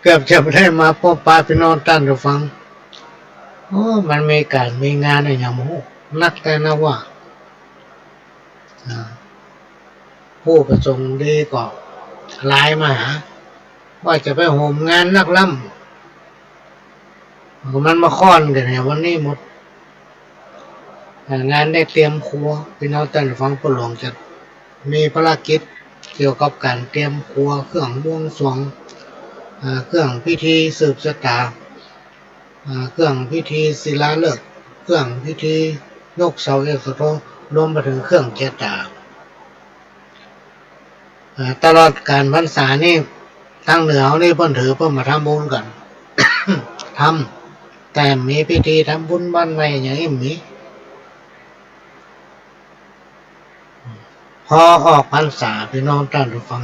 เกือบจะไม่ได้มาพบปะพี่น้องท่านผู้ฟังโอ้มันมีการมีงานอะไรอย่างมูนักแต่นะว่าผู้ประสงค์ดีก็ไลน์มาหาว่าจะไปโหมงานนักล่ำมันมาค้อนกันเนี่ยวันนี้หมดงานได้เตรียมครัวพี่น้องท่านผู้ฟังผู้หลวงจะมีภารกิจเกี่ยวกับการเตรียมครัวเครื่องบวงสรวงเครื่องพิธีสืบชะตาเครื่องพิธีศิลาฤกษ์เครื่องพิธียกเสาเอกเสาโทรวมไปถึงเครื่องเจตาตลอดการพรรษานี่ทางเหนือนี่เพิ่นถือเพิ่นมาทำบุญกัน ทำแต่มีพิธีทำบุญบ้านใหม่อย่างนี้มีพอออกพรรษาพี่น้องท่านผู้ฟัง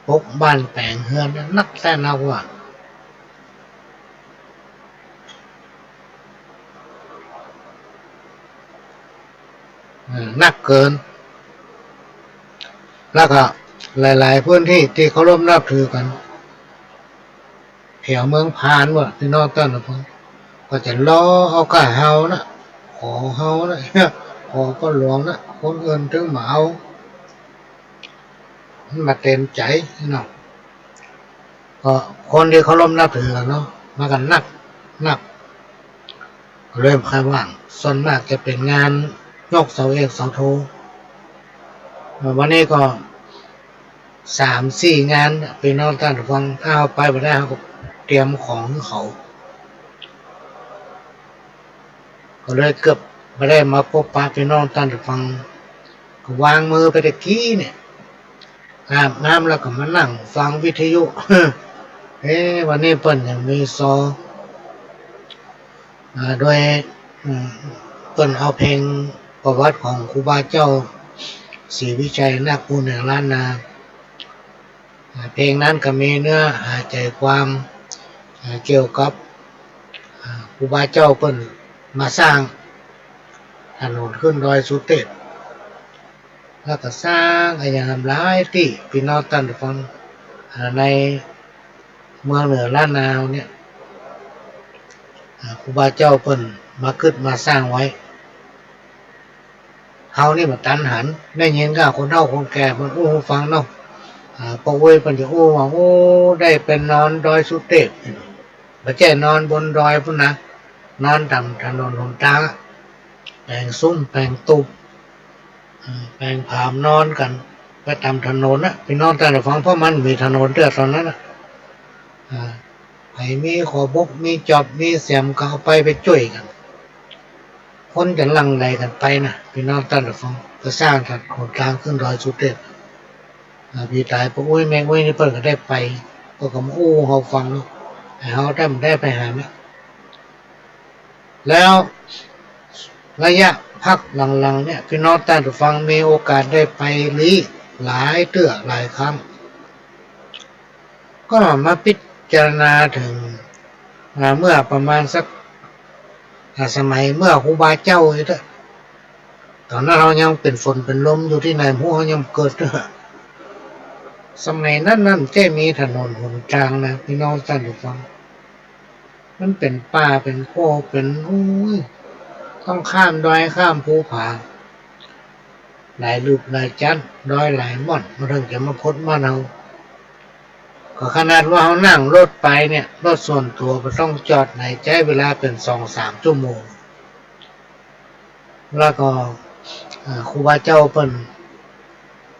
ปุ๊บบ้านแปลงเฮือนนักแท้นักว่านักเกินแล้วก็หลายๆพื้นที่ที่เขาร่วมนับถือกันแถวเมืองพานว่าพี่น้องท่านผู้ฟังก็จะล้อเอาข้าเฮานะขอเฮานะขอก็หลวงนะคนอื่นถึงมาเอามาเต็มใจเนาะก็คนที่เขาร่วมนับถือกันเนาะมากันนักเริ่มค่อยว่างส่วนมากจะเป็นงานยกเสาเอกเสาโทวันนี้ก็3-4 งานพี่น้องท่านผู้ฟังถ้าเอาไปไม่ได้เขาเตรียมของเขาก็เลยเกือบไม่ได้มาพบปะพี่น้องท่านผู้ฟังก็วางมือไปตะกี้เนี่ยอาบน้ำแล้วก็มานั่งฟังวิทยุ วันนี้เปิ้นยังมีซอโดยเปิ้นเอาเพลงประวัติของครูบาเจ้าศรีวิชัยนาคปูนแห่งล้านนาเพลงนั้นก็มีเนื้อหาใจความเกี่ยวกับครูบาเจ้าเปิ้นมาสร้างถนนขึ้นดอยสุเทพแล้วก็สร้างอย่างหลายที่พี่น้องท่านผู้ฟังในเมืองเหนือล้านนาเนี่ยครูบาเจ้าเปิ้นมาขึ้นมาสร้างไว้เฮานี่มันตันหันได้ยินก็คนเฒ่าคนแก่เพิ่นฟังเนาะปะเว้ยเพิ่นจะว่าได้เป็นนอนดอยสุเทพบ่ใช่นอนบนดอยพุ่นนะนอนตามถนนหนทางแปลงซุ้มแปลงตุบแปลงผามนอนกันไปตามถนนนะพี่น้องท่านผู้ฟังเพราะมันมีถนนเด้อตอนนั้นน่ะไผมีขอบกมีจอบมีเสียมก็เอาไปช่วยกันคนจะลังไหลกันไปนะพี่น้องท่านผู้ฟังก็สร้างถนนทางขึ้นดอยสุเทพพี่ตายพวกแมงนี่เพิ่นก็ได้ไปก็กำเฮาฟังเนาะเฮาได้ไปหาเนี่ยแล้วระยะพักหลังๆเนี่ยพี่น้องท่านผู้ฟังมีโอกาสได้ไปลีหลายเตื้อหลายครั้งก็มาพิจารณาถึงเมื่อประมาณสักสมัยเมื่อครูบาเจ้าอยู่ตอนนั้นเรายังเป็นฝนเป็นลมอยู่ที่ไหนพวกเขายังเกิดสมัยนั้นแค่มีถนนหนทางนะพี่น้องท่านผู้ฟังมันเป็นป่าเป็นโคเป็นต้องข้ามดอยข้ามภูผาหลายลูกหลายจันดอยหลายม่อนมาถึงจะมาพดมาเอาก็ขนาดว่าเขานั่งรถไปเนี่ยรถส่วนตัวมันต้องจอดไหนใช้เวลาเป็น 2-3 ชั่วโมงแล้วก็ครูบาเจ้าเปิ้น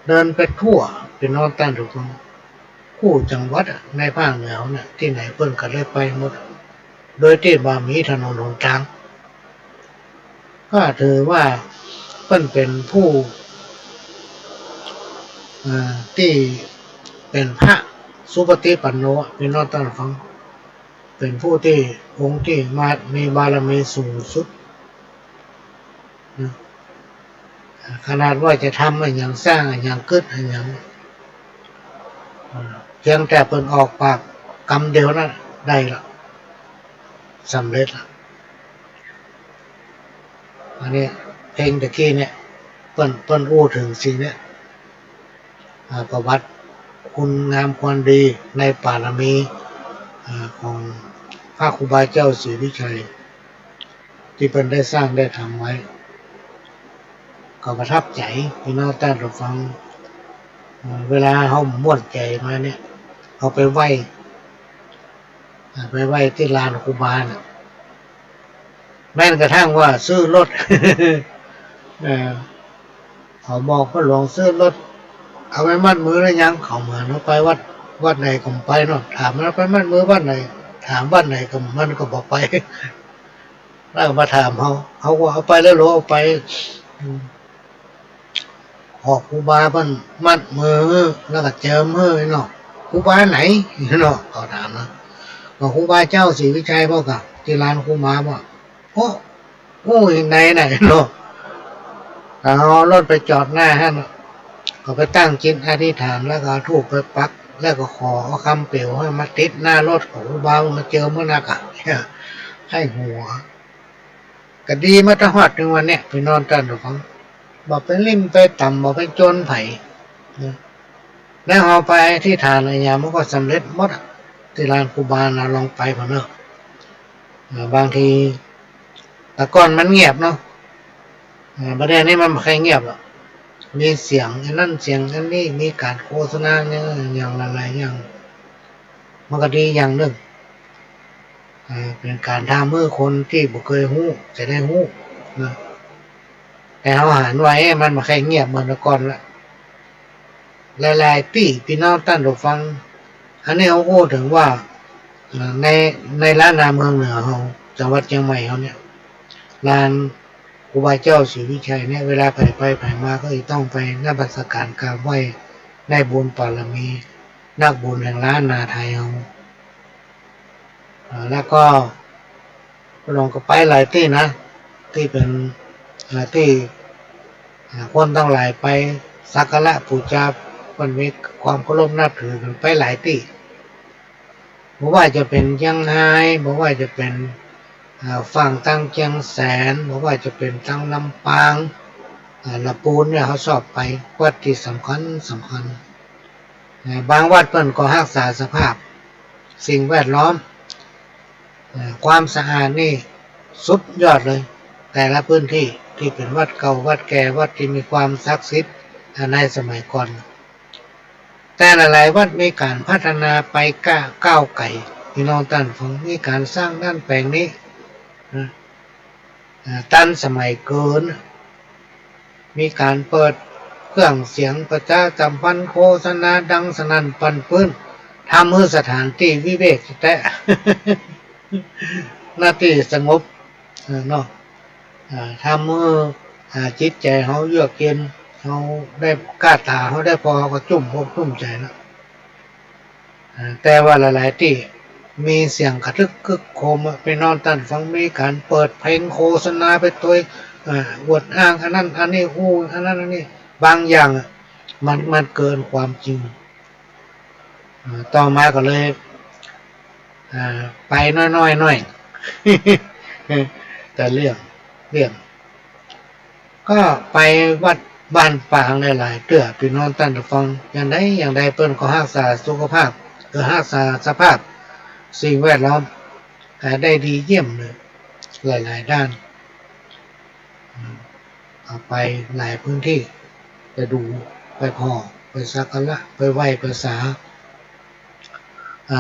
เดินไปทั่วเป็นน้องท่านทุกคนคู่จังหวัดในภาคเหนือเนี่ยที่ไหนเปิ้นก็ได้ไปหมดโดยที่บ่มีถนนหนทางก็ถือว่าเปิ้นเป็นผู้ที่เป็นพระสุปฏิปันโนพี่น้องท่านฟังเป็นผู้ที่องค์ที่มามีบารมีสูงสุดขนาดว่าจะทำอย่างสร้างอย่างกึศอย่างเพียงแต่เปิ้นออกปากคำเดียวนั้นได้ละสำเร็จละอันนี้เพลงตะกี้เนี่ยเปิ้นอู้ถึงสิ่งนี้ประวัติคุณงามความดีในบารมี ของพระครูบาเจ้าศรีวิชัยที่เป็นได้สร้างได้ทำไว้ก็ประทับใจพี่น้องท่านผู้ฟังเวลาเขาม่วนใจมาเนี่ยเอาไปไหว้ที่ลานครูบานะแม้กระทั่งว่าซื้อรถ เขาบอกพระหลวงซื้อรถเอาไปมัดมือแล้วยังเขาเหมือนเขาไปวัดไหนก็ไปเนาะถามมันไปมัดมือวัดไหนถามวัดไหนก็มันก็บอกไป แล้วมาถามเขาว่าเอาไปแล้วหรอเอาไปหอกครูบาบ้านมัดมือแล้วก็เจิมมือเนาะครูบาไหนเนาะเขาถามนะก็ครูบาเจ้าศรีวิชัยบอกกับที่ร้านครูบาบอกโอ้ยไหนเนาะเอารถไปจอดหน้าฮะก็ไปตั้งจิตอธิษฐานแล้วก็ถูกไปปักแล้วก็ขอเอาคำเปลวให้มาติดหน้ารถของครูบามาเจอเมื่อนักอ่ะให้หัวก็ดีมาตลอดถึงวันเนี้ยไปนอนกันหรือเปล่าบอกไปริมไปต่ำบอกไปจนไผ่แล้วเอาไปที่ฐานอะไรอย่างมันก็สำเร็จหมดที่ลานครูบานะลองไปพอเนอะบางทีแต่ก่อนมันเงียบเนาะประเด็นนี้มันไม่ค่อยเงียบหรอกมีเสียงนั่นเสียงนี่มีการโฆษณาอย่างอะไรอย่างมันก็ดีอย่างหนึ่งเป็นการทำเมื่อคนที่บ่เคยหู้จะได้หู้นะแต่เอาหันไว้มันมาแค่เงียบเหมือนก่อนละหลายๆปีพี่น้องท่านผู้ฟังอันนี้เขาพูดถึงว่าในล้านนาเมืองเหนือเขาจังหวัดเชียงใหม่เขาเนี่ยลานครูบาเจ้าศรีวิชัยเนี่ยเวลาไปมาก็ต้องไปนมัสการกราบไหว้ได้บุญปรมีนักบุญแห่งล้านนาไทยเขาแล้วก็ลองก็ไปหลายที่นะที่เป็นที่คนตั้งหลายไปสักการะบูชามันมีความเคารพนับถือกันไปหลายที่บอกว่าจะเป็นเชียงรายบอกว่าจะเป็นฝั่งตั้งเชียงแสนบอกว่าจะเป็นตั้งลำปางลำปูนเนี่ยเขาชอบไปวัดที่สำคัญบางวัดเพิ่นก็รักษาสภาพสิ่งแวดล้อมความสะอาดนี่สุดยอดเลยแต่ละพื้นที่ที่เป็นวัดเก่าวัดแก่วัดที่มีความศักดิ์สิทธิ์ในสมัยก่อนแต่หลายๆวัดมีการพัฒนาไปก้าวไกลพี่น้องท่านฟังมีการสร้างด้านแปลงนี้ตันสมัยเกินมีการเปิดเครื่องเสียงประชาสัมพันธ์โฆษณาดังสนั่นปันปื้นทำให้สถานที่วิเวกแต่หน้าที่สงบเนาะทำให้จิตใจเขาเยือกเย็นเขาได้กล้าตาเขาได้พอก็จุ่มใจนะแต่ว่าหลายๆที่มีเสียงกระทึกคึกโคมไปนอนตันฟังมีการเปิดเพลงโฆษณาไปตัวอวดอ้างอันนั้นอันนี้อันนั้นอันนี้บางอย่างมันเกินความจริงต่อมาก็เลยไปน้อยแต่เรื่องก็ไปวัดบ้านป่างหลายๆเตื้อพี่น้องท่านผู้ฟังอย่างใดเปิ้นก็รักษาสุขภาพรักษาสภาพสิ่งแวดล้อมได้ดีเยี่ยมเลยหลายๆด้านเอาไปหลายพื้นที่ไปดูไปขอไปสักการะไปไหว้ไปสา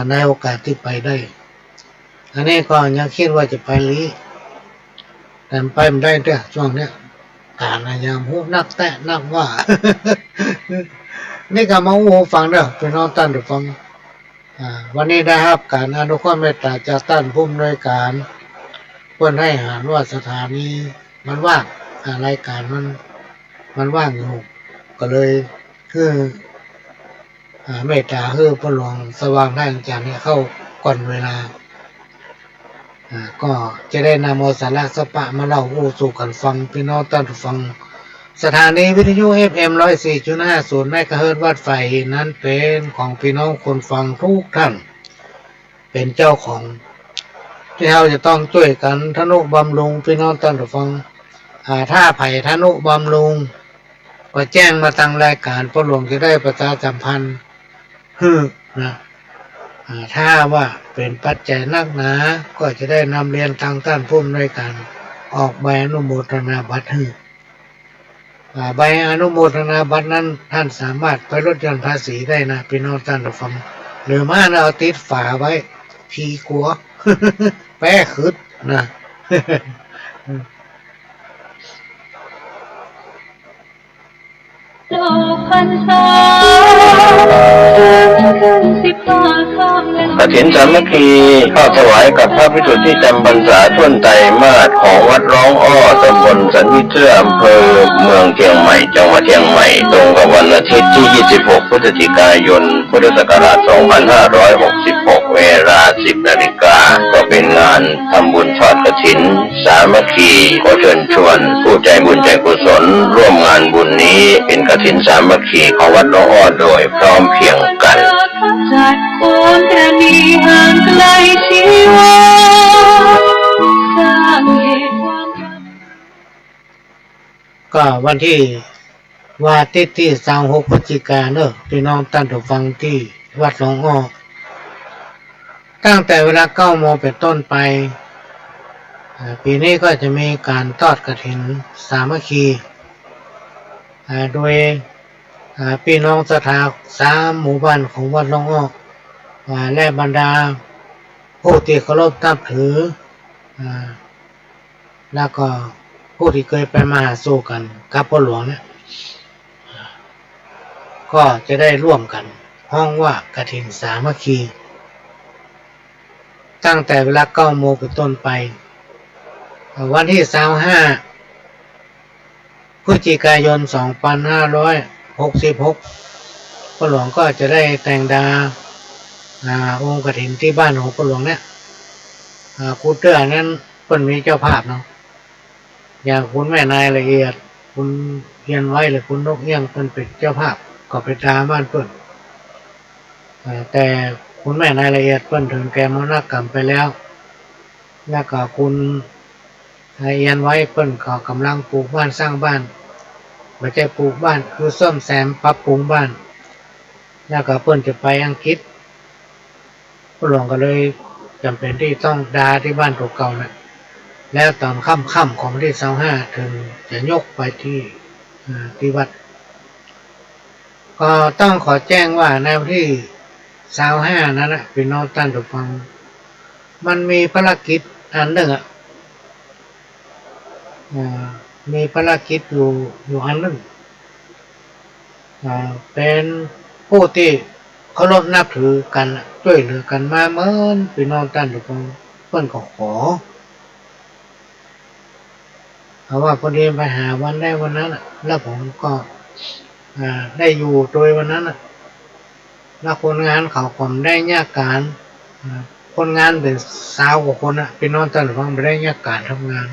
ในโอกาสที่ไปได้อันนี้ก็ยังคิดว่าจะไปลี้แต่ไปไม่ได้เด้อช่วงเนี้ยการยามหูนักแตะนักว่า นี่ก็มาหูฟังเด้อพี่น้องท่านผู้ฟังวันนี้ได้รับการอนุเคราะห์เมตตาจากท่านผู้อำนวยการเพื่อนให้หารว่าสถานีมันว่างรายการมันว่างอยู่ก็เลยคือเมตตาพระหลวงสว่างได้จากนี้เข้าก่อนเวลาก็จะได้นำเอาสาระสปะมาเล่าสู่กันฟังพี่น้องท่านผู้ฟังสถานีวิทยุ FM 104.50 เมกะเฮิรตซ์วัดไฟนั้นเป็นของพี่น้องคนฟังทุกท่านเป็นเจ้าของที่เราจะต้องช่วยกันทนุบำรุงพี่น้องท่านผู้ฟังถ้าไผ่ทนุบำรุงก็แจ้งมาทางรายการพระหลวงจะได้ประชาสัมพันธ์นะ ถ้าว่าเป็นปัจจัยนักหนาก็จะได้นำเรียนทางท่านผู้อำนวยการออกใบอนุโมทนาบัตรให้ใบอนุโมทนาบัตรนั้นท่านสามารถไปลดหย่อนภาษีได้นะพี่น้องท่านผู้ฟังหรือมาเอาติดฝาไว้พีกลัว แป้คืดนะ ดอกพรรษาขึ้น15 ค่ำ กฐินสามัคคีเข้าถวายกับพระภิกษุที่จำพรรษาท่วนไตรมาสของวัดร้องอ้อตำบลสันวิเทืออำเภอเมืองเชียงใหม่จังหวัดเชียงใหม่ตรงกับวันอาทิตย์ที่ 26 พฤศจิกายน พุทธศักราช 2566 เวลา 10 นาฬิกาก็เป็นงานทำบุญทอดกฐินสามัคคีขอเชิญชวนผู้ใจบุญใจกุศลร่วมงานบุญนี้เป็นกฐินสามัคคีของวัดร้องอ้อโดยพร้อมเพรียงกัน จัดโอนแต่มีห่างไกลชีวาสร้างเหตุความรัก ก็วันที่ว่าที่26 พฤศจิกายนพี่น้องท่านผู้ฟังที่วัดหลวงอ้อตั้งแต่เวลา9 โมงเป็นต้นไปปีนี้ก็จะมีการทอดกฐินสามัคคีโดยพี่น้องศรัทธา3 หมู่บ้านของวัดหลวงอ้อและบรรดาผู้ที่เคารพนับถือแล้วก็ผู้ที่เคยไปมาหาสู่กันกับพ่อหลวงเนี่ยก็จะได้ร่วมกันห้องว่ากฐินสามัคคีตั้งแต่เวลา9 โมงเป็นต้นไปวันที่25 พฤศจิกายน 2566พ่อหลวงก็จะได้แต่งดาองค์กฐินที่บ้านของพ่อหลวงเนี่ยครูเตื้อนั้นเพิ่นมีเจ้าภาพเนาะอย่างคุณแม่นายละเอียดคุณเพียนไว้หรือคุณนกเอี้ยงเพิ่นเป็นเจ้าภาพก็ไปตามบ้านเพิ่นแต่คุณแม่นายละเอียดเพิ่นถึงแก่มรณกรรมไปแล้วแล้วก็คุณเอียนไว้เพิ่นก็กำลังปลูกบ้านสร้างบ้านไม่ใช่ปลูกบ้านคือซ่อมแซมปรับปรุงบ้านแล้วก็เพิ่นจะไปอังกฤษพ่อหลวงก็เลยจำเป็นที่ต้องดาที่บ้านเก่าๆนะแล้วตอนค่ำของวันที่25ถึงจะยกไปที่วัดก็ต้องขอแจ้งว่าในวันที่25นั้นนะพี่น้องท่านผู้ฟังมันมีภารกิจอันหนึ่งมีภารกิจอยู่อันหนึ่งเป็นผู้ที่เคารพนับถือกันช่วยเหลือกันมาเหมือนพี่น้องท่านผู้ฟังเพิ่นก็ขอเพราะว่าพอดีไปหาวันได้วันนั้นแล้วผมก็ได้อยู่โดยวันนั้นแล้วคนงานเขาผมได้แยกการคนงานเป็น20 กว่าคนพี่น้องท่านผู้ฟังไม่ได้แยกการทำงาน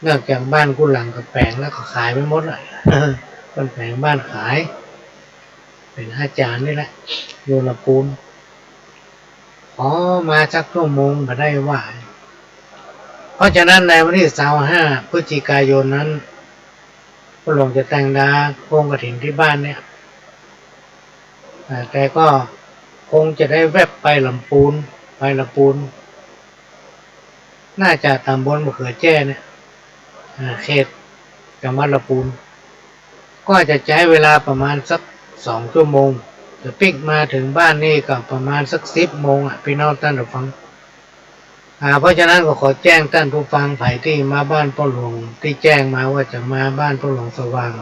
เนื่องจากบ้านกูหลังกับแปลงแล้วก็ขายไปหมดเลย เป็นแปลงบ้านขายเป็นอาจารย์นี่แหละอยู่ลำพูนขอมาสักชั่วโมงมาได้ว่าเพราะฉะนั้นในวันที่25 พฤศจิกายนนั้นพ่อหลวงจะแต่งดาองค์กฐินที่บ้านเนี่ยแต่ก็คงจะได้แวบไปลำพูนน่าจะตำบลมะเขือแจ้เนี่ยเขตจังหวัดลำพูนก็จะใช้เวลาประมาณสัก2 ชั่วโมงจะปิกมาถึงบ้านนี่ก็ประมาณสัก10 โมงพี่น้องท่านผู้ฟังเพราะฉะนั้นก็ขอแจ้งท่านผู้ฟังไผ่ที่มาบ้านพ่อหลวงที่แจ้งมาว่าจะมาบ้านพ่อหลวงสว่าง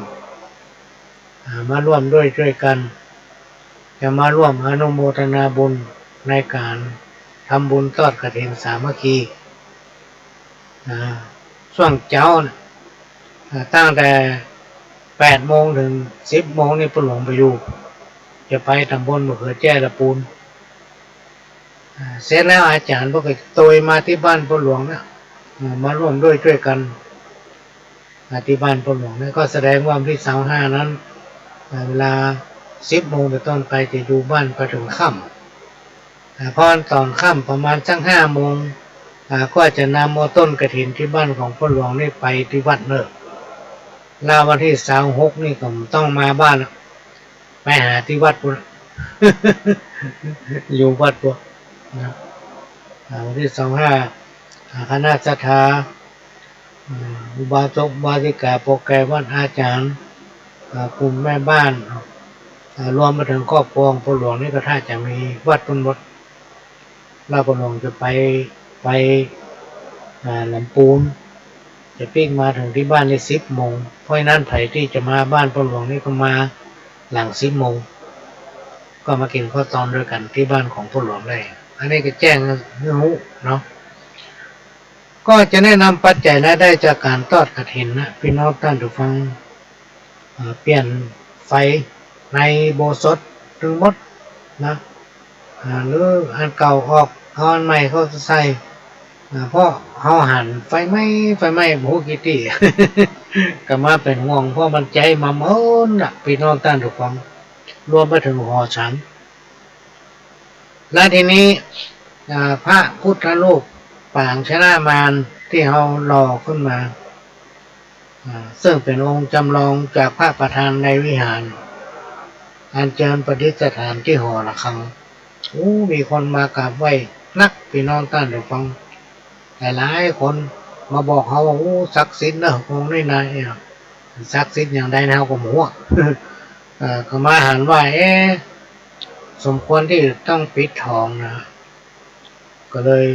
มาร่วมด้วยกันจะมาร่วมอนุโมทนาบุญในการทำบุญทอดกฐินสามัคคีช่วงเช้าตั้งแต่8 โมงถึง10 โมงนี่พ่อหลวงไปอยู่จะไปตำบลมะเขือแจ้ลำพูนเสร็จแล้วอาจารย์พวกก็โตยมาที่บ้านพ่อหลวงนะมาร่วมด้วยกันที่บ้านพ่อหลวงนะก็แสดงว่าวันที่25นั้นเวลา10 โมงเป็นต้นไปจะอยู่บ้านไปถึงค่ำพอตอนค่ำประมาณสัก5 โมงก็จะนำต้นกฐินที่บ้านของพ่อหลวงนี่ไปที่วัดเนอะแล้ววันที่26นี่ผมต้องมาบ้านไปหาที่วัด อยู่วัดพวกนะวันที่25คณะศรัทธาอุบาสกอุบาสิกาโปรแกรมวัดอาจารย์กลุ่มแม่บ้านรวมมาถึงครอบครัวพ่อหลวงนี่ก็ถ้าจะมีวัดต้นวัดเราพ่อหลวงจะไปลำปูนจะปิ้งมาถึงที่บ้านใน10 โมงเพราะนั้นไผที่จะมาบ้านพ่อหลวงนี่ก็มาหลัง10 โมงก็มากินข้าวตอนด้วยกันที่บ้านของพ่อหลวงได้อันนี้ก็แจ้งให้รู้เนาะก็จะแนะนำปัจจัยรายได้จากการทอดกฐินนะพี่น้องท่านผู้ฟังเปลี่ยนไฟในโบสถ์ทั้งหมดนะหรืออันเก่าออกเอาอันใหม่เขาจะใส่เพราะเขาหันไฟไหม้โบกิติ ก็มาเป็นห่วงเพราะมันใจมาเมินนะพี่น้องท่านผู้ฟังรวมไปถึงหอฉันและทีนี้พระพุทธรูปปางชนะมารที่เขาหล่อขึ้นมาซึ่งเป็นองค์จำลองจากพระประธานในวิหารอัญเชิญประดิษฐานที่หอระฆังมีคนมากราบไหว้นักพี่น้องท่านผู้ฟังหลายคนมาบอกเขาว่าศักดิ์สิทธิ์นะองค์นี้นายศักดิ์สิทธิ์อย่างใดนะเขาก็หมูก็มาหันว่าสมควรที่ต้องปิดทองนะก็เลย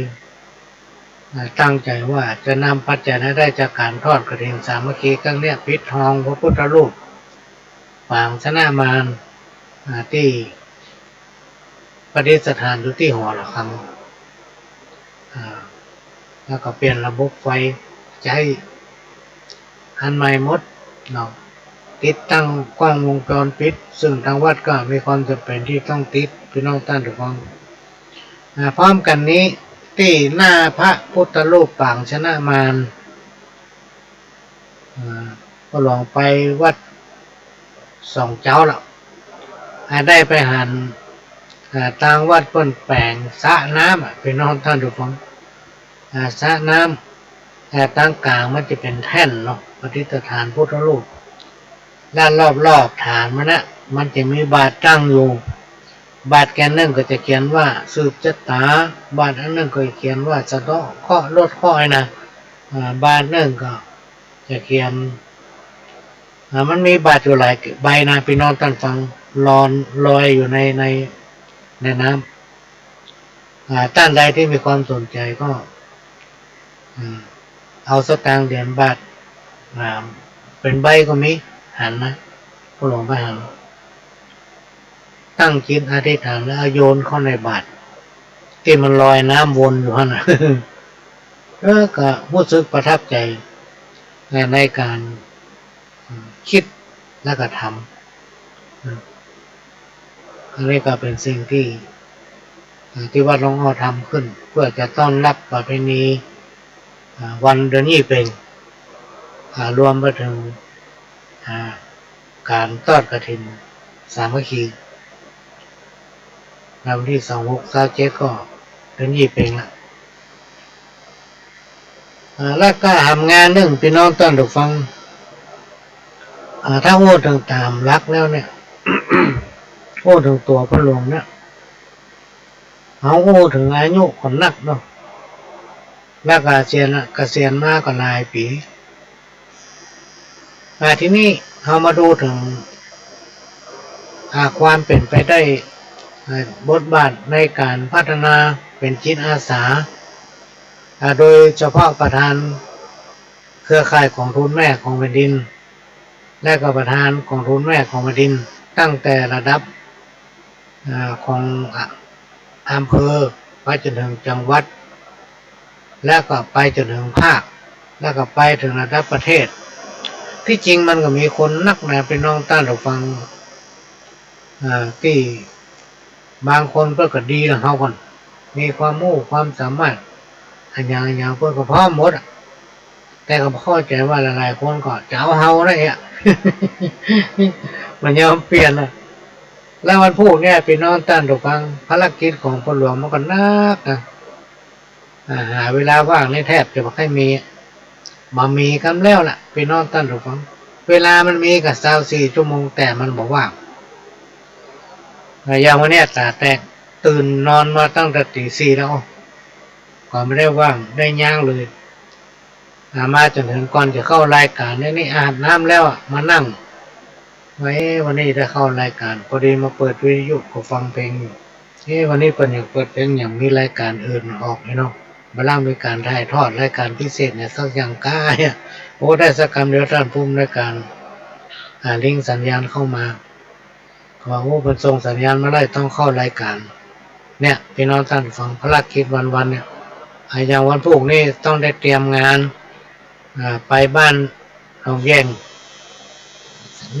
ตั้งใจว่าจะนำปัจจัยนั้นได้จากการทอดกฐินสามัคคีครั้งนี้ปิดทองพระพุทธรูปปางชนะมารที่ประดิษฐานอยู่ที่หอระฆังแล้วก็เปลี่ยนระบบไฟใช้อันใหม่หมดเนาะติดตั้งกล้องวงจรปิดซึ่งทางวัดก็มีความจำเป็นที่ต้องติดพี่น้องท่านทุกคนพร้อมกันนี้ที่หน้าพระพุทธรูปปางชนะมารก็ลองไปวัดสองเจ้าแล้วได้ไปหันทางวัดเปิ้นแปลงสระน้ำพี่น้องท่านทุกคนสระน้ำตั้งกลางมันจะเป็นแท่นเนาะประดิษฐานพุทธรูปด้านรอบๆฐานมันจะมีบาทตั้งอยู่บาทแกนนึงก็จะเขียนว่าสืบชะตาบาทอันนึงก็เขียนว่าสะเดาะเคราะห์ลดเคราะห์นะบาทนึงก็จะเขียนมันมีบาทอยู่หลายใบนะพี่น้องท่านฟังลอยอยู่ในน้ำท่านใดที่มีความสนใจก็เอาสตางค์เหรียญบาทเป็นใบก็มีหันนะก็ลงไปหันตั้งจิตอธิษฐานแล้วโยนเข้าในบาตรที่มันลอยน้ำวนอยู่นั่นนะก็รู้สึกประทับใจในการคิดและก็ทำอันนี้ก็เป็นสิ่งที่วัดหลวงพ่อทำขึ้นเพื่อจะต้อนรับประเพณีวันเดือนยี่เพ็ญรวมไปถึงการทอดกฐินสามัคคีในวันที่26-27ก็เดือนยี่เพ็ญละแล้วก็ทำงานหนึ่งพี่น้องต้อนรับฟังถ้าโอ้ถึงตามรักแล้วเนี่ย โอ้ถึงตัวพระหลวงเนี่ยเขาโอ้ถึงอายุคนนักเนาะแล้วก็เกษียณมาก็หลายปีทีนี้เรามาดูถึงความเป็นไปได้บทบาทในการพัฒนาเป็นจิตอาสาโดยเฉพาะประธานเครือข่ายของทุนแม่ของแผ่นดินและก็ประธานของทุนแม่ของแผ่นดินตั้งแต่ระดับของอำเภอไปจนถึงจังหวัดและก็ไปจนถึงภาคแล้วก็ไปถึงระดับประเทศที่จริงมันก็มีคนนักนะเป็นน้องต้านเราฟังที่บางคนเพื่อก็ดีนะเขาคนมีความรู้ความสามารถอย่างเพื่อก็พร้อมหมดแต่ก็เข้าใจว่าหลายๆคนก็จะเอาเฮาได้เนี่ย มันยอมเปลี่ยนนะแล้ววันพูดเนี่ยพี่น้องต้านเราฟังภารกิจของพ่อหลวงมันก็นักนะหาเวลาว่างนี่แทบจะไม่ค่อยมามีคำแล้วล่ะพี่น้องท่านผู้ฟังเวลามันมีกับ24 ชั่วโมงแต่มันบอกว่า อย่างวันเนี้ยตาแตกตื่นนอนมาตั้งแต่ตีสี่แล้วก่อนไม่ได้ว่างได้ย่างเลยมาจนถึงก่อนจะเข้ารายการนี่อาบน้ำแล้วมานั่งไว้วันนี้ได้เข้ารายการพอดีมาเปิดวิทยุก็ฟังเพลงอยู่วันนี้เป็นอย่างเปิดเพลงอย่างมีรายการอื่นออกเนาะมาล่างมีการถ่ายทอดรายการพิเศษเนี่ยสักอย่างก้าเนี่ยโอ้ได้สักคำเดียวท่านภูมิรายการลิงก์สัญญาณเข้ามาว่าโอ้เป็นส่งสัญญาณมาได้ต้องเข้ารายการเนี่ยพี่น้องท่านฟังภารกิจวันเนี่ยอย่างวันพรุ่งนี้ต้องได้เตรียมงานไปบ้านหนองแยง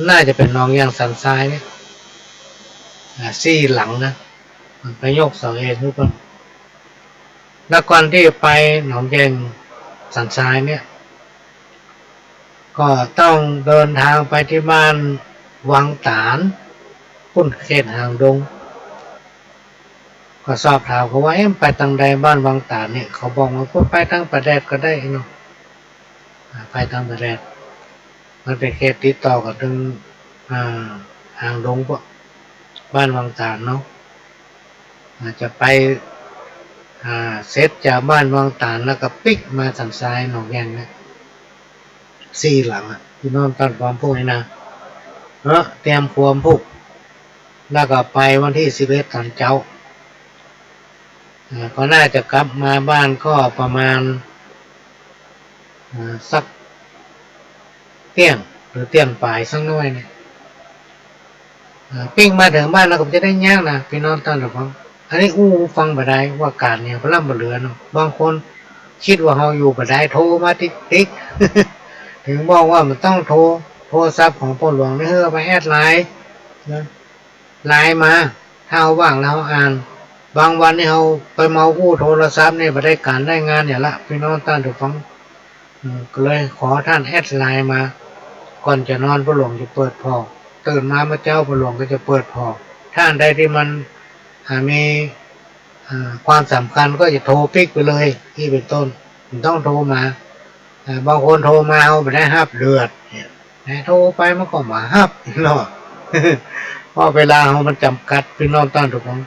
น่าจะเป็นหนองแยงสันทรายเนี่ยซี่หลังนะมันไปยกเสาเอกหรือเปล่าแล้วก่อนที่ไปหนองแยงสันทรายเนี่ยก็ต้องเดินทางไปที่บ้านวังตาลพุ่นเขตหางดงก็สอบถามเขาว่าไปทางใดบ้านวังตาลเนี่ยเขาบอกว่าก็ไปทางประแดดก็ได้เนาะไปทางประแดดมันเป็นเขตติดต่อกับทางหางดงพวกบ้านวังตาลเนาะอาจจะไปเซตจากบ้านวังตาลแล้วก็ปิกมาสันทรายหนองแยงนะซี่หลังพี่น้องตัดความพูดนะเตรียมความพูดแล้วก็ไปวันที่11ตอนเช้าก็น่าจะกลับมาบ้านก็ประมาณสักเที่ยงหรือเที่ยงปลายสักน้อยเนี่ยปิ้งมาถึงบ้านเราก็จะได้ย่างนะพี่น้องท่านผู้ฟังอันนี้ฟังบ่ได้ว่าการเนี่ยพลังบ่เหลือเนาะบางคนคิดว่าเราอยู่บ่ได้โทรมาติ๊ก ถึงบอกว่ามันต้องโทรศัพท์ของพ่อหลวงนี่เฮ้อไปแอดไลน์นะไลน์มาถ้าเราว่างเราอ่านบางวันนี่เราไปเมาโทรศัพท์นี่บ่ได้การได้งานอย่างละพี่น้องท่านผู้ฟังก็เลยขอท่านแอดไลน์มาก่อนจะนอนพ่อหลวงจะเปิดพอตื่นมาเมื่อเจ้าพ่อหลวงก็จะเปิดพอท่านใดที่มันมีความสำคัญก็จะโทรปิกไปเลยที่เป็นต้นต้องโทรมาบางคนโทรมาเอาไปได้ฮับเดือดโทรไปมันก็มาฮับเนาะ เพราะเวลาเรามันจำกัดพี่น้องต้านทุกคน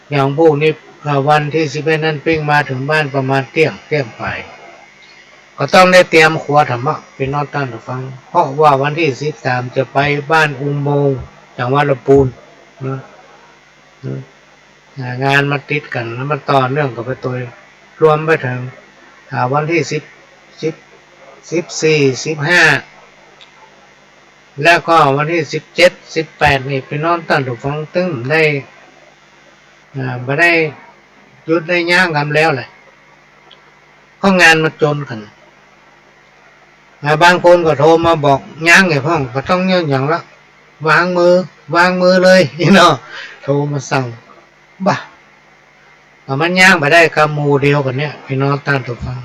อย่างพวกนี้วันที่11นั้นปิ้งมาถึงบ้านประมาณเที่ยงไปก็ต้องได้เตรียมครัวธรรมะพี่น้องต้านทุกฟังเพราะว่าวันที่13จะไปบ้านอุโมงค์จังหวัดลำพูนงานมาติดกันแล้วมันต่อเนื่องกับไปตัวรวมไปถึงวันที่15แล้วก็วันที่17-18นี่พี่น้องท่านผู้ฟังตึ้งได้ไม่ได้หยุดได้ย่างกันแล้วแหละเพราะงานมันจนกันบางคนก็โทรมาบอกย่างไงพ่องก็ต้องอย่างละวางมือเลยเนาะโทรมาสั่งบ้ามันย่างไปได้กับหมู่เดียวกันเนี่ยพี่น้องท่านผู้ฟัง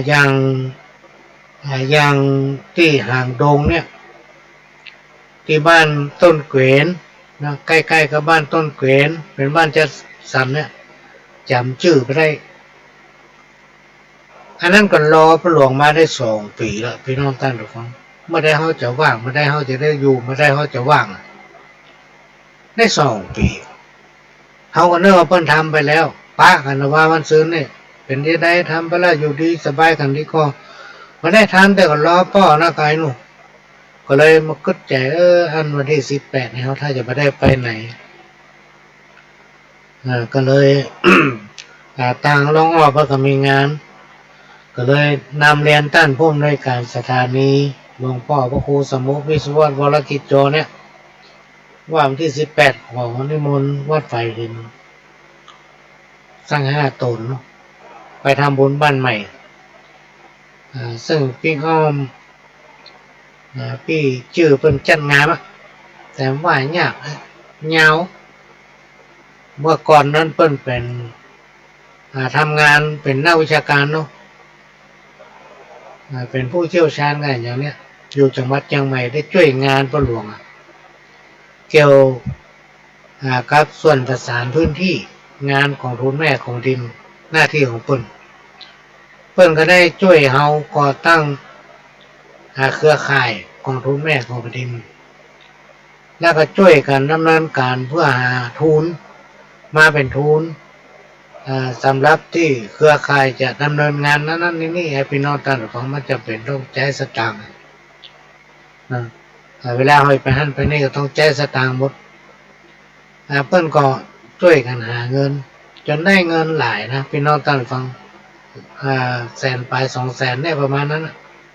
อย่างที่ห่างดงเนี่ยที่บ้านต้นเกวนนะใกล้ๆกับบ้านต้นเกวนเป็นบ้านจัดสรรเนี่ยจำชื่อไปได้อันนั้นก็รอพระหลวงมาได้2 ปีแล้วพี่น้องท่านผู้ฟังเมื่อได้เขาจะว่างเมื่อได้เขาจะได้อยู่เมื่อได้เขาจะว่างได้2 ปีเขาก็เนื่องว่าเพิ่นทำไปแล้วป้ากันว่ามันซื้อเนี่ยเป็นที่ได้ทำไปแล้วอยู่ดีสบายกันดีก็มาได้ทำแต่ก็รอป้อหน้ากายนู่นก็เลยมาคิดใจอันวันที่18เนี่ยเขาถ้าจะไม่ได้ไปไหนก็เลย ต่างลองออกเพราะก็มีงานก็เลยนำเรียนท่านผู้อำนวยการสถานีหลวงพ่อพระครูสมุวิศววรกิจโจเนี่ยว่าวันที่18ของนิมนต์วัดไฟหินสร้าง5 ตนไปทำบุญบ้านใหม่ซึ่งพี่อ้อมพี่ชื่อเป็นจัดงานแต่ว่ายากยาวเมื่อก่อนนั้นเปิ้นเป็นทำงานเป็นนักวิชาการเนาะเป็นผู้เชี่ยวชาญงานอย่างเนี้ยอยู่จังหวัดเชียงใหม่ได้ช่วยงานพ่อหลวงเกี่ยวกับส่วนประสานพื้นที่งานของทุนแม่ของดินหน้าที่ของเปิ้นก็ได้ช่วยเฮาก่อตั้งเครือข่ายของทุนแม่ของดิน แล้วก็ช่วยกันดำเนินการเพื่อหาทุนมาเป็นทุนสำหรับที่เครือข่ายจะดำเนินงานนั้นนี่ให้พี่น้องท่านฟังมันจะเป็นต้องใช้สตางค์เวลาหอยไปหั่นไปนี่ก็ต้องใช้สตางค์หมดเพิ่นก็ช่วยกันหาเงินจนได้เงินหลายนะพี่น้องท่านฟังแสนไป200,000ได้ประมาณนั้น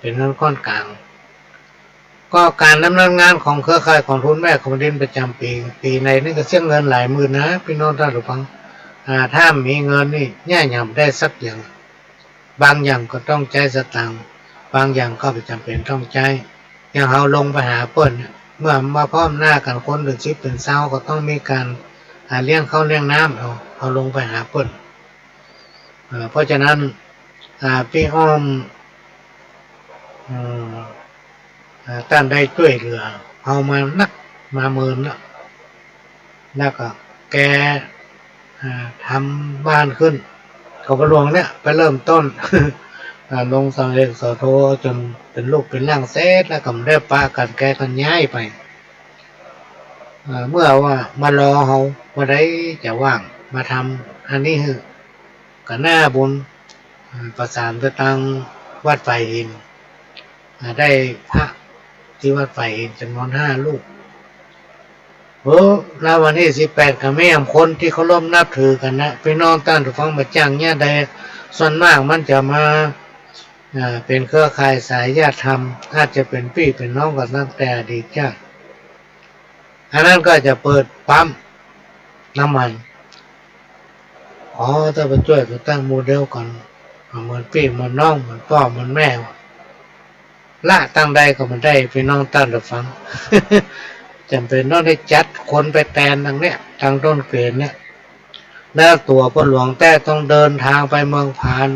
เป็นเงินก้อนกลางก็การดำเนินงานของเครือข่ายของทุนแม่ของดินประจำปีในนี่ก็เสียเงินหลายหมื่นนะพี่น้องท่านฟังถ้ามีเงินนี่ย่าหย่ำได้สักอย่างบางอย่างก็ต้องใช้สตางค์บางอย่างก็ไม่จำเป็นต้องใช้อย่างเราลงไปหาเปิ้นเมื่อมาพร้อมหน้ากันคนหรือชิปเป็นเศร้าก็ต้องมีการเลี้ยงข้าวเลี้ยงน้ำเอาลงไปหาเปิ้นเพราะฉะนั้นพี่อ้อมท่านได้ช่วยเหลือเอามานักมาหมื่นแล้วก็แกทำบ้านขึ้นเขาประหลวงเนี่ยไปเริ่มต้น ลงสังเอกสโทจนเป็นลูกเป็นร่างเซตแล้วก็ได้ปะกันแกกันย้ายไปเมื่อว่ามารอเขาว่าได้จะว่างมาทำอันนี้คือกับหน้าบุญประสานไปทางวัดไฟหินได้พระที่วัดไฟหินจำนวน5 ลูกแล้ววันที่18กับแม่คนที่เขาร่วมนับถือกันนะพี่น้องท่านผู้ฟังมาจ้างเนี่ยใดส่วนมากมันจะมาเป็นเครือข่ายสายญาติธรรมอาจจะเป็นพี่เป็นน้องกันตั้งแต่อดีตชาติอันนั้นก็จะเปิดปั๊มน้ำมันถ้าไปช่วยไปตั้งโมเดลก่อนเหมือนพี่เหมือนน้องเหมือนพ่อเหมือนแม่ละตั้งใดก็มันได้พี่น้องท่านผู้ฟัง จำเป็นต้องได้จัดคนไปแทนทางเนี้ยทางต้นเกณฑ์เนี่ยแล้วตัวพ่อหลวงแต่ต้องเดินทางไปเมืองพาน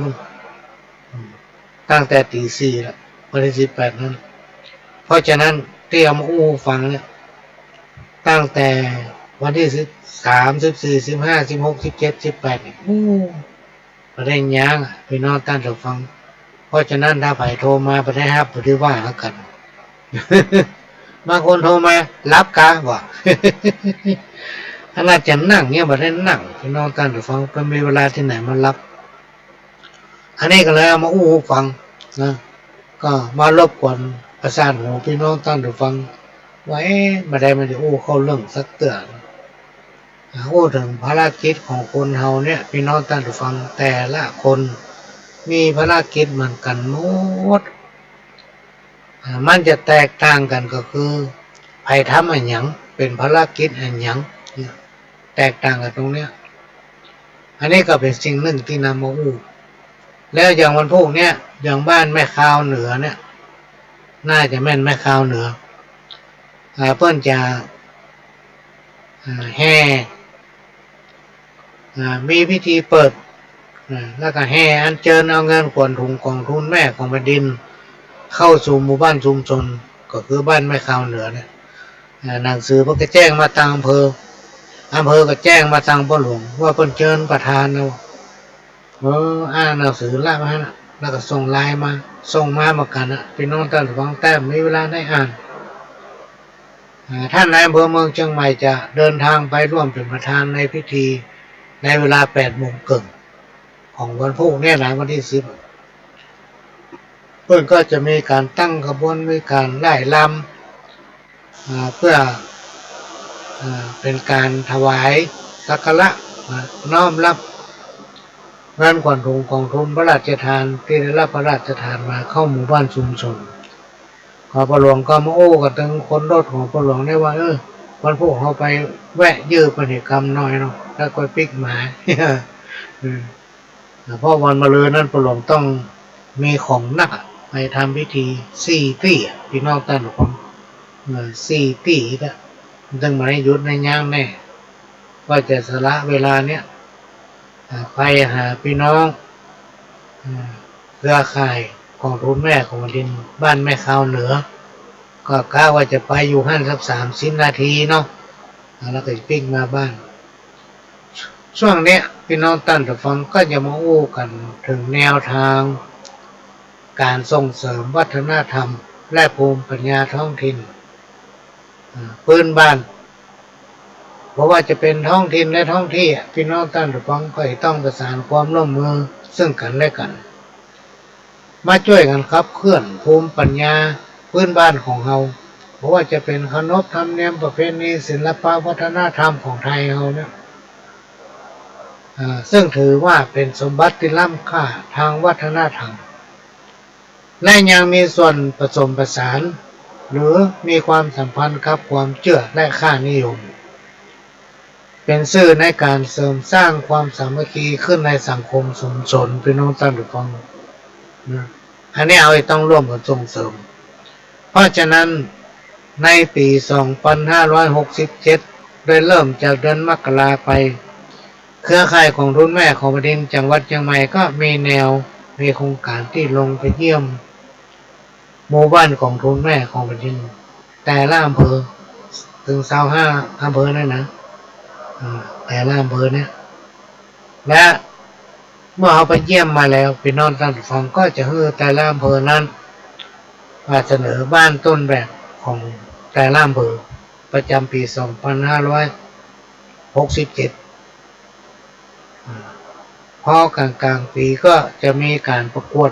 ตั้งแต่ตี 4แล้ววันที่18นั้นเพราะฉะนั้นเตรียมฟังเนี่ยตั้งแต่วันที่13 14 15 16 17 18เนี่ยประเด็นยางพี่น้องท่านผู้ฟังเพราะฉะนั้นถ้าไผ่โทรมาประเทศฮับประเทศว่ากัน บางคนโทรมารับกะบอก ถ้าจะนั่งเนี่ยบ่ได้นั่งพี่น้องท่านผู้ฟังก็มีเวลาที่ไหนมารับอันนี้ก็เลยเอามาฟังนะก็มารบกวนประสานหูพี่น้องท่านผู้ฟังว่าบ่ได้มันจะเข้าเรื่องสักเตือนถึงภารกิจของคนเฮาเนี่ยพี่น้องท่านผู้ฟังแต่ละคนมีภารกิจเหมือนกันหมดมันจะแตกต่างกันก็คือใครทำอันหยังเป็นภารกิจอันหยังแตกต่างกันตรงเนี้ยอันนี้ก็เป็นสิ่งหนึ่งที่นำมาแล้วอย่างวันพวกเนี้ยอย่างบ้านแม่ข่าวเหนือเนี่ยน่าจะแม่นแม่ข่าวเหนือเพิ่นจะแห่มีพิธีเปิดแล้วก็แห่อัญเชิญเอาเงินขวัญถุงกองทุนแม่ของแผ่นดินเข้าสู่หมู่บ้านชุมชนก็คือบ้านแม่ข่าวเหนือเนี่ยหนังสือเพิ่นก็แจ้งมาทางอำเภอก็แจ้งมาทางพ่อหลวงว่าเพิ่นเชิญประธานอ่านหนังสือละมาแล้วก็ส่งไลน์มาส่งมาเหมือนกันพี่น้องท่านฟังแต่มีเวลาได้อ่านท่านนายอำเภอเมืองเชียงใหม่จะเดินทางไปร่วมเป็นประธานในพิธีในเวลา 8:30 ของวันพุธเนี่ยนะวันที่10เพื่อนก็จะมีการตั้งขบวนมีการไล่ลำเพื่อเป็นการถวายสักการะน้อมรับงานขวัญถุงกองทุนพระราชทานที่ได้รับพระราชทานมาเข้าหมู่บ้านชุมชนขอพระหลวงก็มากับถึงคนรถของพระหลวงได้ว่าวันพวกเขาไปแวะยื้อปฏิกรรมหน่อยเนาะแล้วก็ปิกหมาเพราะวันมะรืนนั้นพระหลวงต้องมีของหนักไปทำพิธี4 ปีพี่น้องท่านผู้ฟัง4 ปีนะจึงมาให้ยุดในย่างแน่ว่าจะสละเวลาเนี้ยไปหาพี่น้องเครือข่ายของทุนแม่ของดินบ้านแม่ข่าวเหนือก็กะว่าจะไปอยู่ห้านสัก30 นาทีเนาะแล้วก็ปิ้งมาบ้านช่วงเนี้ยพี่น้องท่านผู้ฟังก็จะมากันถึงแนวทางการส่งเสริมวัฒนธรรมและภูมิปัญญาท้องถิ่น พื้นบ้านเพราะว่าจะเป็นท้องถิ่นและท้องที่พี่น้องท่านผู้ฟังก็ต้องประสานความร่วมมือซึ่งกันและกันมาช่วยกันขับเคลื่อนภูมิปัญญาพื้นบ้านของเราเพราะว่าจะเป็นขนบธรรมเนียมประเพณีศิลปวัฒนธรรมของไทยเราเนี่ยซึ่งถือว่าเป็นสมบัติที่ล้ำค่าทางวัฒนธรรมและยังมีส่วนผสมผสานหรือมีความสัมพันธ์กับความเชื่อและค่านิยมเป็นสื่อในการเสริมสร้างความสามัคคีขึ้นในสังคมชุมชนพี่น้องท่านผู้ฟังอันนี้เอาต้องร่วมกันส่งเสริมเพราะฉะนั้นในปี 2567 โดยเริ่มจากเดือนมกราไปเครือข่ายของทุนแม่ของประเด็นจังหวัดเชียงใหม่ก็มีแนวมีโครงการที่ลงไปเยี่ยมหมู่บ้านของทุนแม่ของประเด็นแต่ละอำเภอถึง25อำเภอนั่นนะแต่ละอำเภอเนี่ยและเมื่อเขาไปเยี่ยมมาแล้วพี่น้องท่านผู้ฟังก็จะให้แต่ละอำเภอนั้นมาเสนอบ้านต้นแบบของแต่ละอำเภอประจำปี 2567 พอกลางปีก็จะมีการประกวด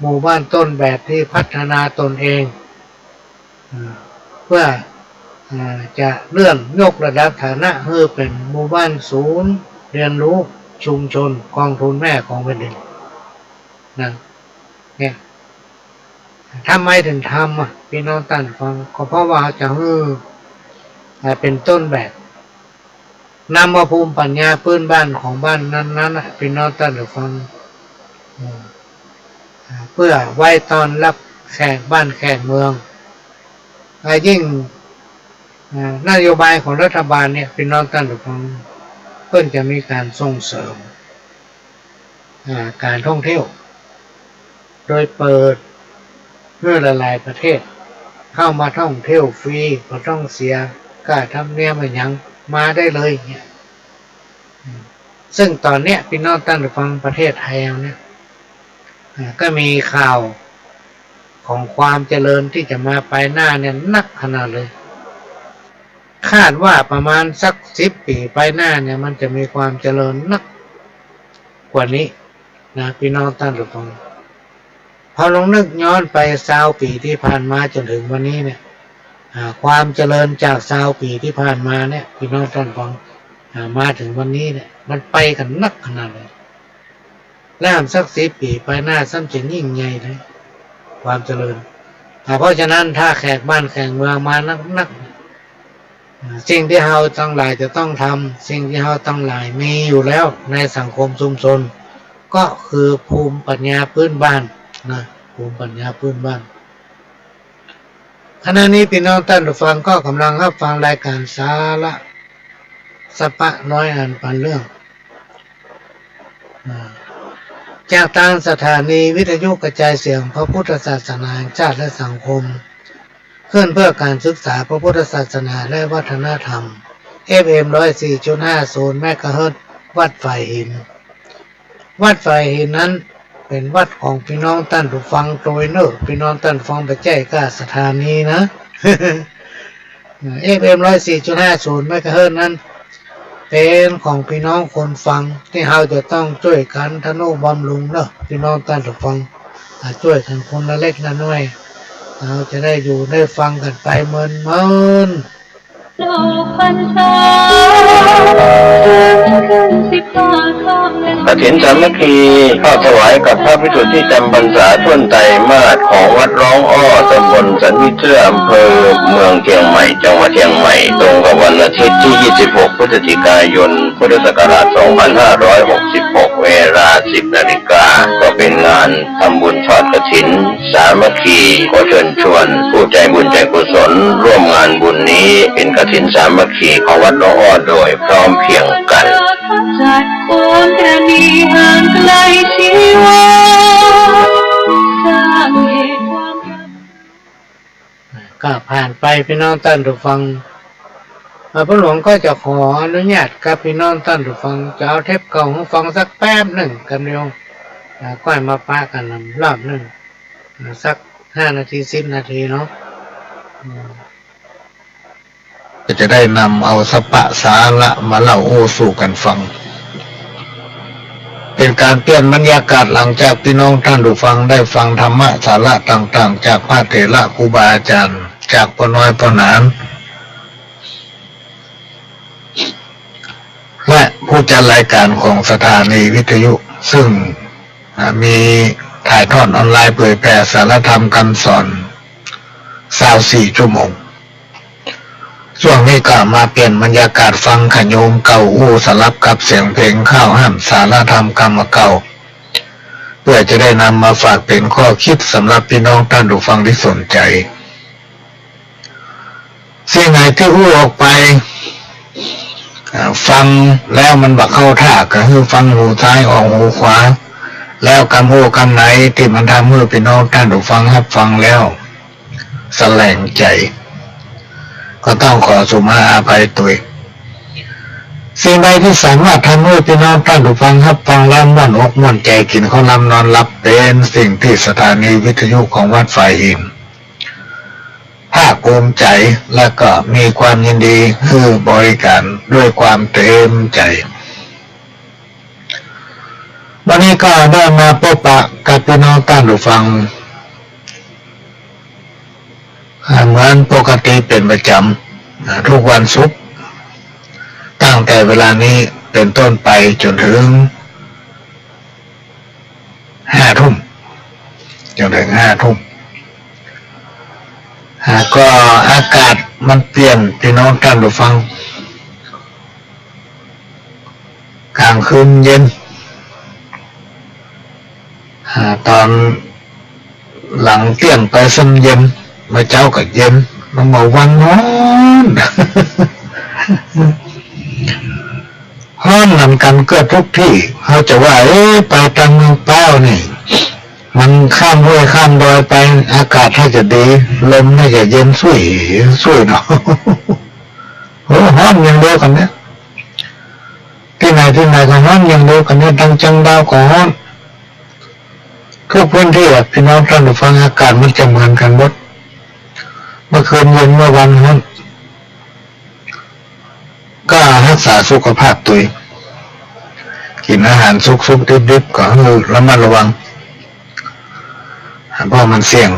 หมู่บ้านต้นแบบที่พัฒนาตนเองเพื่อจะเลื่อนยกระดับฐานะให้เป็นหมู่บ้านศูนย์เรียนรู้ชุมชนกองทุนแม่ของแผ่นดินนะเนี่ยทำไมถึงทำพี่น้องท่านฟังก็เพราะว่าจะให้เป็นต้นแบบนำมาภูมิปัญญาพื้นบ้านของบ้านนั้นๆพี่น้องท่านฟังเพื่อไว้ตอนรับแขกบ้านแขกเมืองยิ่งนโยบายของรัฐบาลเนี่ยพี่น้องท่านผู้ฟังเพิ่งจะมีการส่งเสริมการท่องเที่ยวโดยเปิดเพื่อหลายประเทศเข้ามาท่องเที่ยวฟรีไม่ต้องเสียค่าธรรมเนียมอะไรอย่างมาได้เลยเนี่ยซึ่งตอนเนี้ยพี่น้องท่านผู้ฟังประเทศไทยเนี่ยก็มีข่าวของความเจริญที่จะมาไปหน้าเนี่ยนักขนาดเลยคาดว่าประมาณสัก10 ปีไปหน้าเนี่ยมันจะมีความเจริญนักกว่านี้นะพี่น้องท่านผู้ฟังพอลองนึกย้อนไป20 ปีที่ผ่านมาจนถึงวันนี้เนี่ยความเจริญจาก20 ปีที่ผ่านมาเนี่ยพี่น้องท่านผู้ฟังมาถึงวันนี้เนี่ยมันไปกันนักขนาดเลยแล้วสัก10 ปีไปหน้าซ้ำจะยิ่งใหญ่เลยความเจริญเพราะฉะนั้นถ้าแขกบ้านแขกเมืองมานักสิ่งที่เราทั้งหลายจะต้องทำสิ่งที่เราทั้งหลายมีอยู่แล้วในสังคมชุมชนก็คือภูมิปัญญาพื้นบ้านนะภูมิปัญญาพื้นบ้านขณะนี้พี่น้องท่านผู้ฟังก็กำลังรับฟังรายการสาระสปะน้อยอ่านปันเรื่องจากทางสถานีวิทยุกระจายเสียงพระพุทธศาสนาแห่งชาติและสังคมขึ้นเพื่อการศึกษาพระพุทธศาสนาและวัฒนธรรม FM 104.50 เมกะเฮิรตซ์วัดฝ่ายหินวัดฝ่ายหินนั้นเป็นวัดของพี่น้องท่านผู้ฟังโดยเนอะพี่น้องท่านฟังไปแจ้ก้าสถานีนะ FM 104.50 เมกะเฮิรตซ์นั้นเป็นของพี่น้องคนฟังที่เราจะต้องช่วยกันทนุบำรุงเนอะพี่น้องท่านผู้ฟังช่วยกันคนละเล็กละน้อยเราจะได้อยู่ได้ฟังกันไปเมินโลกพรรษาขึ้น15 ค่ำกฐินสามัคคีเข้าถวายกับพระภิกษุที่จำพรรษาท่วนไตรมาสของวัดร้องอ้อตำบลสันวิเชื่ออำเภอเมืองเชียงใหม่จังหวัดเชียงใหม่ตรงกับวันอาทิตย์ที่ 26 พฤศจิกายน พุทธศักราช 2566 เวลา 10 นาฬิกาก็เป็นงานทำบุญทอดกฐินสามัคคีขอเชิญชวนผู้ใจบุญใจกุศลร่วมงานบุญนี้เป็นกฐินสามัคคีของวัดร้องอ้อโดยพร้อมเพรียงกันจัดโอนตรณีห่างไกลชีวาสร้างเหตุความก็ผ่านไปพี่น้องท่านผู้ฟังพระหลวงก็จะขออนุญาตกับพี่น้องท่านผู้ฟังจะเอาเทปเก่าของฟังสักแป๊บหนึ่งกันเดียวก็มาปะกันรอบหนึ่งสัก5 นาที10 นาทีเนาะ ก็จะได้นำเอาสปะสาระมาเล่าโอ้สู่กันฟังเป็นการเปลี่ยนบรรยากาศหลังจากพี่น้องท่านผู้ฟังได้ฟังธรรมะสาระต่างๆจากพระเถระครูบาอาจารย์จากพ่อน้อยพ่อหนานและผู้จัดรายการของสถานีวิทยุซึ่งมีถ่ายทอดออนไลน์เผยแพร่สารธรรมคำสอน24 ชั่วโมงช่วงนี้ก็มาเปลี่ยนบรรยากาศฟังขโยมเก่าอู้สลับกับเสียงเพลงข้าวห้ามสารธรรมกรรมเก่าเพื่อจะได้นำมาฝากเป็นข้อคิดสำหรับพี่น้องท่านผู้ฟังที่สนใจสิ่งไหนที่อู้ออกไปฟังแล้วมันบักเข้าท่าก็คือฟังหูซ้ายออกหูขวาแล้วคำพูดคำไหนที่มันทำให้พี่น้องท่านผู้ฟังรับฟังแล้วแสลงใจก็ต้องขอสุมาอาภัยตัวสิ่งใดที่สามารถทำให้พี่น้องท่านผู้ฟังรับฟังแล้วม่วนอกม่วนใจกินข้าวนำนอนหลับเป็นสิ่งที่สถานีวิทยุของวัดฝ่ายหินภาคภูมิใจและก็มีความยินดีคือบริการด้วยความเต็มใจวันนี้ก็ได้มาพบปะกับพี่น้องท่านผู้ฟังเหมือนปกติเป็นประจำทุกวันศุกร์ตั้งแต่เวลานี้เป็นต้นไปจนถึง5 ทุ่มจนถึง5 ทุ่มก็อากาศมันเปลี่ยนพี่น้องท่านผู้ฟังกลางคืนเย็นตอนหลังเที่ยงไปซ้ำเย็นมาเจ้าก็เย็นมาวันร้อนห้อนนำกันเกือบทุกที่เขาจะว่าไปทางเมืองเป้านี่มันข้ามห้วยข้ามดอยไปอากาศถ้าจะดีลมน่าจะเย็นสวยเนาะโอ้ห้อนอย่างเดียวกันเนี่ยที่ไหนก็ห้อนอย่างเดียวกันเนี่ยดังจังดาวก็ห้อนทุกพื้นที่พี่น้องท่านผู้ฟังอากาศมันจะเหมือนกันหมดเมื่อคืนเย็นเมื่อวันห้อนก็รักษาสุขภาพตัวกินอาหารสุกๆดิบๆก็ระมัดระวังเพราะมันเสี่ยง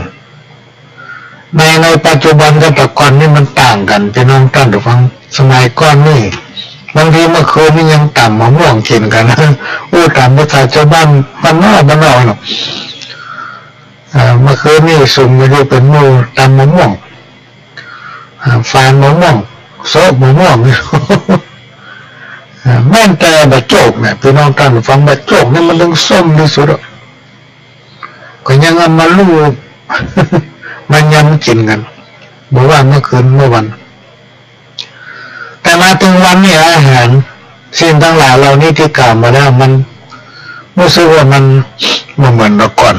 ในปัจจุบันกับแต่ก่อนนี่มันต่างกันพี่น้องท่านผู้ฟังสมัยก่อนนี่บางทีเมื่อคืนนี่ยังต่ำมะม่วงกินกันนะต่ำภาษาชาวบ้านบ้านนอกหรอกเมื่อคืนนี่สุ่มมันจะเป็นหมูต่ำมะม่วงฟานมะม่วงโซบมะม่วงแม่นแต่บะโจกเนี่ยพี่น้องท่านผู้ฟังบะโจกนี่มันเรื่องส้มที่สุดก็ยังเอามาลูบมันยำกินกันเมื่อวานเมื่อคืนเมื่อวันแต่มาถึงวันนี้อาหารสิ่งทั้งหลายเรานี่ที่กล่าวมาแล้วมันรู้สึกว่ามันเหมือนเมื่อก่อน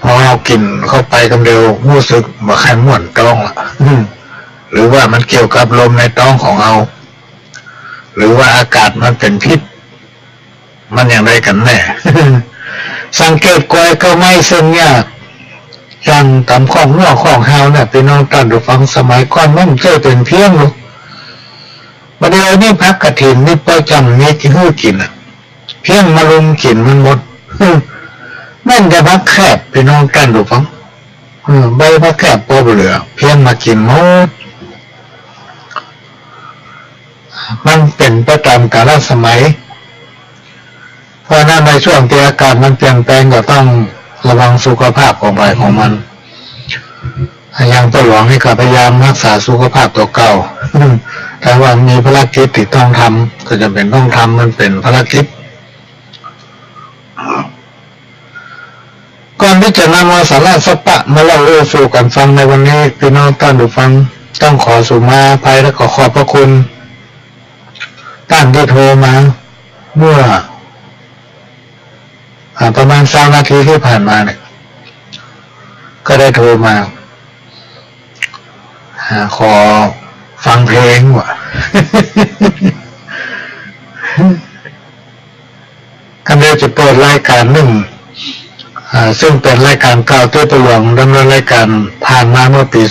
พอเรากินเข้าไปกันเร็วรู้สึกว่าใครม่วนท้องหรือว่ามันเกี่ยวกับลมในท้องของเราหรือว่าอากาศมันเป็นพิษมันอย่างไรกันแน่ สังเกตกวยก็ไม่เส้นยากอย่างตำข้องนอกข้องเฮาเนี่ยพี่น้องท่านผู้ฟังสมัยก่อนมันเจอเป็นเพี้ยนหรอกประเดี๋ยวนี้พักกระถินนี่ประจำมีที่หู้กินเพี้ยนมาลุมกินมันหมดแม่นจะพักแคบพี่น้องท่านผู้ฟังใบพักแคบพอเหลือเพี้ยนมากินหมดมันเป็นประจำกาลสมัยเพราะนั้นในช่วงที่อากาศมันเปลี่ยนแปลงก็ต้องระวังสุขภาพของใบของมันอย่างตัวหลวงนี่ก็พยายามรักษาสุขภาพตัวเก่าแต่ว่ามีภารกิจที่ต้องทำก็จะเป็นต้องทำมันเป็นภารกิจก่อนที่จะนำมาสาระสปะมาเล่าสู่กันฟังในวันนี้พี่น้องท่านผู้ฟังต้องขอสุมาภัยและขอขอบพระคุณท่านที่โทรมาเมื่อประมาณ3 นาทีที่ผ่านมาเนี่ยก็ได้โทรมาขอฟังเพลงว่ะ กันเดียวจะเปิดรายการหนึ่งซึ่งเป็นรายการเก่าที่ตัวหลวงดำเนินรายการผ่านมาเมื่อปี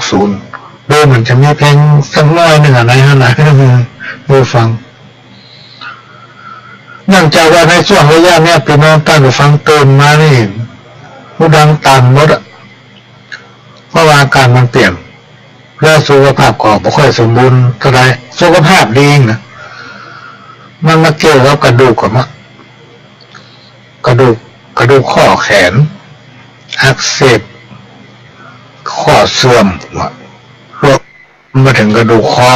2560 ดูเหมือนจะมีเพลงสักน้อยหนึ่งอะไรฮะนะดูฟังเนื่องจากว่าในช่วงระยะเนี้ยพี่น้องตั้งแต่ฟังตื่นมานี่ผู้ดังต่ำหมดเพราะว่าอาการมันเปลี่ยนแล้วสุขภาพก็ไม่ค่อยสมบูรณ์เท่าไรสุขภาพดีนะมันมาเกี่ยวกับกระดูกกับกระดูกข้อแขนอักเสบข้อเสื่อมรวมมาถึงกระดูกคอ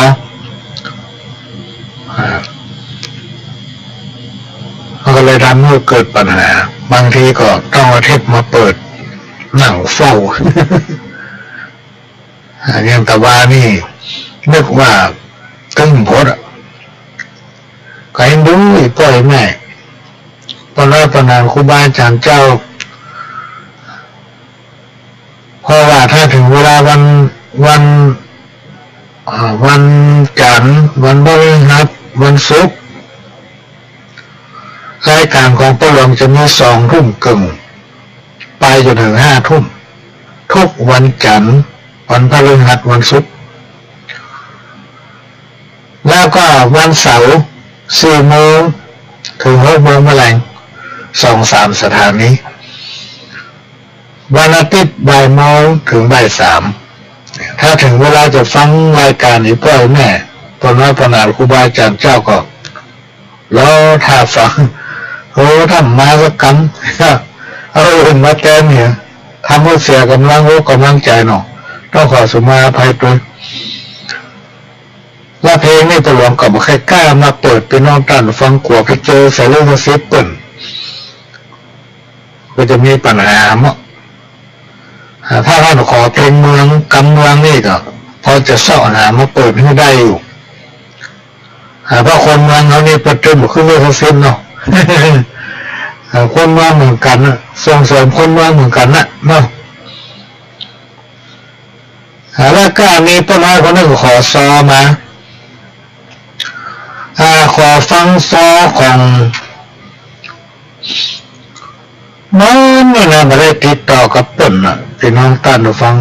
มันก็เลยทำให้เกิดปัญหาบางทีก็ต้องเอาเทปมาเปิดหนังเฝ้าอย่างตะวานี่นึกว่าตึงพดก็เห็นดูปล่อยแม่ตอนแรกตอนนั้นครูบาอาจารย์เจ้าเพราะว่าถ้าถึงเวลาวันจันทร์วันพฤหัสวันศุกร์รายการของพระหลวงจะมี2 ทุ่มครึ่งไปจนถึง5 ทุ่มทุกวันจันทร์วันพฤหัสวันศุกร์แล้วก็วันเสาร์4 โมงถึง6 โมงแมลง2-3 สถานีวันอาทิตย์บ่ายโมงถึงบ่าย3ถ้าถึงเวลาจะฟังรายการนี้พ่อแม่ตอนนั้นพระนาครูบาอาจารย์เจ้าก็แล้วถ้าฟังทำมาสักคำเอาอื่นมาแทนเนี่ยทำให้เสียกำลังใจหน่อยต้องขอสมาภัยด้วยและเพลงนี่ตลอดกับใครกล้ามาเปิดเป็นน้องตันฟังกลัวไปเจอใส่เรื่องเสียเปิ่นก็จะมีปัญหามั้งถ้าท่านขอเพลงเมืองกำเมืองนี่ก็พอจะเสาะหามาเปิดให้ได้อยู่เพราะคนเมืองเขานี่ประจุขึ้นเรื่องเส้นเนาะคนเมืองเหมือนกันนะส่งเสริมคนเมืองเหมือนกันนะเนาะแล้วก็มีป้าน้อยคนนึงขอซอมาขอฟังซอของน้องนี่นะไม่ได้ติดต่อกับเปิ้ลนะพี่น้องตั้นฟัง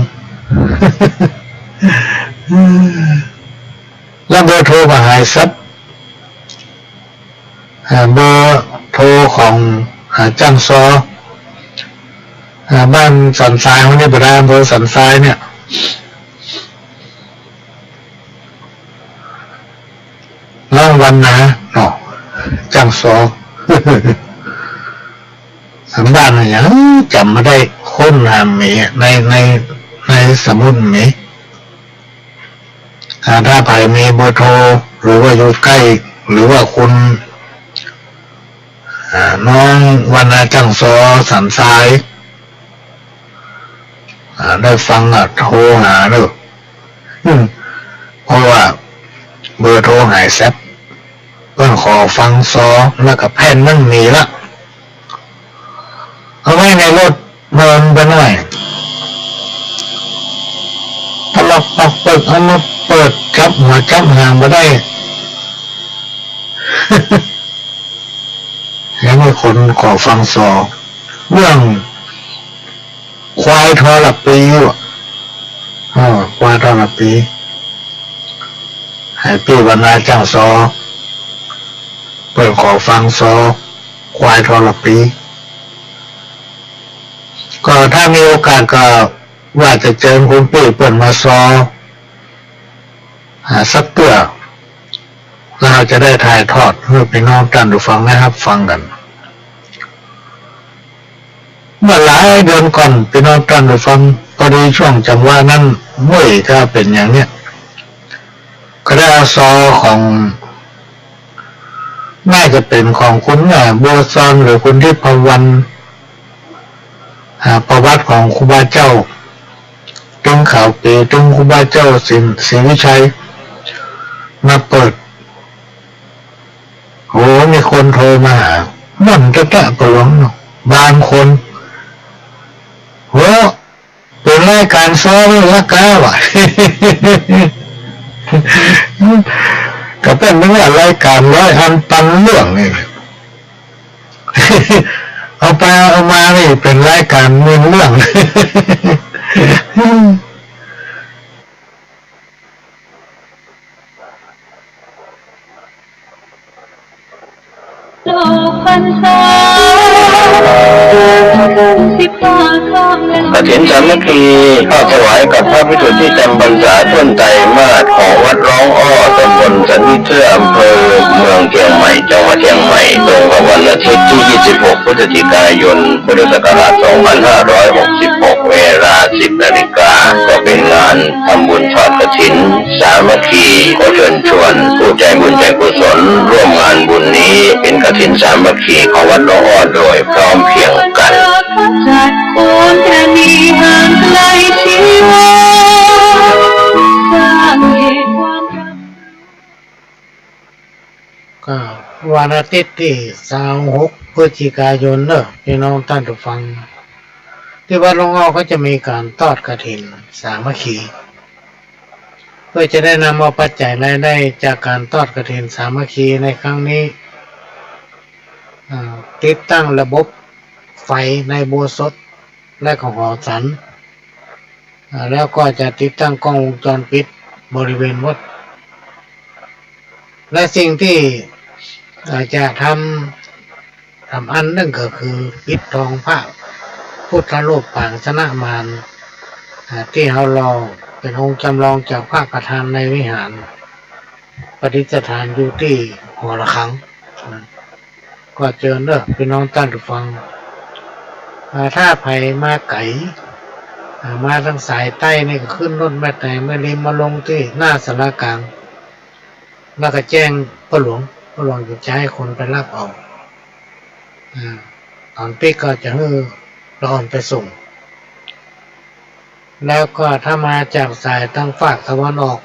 แล้วเบอร์โทรมาหายซับเบอร์โทรของจ้างซอบ้านสันทรายวันนี้บรามเบอร์สันทรายเนี่ยน้องวันนะเนาะจ้างซอสัมบ้านอะไรอย่างจำไม่ได้ค้นหามีในสมุดมีถ้าใครมีเบอร์โทรหรือว่าอยู่ใกล้หรือว่าคุณน้องวันนาจังซอสันทรายได้ฟังโทรหาเนอะเพราะว่าเบอร์โทรหายแซบเพื่อนขอฟังซอแล้วกับแผ่นมันมีละเอาไว้ในรถเดินไปหน่อยถ้าเราเปิดเอามาเปิดจับหัวจับหางมาได้แล้วมีคนขอฟังซอเรื่องควายทอละปีควายทอละปีให้พี่บรรณาจ้างซอเปิดขอฟังซอควายทอละปีก็ถ้ามีโอกาสก็ว่าจะเจอคุณพี่เปิดมาซอสักตัวเราจะได้ถ่ายทอดให้พี่น้องท่านดูฟังนะครับฟังกันเมื่อหลายเดือนก่อนพี่น้องท่านดูฟังพอดีช่วงจังหวะนั้นเมื่อถ้าเป็นอย่างเนี้ยก็ได้เอาซอของน่าจะเป็นของคุณบัวซอนหรือคุณที่พวันประวัติของครูบาเจ้าตึงข่าวปีตึงครูบาเจ้าศรีวิชัยมาเปิดโอ้มีคนโทรมาหามันจะแตะปลงบางคนโอ้เป็นรายการซ้อมละก้าวะก็เป็นเรื่องรายการ100 อันปันเรื่องนี่เอาไปเอามานี่เป็นรายการมีเรื่อง พรรษาขึ้น15 ค่ำและ กฐินสามัคคีเข้าถวายกับพระภิกษุที่จำพรรษาต้นไตรมาสของวัดร้องอ้อตำบลสันนิเทื่ออำเภอเมืองเชียงใหม่จังหวัดเชียงใหม่ตรงกับวันอาทิตย์ที่ 26 พฤศจิกายน พุทธศักราช 2566 เวลา 10 นาฬิกาก็เป็นงานทำบุญทอดกฐินสามัคคีขอเชิญชวนผู้ใจบุญใจกุศลร่วมงานบุญนี้เป็นกฐินสามัคคีของวัดร้องอ้อโดยพร้อมเพรียงกัน จัดโอนประนีห่างไกลชีวาสร้างเหตุความรัก ก็วันอาทิตย์ที่26 พฤศจิกายนเนอะพี่น้องท่านผู้ฟังที่วัดหลวงอ้อก็จะมีการทอดกฐินสามัคคีเพื่อจะได้นำเอาปัจจัยรายได้จากการทอดกฐินสามัคคีในครั้งนี้ติดตั้งระบบไฟในโบสถ์และของหอฉันแล้วก็จะติดตั้งกล้องวงจรปิดบริเวณวัดและสิ่งที่จะทำอันหนึ่งก็คือปิดทองพระพุทธรูปปางชนะมารที่เรารอเป็นองค์จำลองจากพระประธานในวิหารประดิษฐานอยู่ที่หอระฆังก็เจอเนอะพี่น้องท่านผู้ฟังถ้าไผมาไก่มาทางสายใต้นี่ก็ขึ้นรถแม่แต่เมื่อนี้มาลงที่หน้าสารกลางแล้วก็แจ้งพ่อหลวงจะให้คนไปรับเอาตอนปีก็จะให้รอนไปส่งแล้วก็ถ้ามาจากสายทางฝากตะวันออก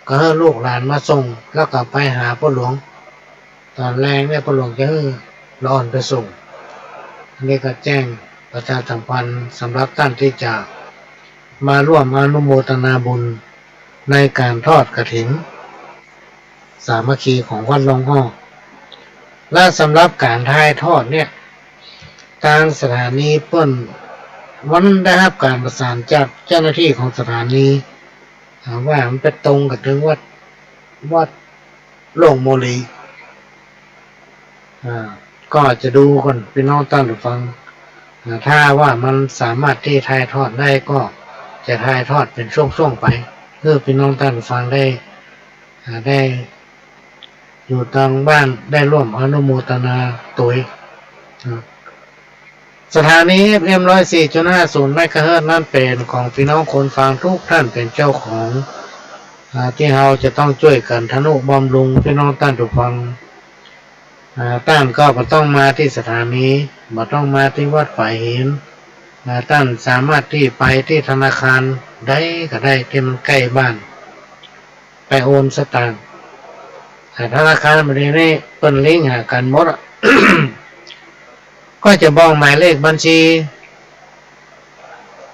ก็ให้ลูกหลานมาส่งแล้วก็ไปหาพ่อหลวงตอนแรกเนี่ยพ่อหลวงจะให้รอนไปส่งอันนี้ก็แจ้งประชาสัมพันธ์สำหรับท่านที่จะมาร่วมอนุโมทนาบุญในการทอดกฐินสามัคคีของวัดหลวงอ้อและสำหรับการถ่ายทอดเนี่ยทางสถานีเปิ้นวันได้รับการประสานจากเจ้าหน้าที่ของสถานีว่ามันเป็นตรงกับถึงวัดโล่งโมลีก็จะดูคนพี่น้องท่านผู้ฟังถ้าว่ามันสามารถที่ถ่ายทอดได้ก็จะถ่ายทอดเป็นช่วงๆไปเพื่อพี่น้องท่านผู้ฟังได้อยู่ทางบ้านได้ร่วมอนุโมทนาตัวสถานี FM 104.50 เมกะเฮิรตซ์นั่นเป็นของพี่น้องคนฟังทุกท่านเป็นเจ้าของที่เราจะต้องช่วยกันทนุบำรุงพี่น้องท่านผู้ฟังท่านก็ไม่ต้องมาที่สถานีไม่ต้องมาที่วัดฝ่ายหินท่านสามารถที่ไปที่ธนาคารได้ก็ได้ที่มันใกล้บ้านไปโอนสตางค์ธนาคารบริเวณนี้เปิ้นลิงก์หากันหมด ก็จะบอกหมายเลขบัญชี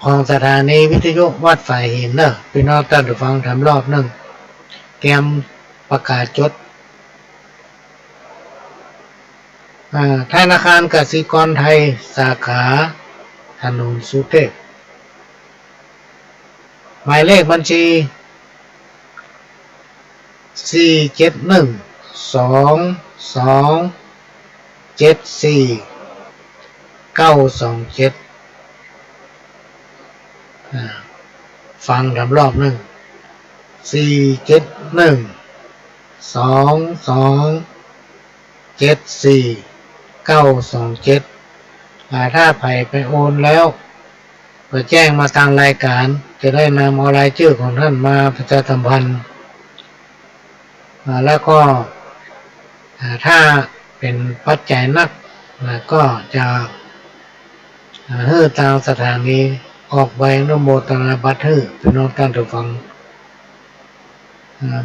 ของสถานีวิทยุวัดฝ่ายหินเนอะพี่น้องท่านผู้ฟังทำรอบหนึ่งแกมประกาศจดธนาคารกสิกรไทยสาขาถนนสุเทพหมายเลขบัญชี4712274 927ฟังทำรอบหนึ่ง4712274 ถ้าไปโอนแล้วก็แจ้งมาทางรายการจะได้นำเอารายชื่อของท่านมาประชาสัมพันธ์แล้วก็ถ้าเป็นปัจจัยนักก็จะให้ทางสถานีออกใบอนุโมทนาบัตรให้พี่น้องท่านผู้ฟัง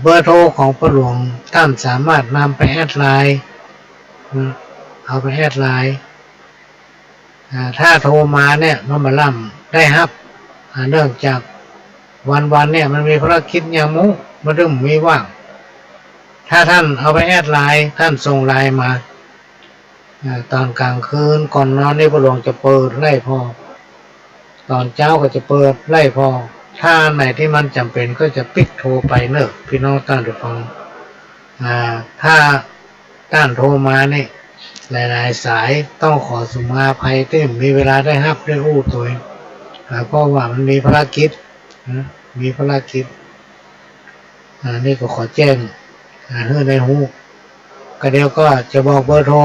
เบอร์โทรของพ่อหลวงท่านสามารถนำไปแอดไลน์เอาไปแอดไลน์ถ้าโทรมาเนี่ยมันมาล่ำได้ครับเนื่องจากวันเนี่ยมันมีภารกิจอย่างมุมันเริ่มมีว่างถ้าท่านเอาไปแอดไลน์ท่านส่งไลน์มาตอนกลางคืนก่อนนอนนี่พ่อหลวงจะเปิดไล่พอตอนเช้าก็จะเปิดไล่พอถ้าไหนที่มันจำเป็นก็จะปิดโทรไปเนอะพี่น้องท่านผู้ฟังถ้าท่านโทรมาเนี่ย หลายๆสายต้องขอสุมาภัยที่มีเวลาได้ฮับได้อู้ตัวเองเพราะว่ามันมีภารกิจมีภารกิจนี่ก็ขอแจ้งให้ในหูก็เดี๋ยวก็จะบอกเบอร์โทร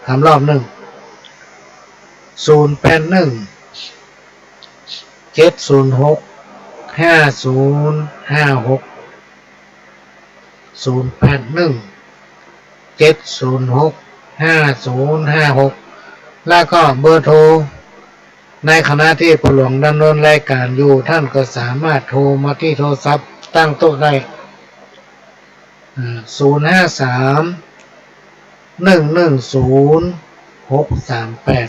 ทำรอบหนึ่ง081-706-5056 081-706-5056แล้วก็เบอร์โทรในขณะที่ผู้หลวงดำเนินรายการอยู่ท่านก็สามารถโทรมาที่โทรศัพท์ตั้งโต๊ะได้053-110-638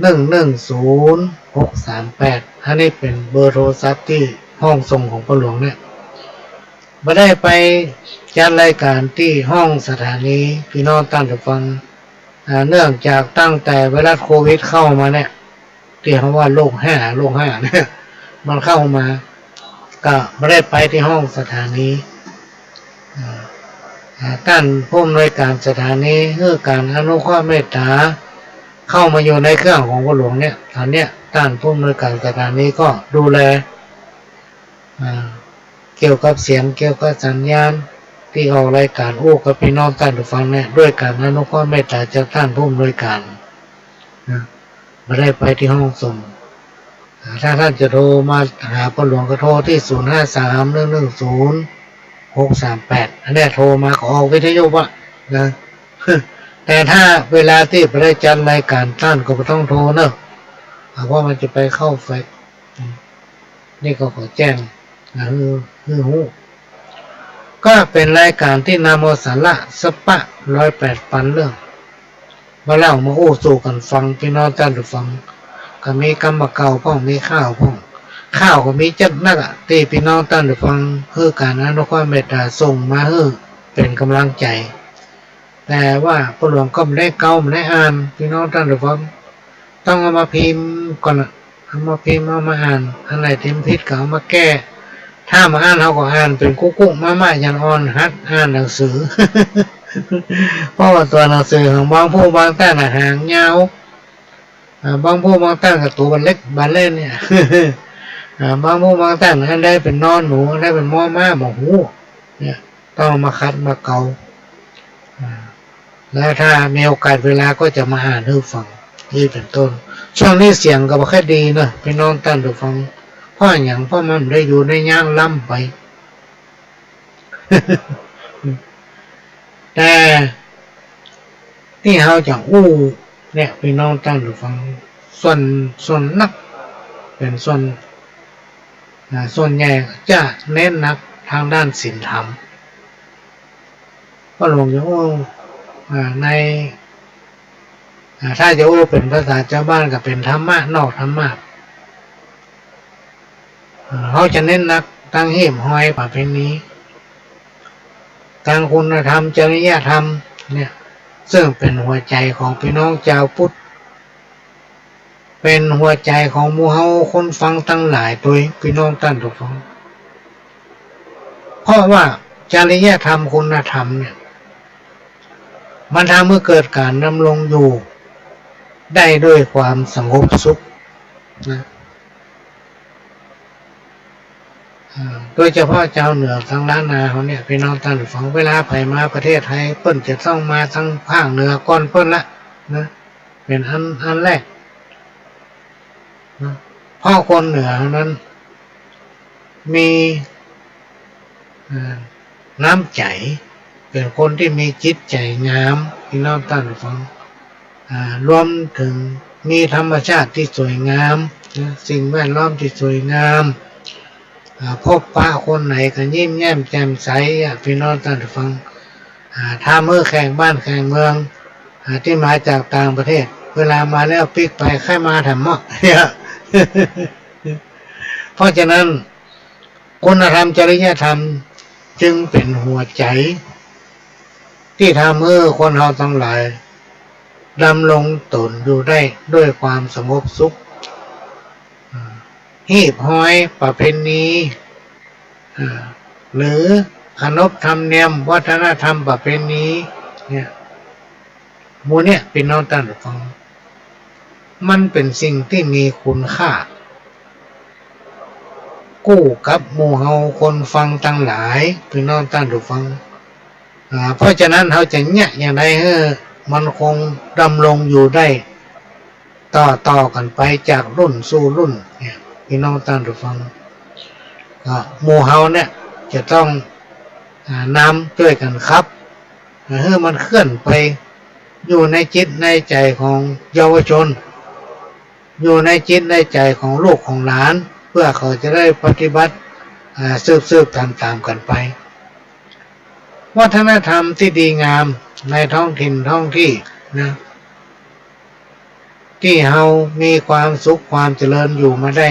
110-638อันนี้เป็นเบอร์โทรศัพท์ที่ห้องส่งของผู้หลวงเนี่ยไม่ได้ไปจัดรายการที่ห้องสถานีพี่น้องตั้งแต่ฟังเนื่องจากตั้งแต่ไวรัสโควิดเข้ามาเนี่ยที่เขาว่าโรค5เนี่ยมันเข้ามาก็ไม่ได้ไปที่ห้องสถานีท่านผู้อำนวยการสถานีคือการอนุเคราะห์เมตตาเข้ามาอยู่ในเครื่องของผู้หลวงเนี่ยตอนเนี้ยท่านผู้อำนวยการสถานีก็ดูแลเกี่ยวกับเสียงเกี่ยวกับสัญญาณที่ออกรายการอู้กับพี่น้องท่านผู้ฟังเนี่ยด้วยการอนุเคราะห์เมตตาจากท่านผู้อำนวยการไม่ได้ไปที่ห้องส่งถ้าท่านจะโทรมาหาผู้หลวงก็โทรที่053-110-638อันนี้โทรมาขอออกวิทยุวะนะแต่ถ้าเวลาที่ไปได้จัดรายการท่านก็ไม่ต้องโทรเนอะเพราะมันจะไปเข้าไฟนี่ก็ขอแจ้งหูก็เป็นรายการที่นำเอาสาระสปะ108ปันเรื่องมาเล่ามาอู้สู่กันฟังพี่น้องท่านผู้ฟังก็มีกำมะเก่าพ่องมีข้าวพ่องข้าวก็มีจัดนักตีพี่น้องท่านผู้ฟังเพื่อการอนุเคราะห์เมตตาส่งมาให้เป็นกำลังใจแต่ว่าผู้หลวงก็ไม่ได้เก่าไม่ได้อ่านพี่น้องท่านผู้ฟังต้องเอามาพิมพ์ก่อนเอามาพิมพ์เอามาอ่านอะไรที่ผิดก็เอามาแก้ถ้ามาอ่านเขาก็อ่านเป็นกุ๊กมายันอ่อนฮัดอ่านหนังสือ เพราะว่าตัวหนังสือของบางผู้บางท่านหางยาวบางผู้บางท่านกับตัวมันเล็กบานเล่นเนี่ย บางผู้บางท่านอันได้เป็นนอนหนูอันได้เป็นม้อม้าหมอหูเนี่ยต้องมาคัดมาเกาแล้วถ้ามีโอกาสเวลาก็จะมาอ่านให้ฟังนี่เป็นต้นช่วงนี้เสียงก็ไม่ค่อยดีเนอะพี่น้องท่านผู้ฟังเพราะอย่างเพราะมันได้อยู่ในย่างล่ำไป แต่ที่เขาจะอู้เนี่ยพี่น้องท่านผู้ฟังส่วนนักเป็นส่วนใหญ่จะเน้นนักทางด้านศีลธรรมก็หลวงจะอู้ในถ้าจะอู้เป็นภาษาชาวบ้านก็เป็นธรรมะนอกธรรมะเขาจะเน้นนักตั้งเหี่ยมห้อยประเพณีทางคุณธรรมจริยธรรมเนี่ยซึ่งเป็นหัวใจของพี่น้องชาวพุทธเป็นหัวใจของหมู่เฮาคนฟังทั้งหลายโดยพี่น้องท่านทุกท่านเพราะว่าจริยธรรมคุณธรรมเนี่ยมันทำให้เกิดการดำรงอยู่ได้ด้วยความสงบสุขนะโดยเฉพาะเจ้าเหนือทางด้านนาเขาเนี่ยพี่น้องท่านฟังเวลาไปมาประเทศไทยเปิ้นจะต้องมาทางภาคเหนือก่อนเปิ้นละนะเป็นอันแรกนะเพราะคนเหนือนั้นมีน้ำใจเป็นคนที่มีจิตใจงามพี่น้องท่านฟังรวมถึงมีธรรมชาติที่สวยงามนะสิ่งแวดล้อมที่สวยงามพบปะคนไหนก็ยิ้มแย้มแจ่มใสพี่น้องท่านฟังถ้าเมื่อแข่งบ้านแข่งเมืองที่มาจากต่างประเทศเวลามาแล้วปิกไปใครมาทำมั่งเนี่ย เพราะฉะนั้นคุณธรรมจริยธรรมจึงเป็นหัวใจที่ทำให้คนเราทั้งหลายดำรงตนอยู่ได้ด้วยความสงบสุขหีบห้อยประเพณีหรือ ขนบธรรมเนียมวัฒนธรรมประเพณีเนี่ยหมู่เนี่ยพี่น้องท่านผู้ฟังมันเป็นสิ่งที่มีคุณค่ากู้กับหมู่เฮาคนฟังทั้งหลายพี่น้องท่านผู้ฟังเพราะฉะนั้นเขาจะเนี่ยอย่างไรมันคงดำรงอยู่ได้ต่อกันไปจากรุ่นสู่รุ่นเนี่ยพี่น้องท่านผู้ฟังหมู่เฮาเนี่ยจะต้องนำช่วยกันครับให้มันเคลื่อนไปอยู่ในจิตในใจของเยาวชนอยู่ในจิตในใจของลูกของหลานเพื่อเขาจะได้ปฏิบัติสืบตามกันไปวัฒนธรรมที่ดีงามในท้องถิ่นท้องที่นะที่เฮามีความสุขความเจริญอยู่มาได้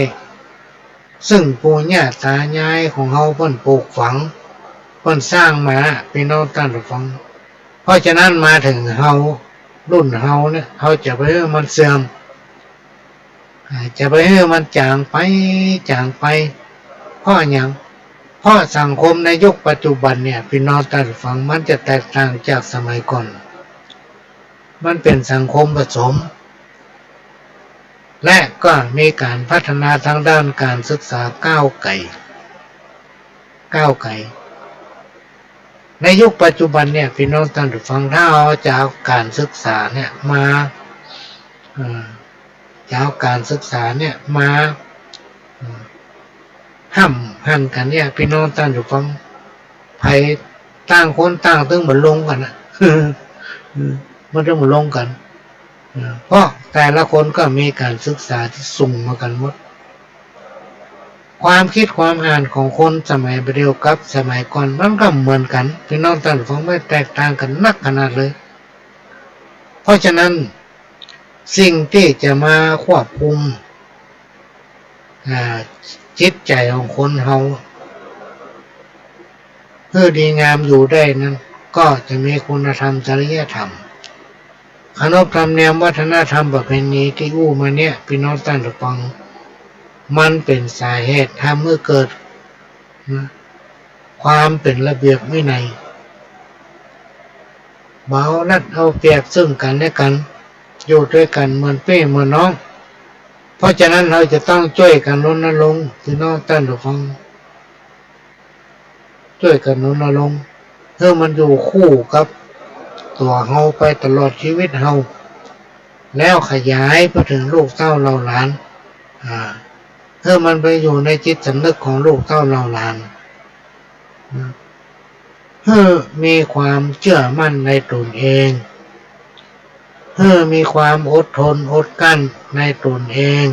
ซึ่งปู่ย่าตายายของเฮาเพิ่นปลูกฝังเพิ่นสร้างมาพี่น้องท่านผู้ฟังเพราะฉะนั้นมาถึงเฮารุ่นเฮาเนี่ยเฮาจะไปให้มันเสื่อมจะไปให้มันจางไปเพราะอย่างเพราะสังคมในยุคปัจจุบันเนี่ยพี่น้องท่านผู้ฟังมันจะแตกต่างจากสมัยก่อนมันเป็นสังคมผสมและก็มีการพัฒนาทางด้านการศึกษาก้าวไกลในยุคปัจจุบันเนี่ยพี่น้องท่านผู้ฟังถ้าเอาจากการศึกษาเนี่ยมาจากการศึกษาเนี่ยมาหั่นกันเนี่ยพี่น้องท่านผู้ฟังไผต่างคนต่างต้องมาลงกันนะมันต้องมาลงกันเพราะแต่ละคนก็มีการศึกษาที่สูงมากันหมดความคิดความอ่านของคนสมัยเดียวกับสมัยก่อนมันก็เหมือนกันพี่น้องท่านผู้ฟังไม่แตกต่างกันนักขนาดเลยเพราะฉะนั้นสิ่งที่จะมาควบคุมจิตใจของคนเฮาเพื่อดีงามอยู่ได้นั้นก็จะมีคุณธรรมจริยธรรมขนบธรรมเนียมวัฒนธรรมประเพณีที่อู้มาเนี่ยพี่น้องท่านผู้ฟังมันเป็นสาเหตุทำให้เกิดความเป็นระเบียบวินัยเบาลัดเอาเปรียบซึ่งกันและกันอยู่ด้วยกันเหมือนพี่เหมือนน้องเพราะฉะนั้นเราจะต้องช่วยกันรณรงค์พี่น้องท่านผู้ฟังช่วยกันรณรงค์เพื่อมันอยู่คู่กับตัวเฮาไปตลอดชีวิตเฮาแล้วขยายไปถึงลูกเต้าเราหลานเพื่อมันไปอยู่ในจิตสำนึกของลูกเต้าเราหลานเพื่อมีความเชื่อมั่นในตนเองเพื่อมีความอดทนอดกลั้นในตนเอง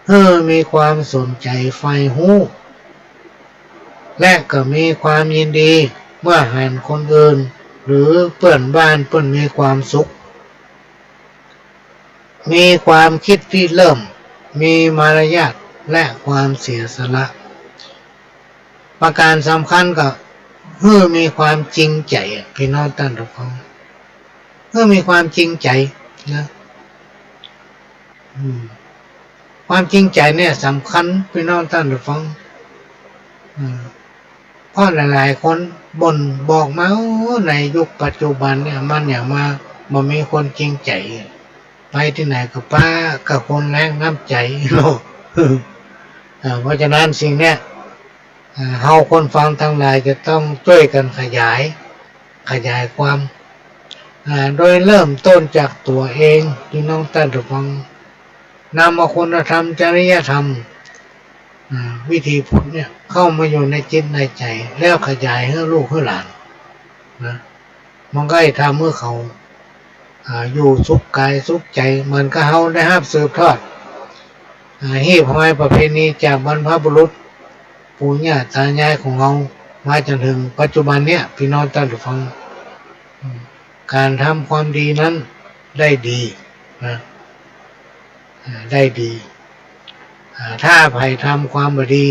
เพื่อมีความสนใจใฝ่รู้และก็มีความยินดีเมื่อเห็นคนอื่นหรือเพื่อนบ้านเพื่อนมีความสุขมีความคิดที่เริ่มมีมารยาทและความเสียสละประการสำคัญก็เพื่อมีความจริงใจพี่น้องท่านทุกคนเพื่อมีความจริงใจนะความจริงใจเนี่ยสำคัญพี่น้องท่านทุกคนเพราะหลายๆคนบ่นบอกมาในยุคปัจจุบันเนี่ยมันอย่างมาบ่มีคนจริงใจไปที่ไหนก็ป้ากับคนแรงน้ำใจโลกเพราะฉะนั้นสิ่งเนี้ยเฮาคนฟังทั้งหลายจะต้องช่วยกันขยายความโดยเริ่มต้นจากตัวเองพี่น้องท่านผู้ฟังนำเอาคุณธรรมจริยธรรมวิธีพุทธเนี่ยเข้ามาอยู่ในจิตในใจแล้วขยายให้ลูกให้หลานนะมันก็ให้ทำเมื่อเขาอยู่สุขกายสุขใจเหมือนกับเขาได้รับสืบทอดฮีบห้อยประเพณีจากบรรพบุรุษปู่ย่าตายายของเรามาจนถึงปัจจุบันเนี่ยพี่น้องท่านผู้ฟังการทำความดีนั้นได้ดีนะได้ดีถ้าใครทำความบดี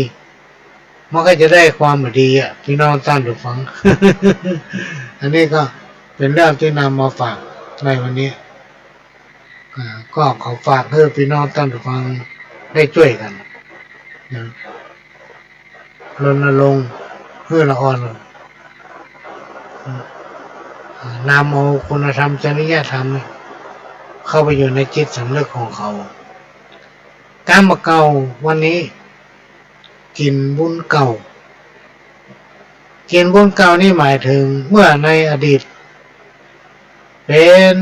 มันก็จะได้ความบดีพี่น้องท่านผู้ฟัง อันนี้ก็เป็นเรื่องที่นำมาฝากในวันนี้ก็ขอฝากให้พี่น้องท่านผู้ฟังได้ช่วยกันรณรงค์ เพื่อละอ่อนนำเอาคุณธรรมจริยธรรมเข้าไปอยู่ในจิตสำนึกของเขาการมาเก่าวันนี้กินบุญเก่ากินบุญเก่านี่หมายถึงเมื่อในอดีตเป็น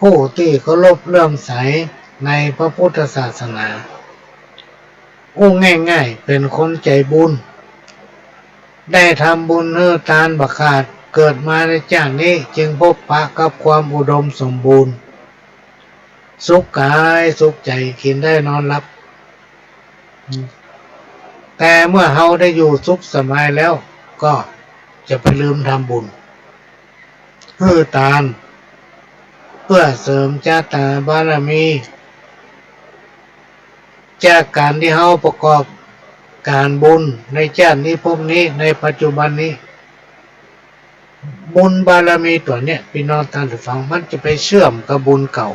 ผู้ที่เคารพเลื่อมใสในพระพุทธศาสนาง่ายๆเป็นคนใจบุญได้ทำบุญเนื้อทานบักขาดเกิดมาในชาตินี้จึงพบปะกับความอุดมสมบูรณ์สุขกายสุขใจกินได้นอนหลับแต่เมื่อเราได้อยู่สุขสบายแล้วก็จะไปลืมทำบุญเพื่อทานเพื่อเสริมชาตาบารมีจากการที่เราประกอบการบุญในชาตินี้ภพนี้ในปัจจุบันนี้บุญบารมีตัวเนี้ยพี่น้องท่านผู้ฟังมันจะไปเชื่อมกับบุญเก่า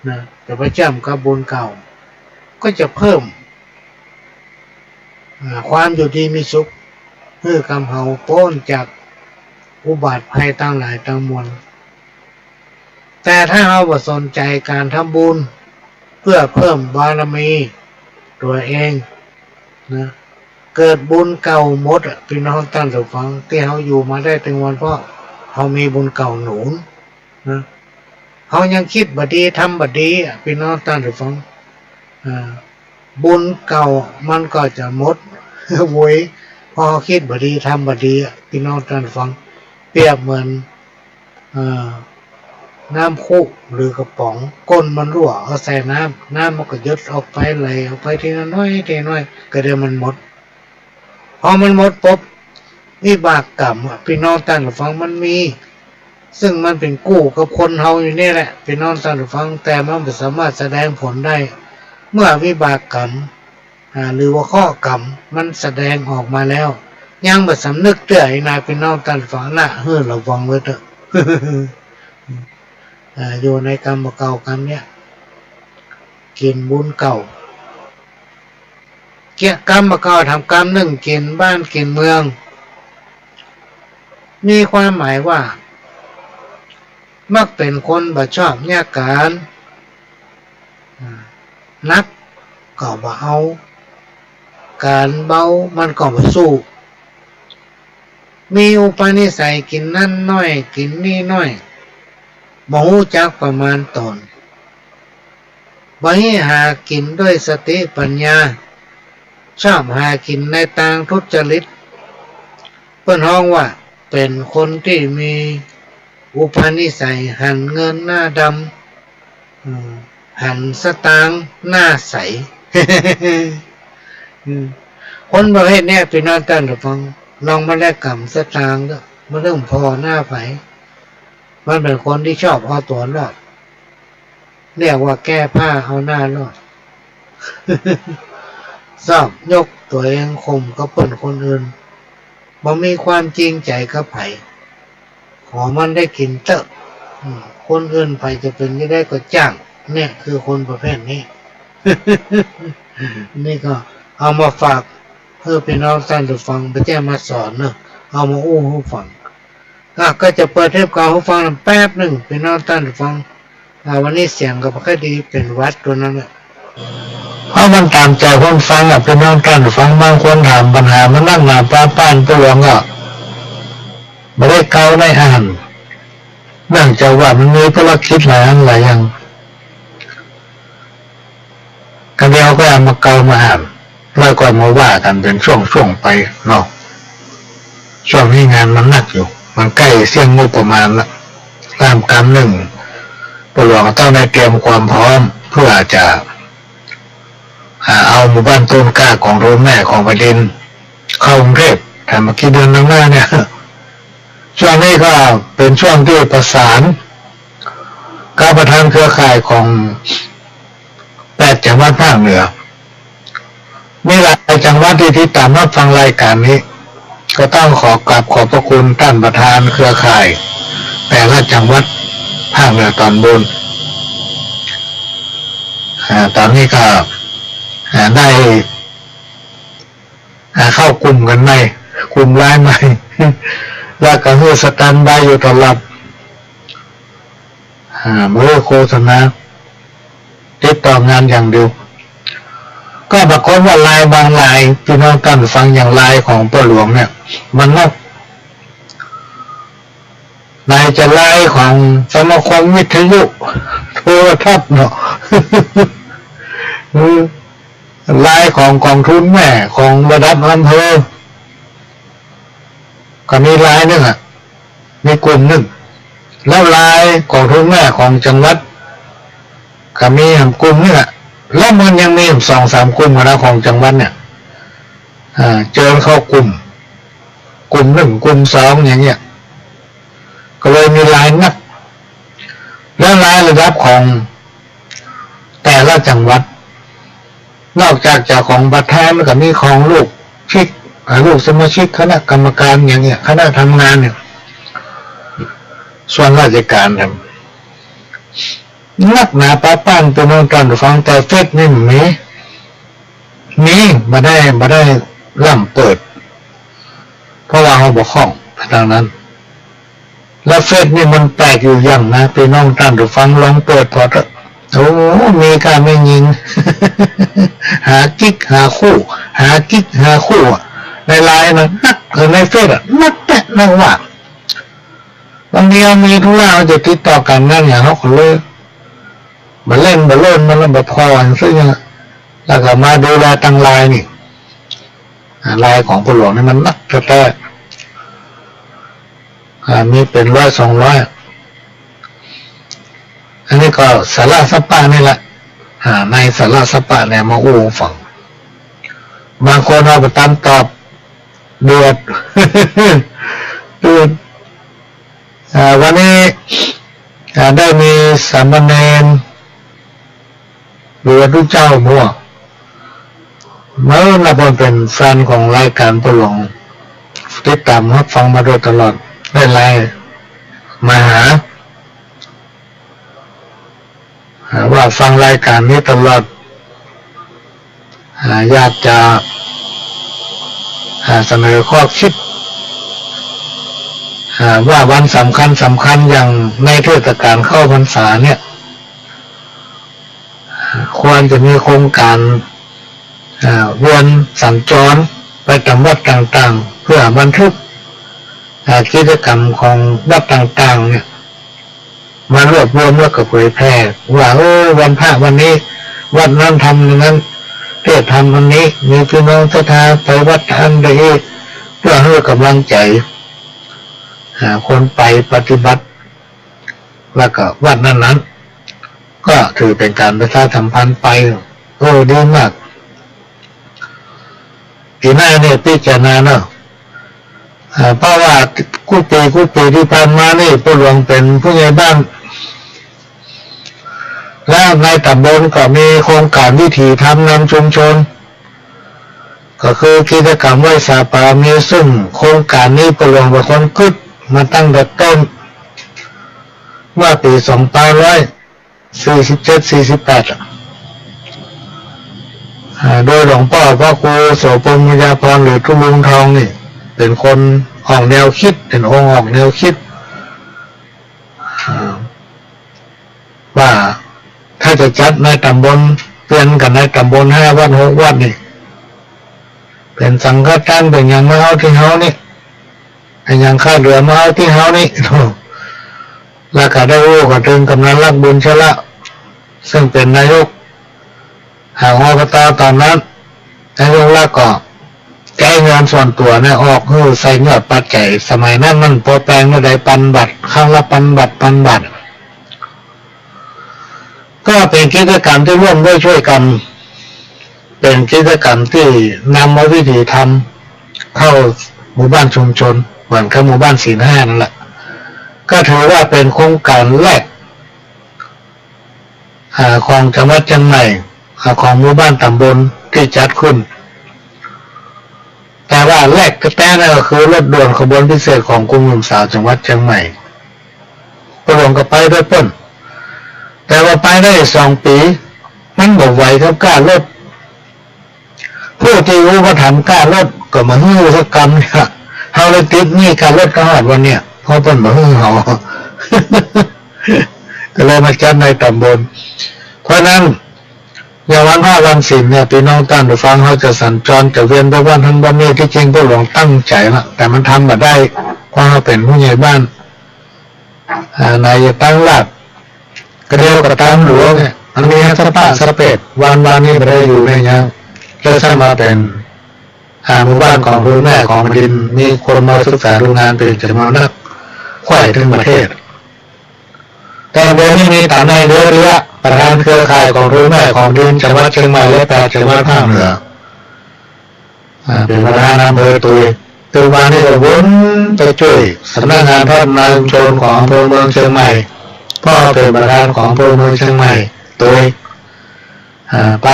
นะจะไปเชื่อมกับบุญเก่าก็จะเพิ่มความอยู่ดีมีสุขเพื่อกำเฮาพ้นจากอุบัติภัยต่างหลายต่างมวลแต่ถ้าเราบ่สนใจการทำบุญเพื่อเพิ่มบารมีตัวเองนะเกิดบุญเก่าหมดพี่น้องท่านผู้ฟังที่เขาอยู่มาได้ถึงวันเพราะเขามีบุญเก่าหนุนนะเขายังคิดบดีทำบดีพี่น้องท่านผู้ฟังบุญเก่ามันก็จะหมดโวยพอคิดบดีทำบดีพี่น้องท่านผู้ฟังเปรียบเหมือนน้ำคุหรือกระป๋องก้นมันรั่วเอาใส่น้ำมันก็ยดออกไปไหลออกไปทีละน้อยทีน้อยก็เดี๋ยวมันหมดพอมันหมดปุ๊บวิบากกรรมพี่น้องท่านผู้ฟังมันมีซึ่งมันเป็นกู้กับคนเฮาอยู่นี่แหละพี่น้องท่านผู้ฟังแต่มันไม่สามารถแสดงผลได้เมื่อวิบากกรรมหรือว่าข้อกรรมมันแสดงออกมาแล้วยังบ่สำนึกเตื้อให้นายพี่น้องท่านผู้ฟังน่ะระวังไว้เถอะอยู่ในกรรมเก่ากรรมเนี้ยกินบุญเก่าเกี่ยกรรมเก่าทำกรรมหนึ่งกินบ้านกินเมืองมีความหมายว่ามักเป็นคนบ่ชอบแยกการนักก็บ่เอาการเบามันก็บ่สู้มีอุปนิสัยกินนั่นน้อยกินนี่น้อยบ่รู้จักประมาณตนบ่ให้หากินด้วยสติปัญญาชอบหากินในทางทุจริตเพิ่นฮ้องว่าเป็นคนที่มีอุปนิสัยหันเงินหน้าดำหันสตางค์หน้าใส คนประเภทนี้พี่น้องท่านผู้ฟังลองมาแลกกรรมสตางค์ด้วยมันเรื่องพอหน้าไผมันเป็นคนที่ชอบเอาตัวรอดเรียกว่าแก้ผ้าเอาหน้ารอด ชอบยกตัวเองข่มกับเปิ้นคนอื่นบ่มีความจริงใจกับไผขอมันได้กินเตอะคนอื่นไผจะเป็นยังได้ก็จ้างเนี่ยคือคนประเภทนี้ นี่ก็เอามาฝากเพื่อพี่น้องท่านผู้ฟังไปแจ้งมาสอนเนอะเอามาอู้ให้ฟังก็จะเปิดเทปเก่าให้ฟังแป๊บหนึ่งพี่น้องท่านผู้ฟังวันนี้เสียงก็ไม่ค่อยดีเป็นวัดตัวนั้นแหละเพราะมันตามใจคนฟังพี่น้องท่านผู้ฟังบางคนถามปัญหามันนั่งหนาป้าป้านตัวก็ไม่ได้เกาในอ่านเนื่องจากว่ามันมีภารกิจหลายอย่างกันเดียวก็เอามาเกามาอ่านแล้วก็มาว่ากันเป็นช่วงไปเนาะช่วงนี้งานมันหนักอยู่มันใกล้เสี่ยงงบประมาณละตามกรรมหนึ่งปหลวงต้องได้เตรียมความพร้อมเพื่อจะเอาหมู่บ้านต้นกล้าของโรงแม่ของประเด็นเข้ากรุงเทพแต่เมื่อกี้เดือนหน้าเนี่ยช่วงนี้ก็เป็นช่วงที่ประสานการประธานเครือข่ายของ8 จังหวัดภาคเหนือมีหลายจังหวัดที่ติดตามรับฟังรายการนี้ก็ต้องขอกราบขอบพระคุณท่านประธานเครือข่ายแต่ละจังหวัดภาคเหนือตอนบนตอนนี้ก็ได้ เข้ากลุ่มกันไหมกลุ่มไลน์ใหม่ แล้วก็เฮือสแตนบายอยู่ตลอดเมื่อโฆษณาติดต่องานอย่างเดียวก็ปรากฏว่าลายบางลายพี่น้องท่านฟังอย่างลายของพ่อหลวงเนี่ยมันนอกลายจะลายของสมาคมวิทยุโทรทัศน์เนาะ ลายของกองทุนแม่ของระดับอำเภอก็มีลายนึงมีกลุ่มนึงแล้วลายกองทุนแม่ของจังหวัดก็มีกลุ่มนึงแล้วมันยังมี2-3 กลุ่มนะของจังหวัดเนี่ยเจอเข้ากลุ่ม1 กลุ่ม 2อย่างเงี้ยก็เลยมีลายนักแล้วลายระดับของแต่ละจังหวัดนอกจากของประธานก็มีของลูกชิกลูกสมาชิกคณะกรรมการอย่างเงี้ยคณะทำงานเนี่ยส่วนราชการเนี่ยนักหนาป้าป้านตัวน้องกันฟังแต่เฟซนี่มีมาได้ล่ำเปิดเพราะว่าเขาบอกห้องทางนั้นแล้วเฟซนี่มันแปลกอยู่อย่างนะพี่น้องท่านฟังลองเปิดพอเถอะโอ้มีการไม่ยิง หากิ๊กหาคู่ในไลน์นะนักในเฟซนักแตะนักว่าบางทีมีทุกอย่างจะติดต่อกันนั่นอย่างเขาเลยมาเล่นมันแล้วมาพอซึ่งแล้วก็มาดูแลตั้งไลน์นี่ไลน์ของผู้หลวงนี่มันนักแท้มีเป็น100-200อันนี้ก็สาระสปานี่แหละในสาระสปาเนี่ยมาอู้ฟังบางคนเอาไปตามตอบเดือด วันนี้ได้มีสามเณรหรือทุกเจ้ามั่วเมื่อนับเป็นแฟนของรายการผู้หลวงติดตามรับฟังมาโดยตลอดได้ไลน์มาหาว่าฟังรายการนี้ตลอดอยากจะเสนอข้อคิดว่าวันสำคัญอย่างในเทศกาลเข้าพรรษาเนี่ยควรจะมีโครงการวนสัญจรไปตามวัดต่างๆเพื่อบันทึกกิจกรรมของวัดต่างๆเนี่ยมารวบรวมแล้วก็เผยแพร่ว่าวันพระวันนี้วัดนั้นทำอย่างนั้นเทศทำวันนี้มีพี่น้องศรัทธาไปวัดท่านได้เพื่อให้กำลังใจคนไปปฏิบัติแล้วก็วัดนั้นก็ถือเป็นการประชาสัมพันธ์ไปดีมากปีหน้าเนี่ยพิจารณาเนาะเพราะว่ากูปีที่ผ่านมานี่ผู้หลวงเป็นผู้ใหญ่บ้านแล้วในตำบลก็มีโครงการวิถีธรรมนำชุมชนก็คือกิจกรรมไหว้สาปามีซึ่งโครงการนี้ผู้หลวงเป็นคนคิดมาตั้งแต่ต้นเมื่อปี2547-48โดยหลวงพ่อพระครูโสพลมุญญาภรณ์หรือทุ่งลุงทองนี่เป็นคนออกแนวคิดเป็นองค์ออกแนวคิดว่าถ้าจะจัดในตำบลเปลี่ยนกันในตำบล5 วัด 6 วัดนี่เป็นสังฆทานเป็นอย่างมาเอาที่เฮานี่เป็นอย่างค่าเรือมาเอาที่เฮานี่แล้วก็ได้รู้ก็ถึงกำนันรักบุญชละซึ่งเป็นนายกอบต.ตอนนั้นนายกรักก็แก้เงินส่วนตัวเนี่ยออกใส่เงินปัจจัยสมัยนั้นมันพอแปลงไม่ได้ปันบัตรข้างละปันบัตรก็เป็นกิจกรรมที่ร่วมด้วยช่วยกันเป็นกิจกรรมที่นำมาวิธีทำเข้าหมู่บ้านชุมชนเหมือนกับหมู่บ้านศีล 5นั่นแหละก็ถือว่าเป็นโครงการแรกของจังหวัดเชียงใหม่ของหมู่บ้านตำบลที่จัดขึ้นแต่ว่าแรกก็แต่นั่นก็คือรถด่วนขบวนพิเศษของกรมหนุ่มสาวจังหวัดเชียงใหม่ผู้หลวงก็ไปด้วยเพิ่นแต่ว่าไปได้2 ปีมันบ่ไหวเท่าก้ารถผู้ที่รู้ว่าทำก้ารถ ก็มาฮื้อสักกรรมเนี่ยเฮาเลยติดหนี้การรถกระหอดวันเนี่ยเพราะเพิ่นมาฮื้อเฮา ก็เลยมาจัดในตำบลเพราะนั้นอย่างวัน5วัน10เนี่ยพี่น้องท่านผู้ฟังเขาจะสัญจรจะเวียนไปวันทั้งวันนี้ที่จริงพวกหลวงตั้งใจละแต่มันทำมาได้เพราะเขาเป็นผู้ใหญ่บ้านนายตั้งหลักกระเดียวกระตามหลวงเนี่ยมันมีสปะสเปดวันนี้ไม่ได้อยู่ในยังแล้วสร้างมาเป็นหมู่บ้านของพ่อแม่ของดินมีคนมาศึกษาดูงานเป็นจำนวนนักควายถึงประเทศแต่เดี๋ยวนี้มีตามในเรือประธานเครือข่ายของพ่อแม่ของดินจังหวัดเชียงใหม่และ8จังหวัดภาคเหนือเป็นประธานอำเภอตัวมานี่ก็วนไปช่วยสำนักงานพัฒนาชุมชนของอำเภอเมืองเชียงใหม่พ่อเป็นประธานของอำเภอเมืองเชียงใหม่ตัวไป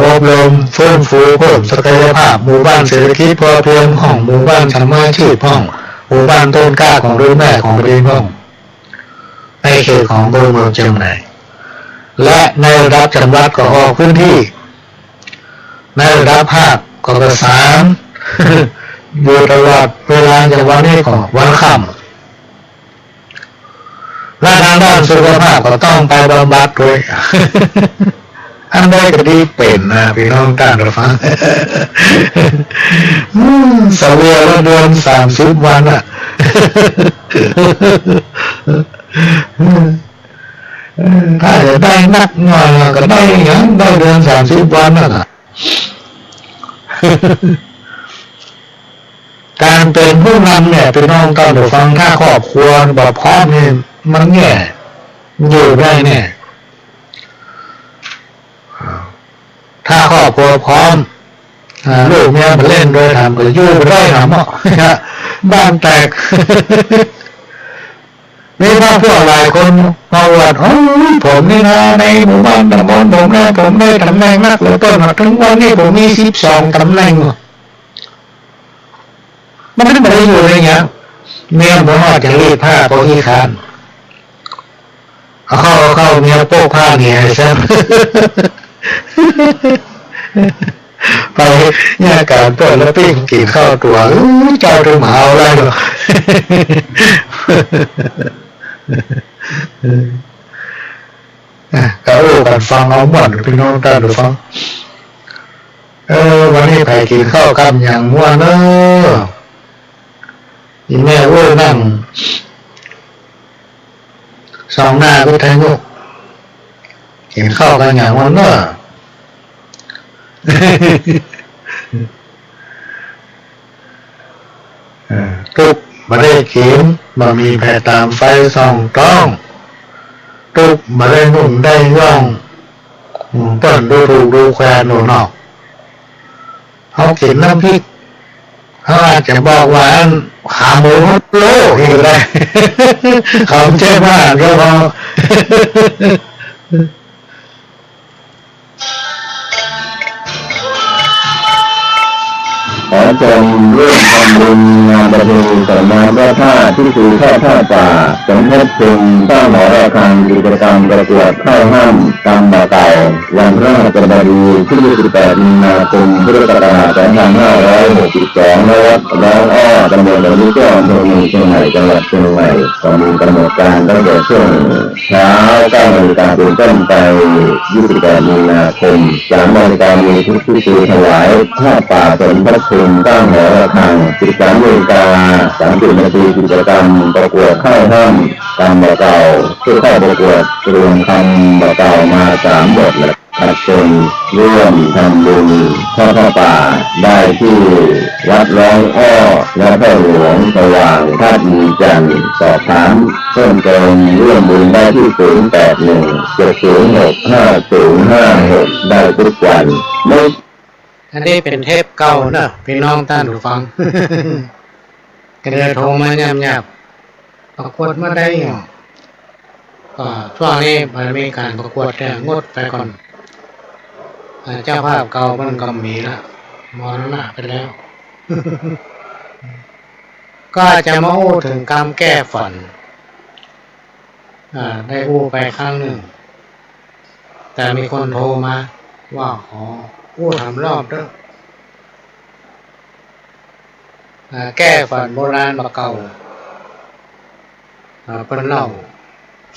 อบรมฟื้นฟูเพิ่มศักยภาพหมู่บ้านเศรษฐกิจพอเพียงของหมู่บ้านสามัคคีพ่องหมู่บ้านต้นกล้าของรุ่นแม่ของดินพ่องในเขตของอำเภอเมืองเชียงใหม่และในระดับจังหวัดก็ออกพื้นที่ในระดับภาคก็ประสาน อยู่ตลอดเวลาจากวันนี้ก็วันค่ำและทางด้านสุขภาพก็ต้องไปบำบัดด้วย อันใดก็ดีเป็นนะพี่น้องท่านผู้ฟัง เสวียละเดือน30 วันอ่ะ ถ้าจะได้นักหน่อยก็ได้อย่างได้เดือน30 วันน่ะ การเป็นผู้นำเนี่ยพี่น้องท่านผู้ฟังถ้าครอบครัวแบบพร้อมนี่มันแย่อยู่ได้เนี่ยถ้าครอบครัวพร้อมลูกเมียมาเล่นโดยทำก็อยู่ได้หรอมั้งบ้านแตก มีพวกหลายคนมาว่าโอ้ยผมนี่นะในหมู่บ้านตำบลผมนะผมได้ตำแหน่งนักเหลือเกินถึงวันนี้ผมมี12 ตำแหน่งมันไม่ได้อยู่เลยเงี้ยเมียผมอาจจะรีดผ้าพอขี้คานเข้าเมียโป๊กผ้าเนี่ยใช่ไหม ไปเนี่ยการเปิดแล้วปิ้งกินข้าวตัวเจ้าถึงมาเอาอะไรหรอ ก็กันฟังเอาหมดพี่น้องท่านผู้ฟังวันนี้ไปกินข้าวกันอย่างม่วนอีแม่นั่งสองหน้าก็แทงลูกกินข้าวกันอย่างม่วนทุกมาได้เขียนมามีแผ่ตามไฟส่องต้องทุกมาได้นุ่มได้ย่องเปิ้นดูแควหนูนอกเขากินน้ำพริกเขาอาจจะบอกว่าขาหมูโลอีกเลย เขาเจ๊บ้านก็พอ ขอจงร่วมทำบุญงานประเพณีสวดมนต์พระธาตุที่คือทอดผ้าป่าสมทบทุนสร้างหอระฆังกิจกรรมประกวดเข้าห้ามกรรมเก่าวันราชบดีที่28 มีนาคมพุทธศักราช 2562 ณ วัดร้องอ้อตำบลหนองลูกแก้วอำเภอเมืองเชียงใหม่จังหวัดเชียงใหม่ก็มีกำหนดการตั้งแต่ช่วงเช้า 9 นาฬิกาเป็นต้นไป 28 มีนาคม 3 นาฬิกามีพิธีถวายผ้าป่าสมทบทุนสร้างหอระฆัง 13 นาฬิกา 30 นาทีกิจกรรมประกวดเข้าห้ามกรรมเก่าผู้เข้าประกวดรวมคำเก่ามา3 บทและขัดจนร่วมทำบุญทอดผ้าป่าได้ที่วัดร้องอ้อและพระหลวงสว่างธาตุมีจันทร์สอบถามเพิ่มเติมร่วมบุญได้ที่ 081-706-5056 ได้ทุกวันอันนี้เป็นเทปเก่านะพี่น้องท่านผู้ฟัง ก็เลยโทรมาแยบๆประกวดมาได้ก็ช่วงนี้มันมีการประกวดแต่งดไปก่อนเจ้าภาพเก่ามันก็มีละมรณะไปแล้ว ก็จะมาอู้ถึงการแก้ฝันได้อู้ไปครั้งหนึ่งแต่มีคนโทรมาว่าขออู้ทำรอบเด้อ แก้ฝันโบราณมาเก่าเป็นเล่า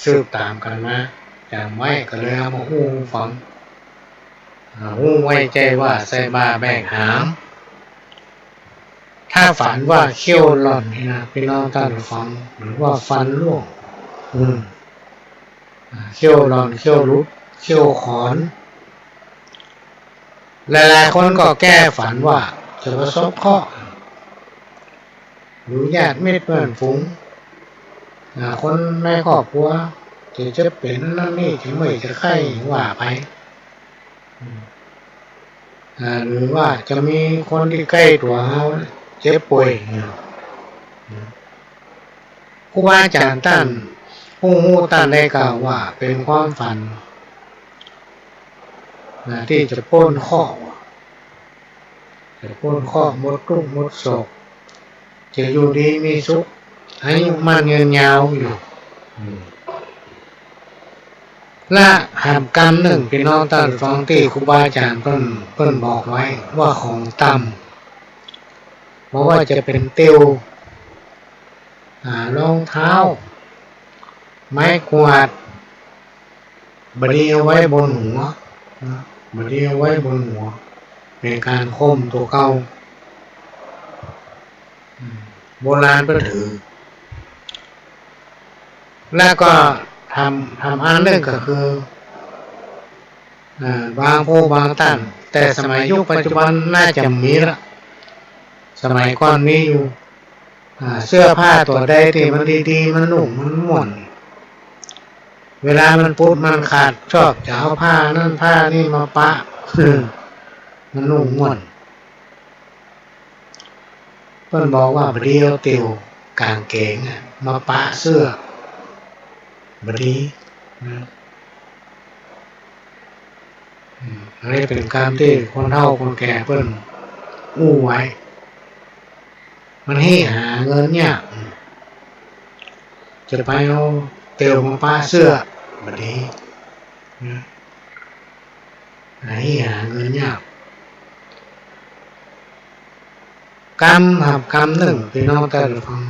สืบตามกันมาจากไม้ก็เลยเอามาหูฟังหูไว้ใจว่าใส่บาแบกหามถ้าฝันว่าเขี้ยวหล่อนนี่นะพี่น้องท่านฟังหรือว่าฟันร่วงเขี้ยวหล่อนเขี้ยวรุดเขี้ยวขอนหลายๆคนก็แก้ฝันว่าจะประสบเคราะห์หรือญาติไม่เพื่อนฝูงคนในครอบครัวจะเป็นนั่นนี่ถึงไม่จะไข้ว่าไปหรือว่าจะมีคนที่ใกล้ตัวเราเจ็บป่วยครูบาอาจารย์ท่านผู้ท่านได้กล่าวว่าเป็นความฝันที่จะพ้นข้อหมดทุกข์หมดโศกจะอยู่ดีมีสุขอายุมั่นยืนยาวอยู่และหามกรรมหนึ่งพี่น้องท่านฟังที่ครูบาอาจารย์เพิ่นบอกไว้ว่าของต่ำเพราะว่าจะเป็นเตียวรองเท้าไม้กวาดบดีเอาไว้บนหัวบดีเอาไว้บนหัวเป็นการข่มตัวเก่าโบราณก็ถือแล้วก็ทำอันหนึ่งก็คือบางผู้บางท่านแต่สมัยยุคปัจจุบันน่าจะมีละสมัยก่อนมีอยู่เสื้อผ้าตัวใดที่มันดีๆมันนุ่มมันม่วนเวลามันพุดมันขาดชอบจะเอาผ้านั่นผ้านี่มาปะมันนุ่มม่วนเพิ่นบอกว่าบดีเอาติวกางเกงมาปะเสื้อบดีอันนี้เป็นการที่คนเฒ่าคนแก่เพิ่นอู้ไว้มันให้หาเงินเนี่ยจะไปเอาเตียวมาปะเสื้อบดีให้หาเงินเนี่ยกรรมหับกรรมหนึ่งพี่น้องแต่ละฟัง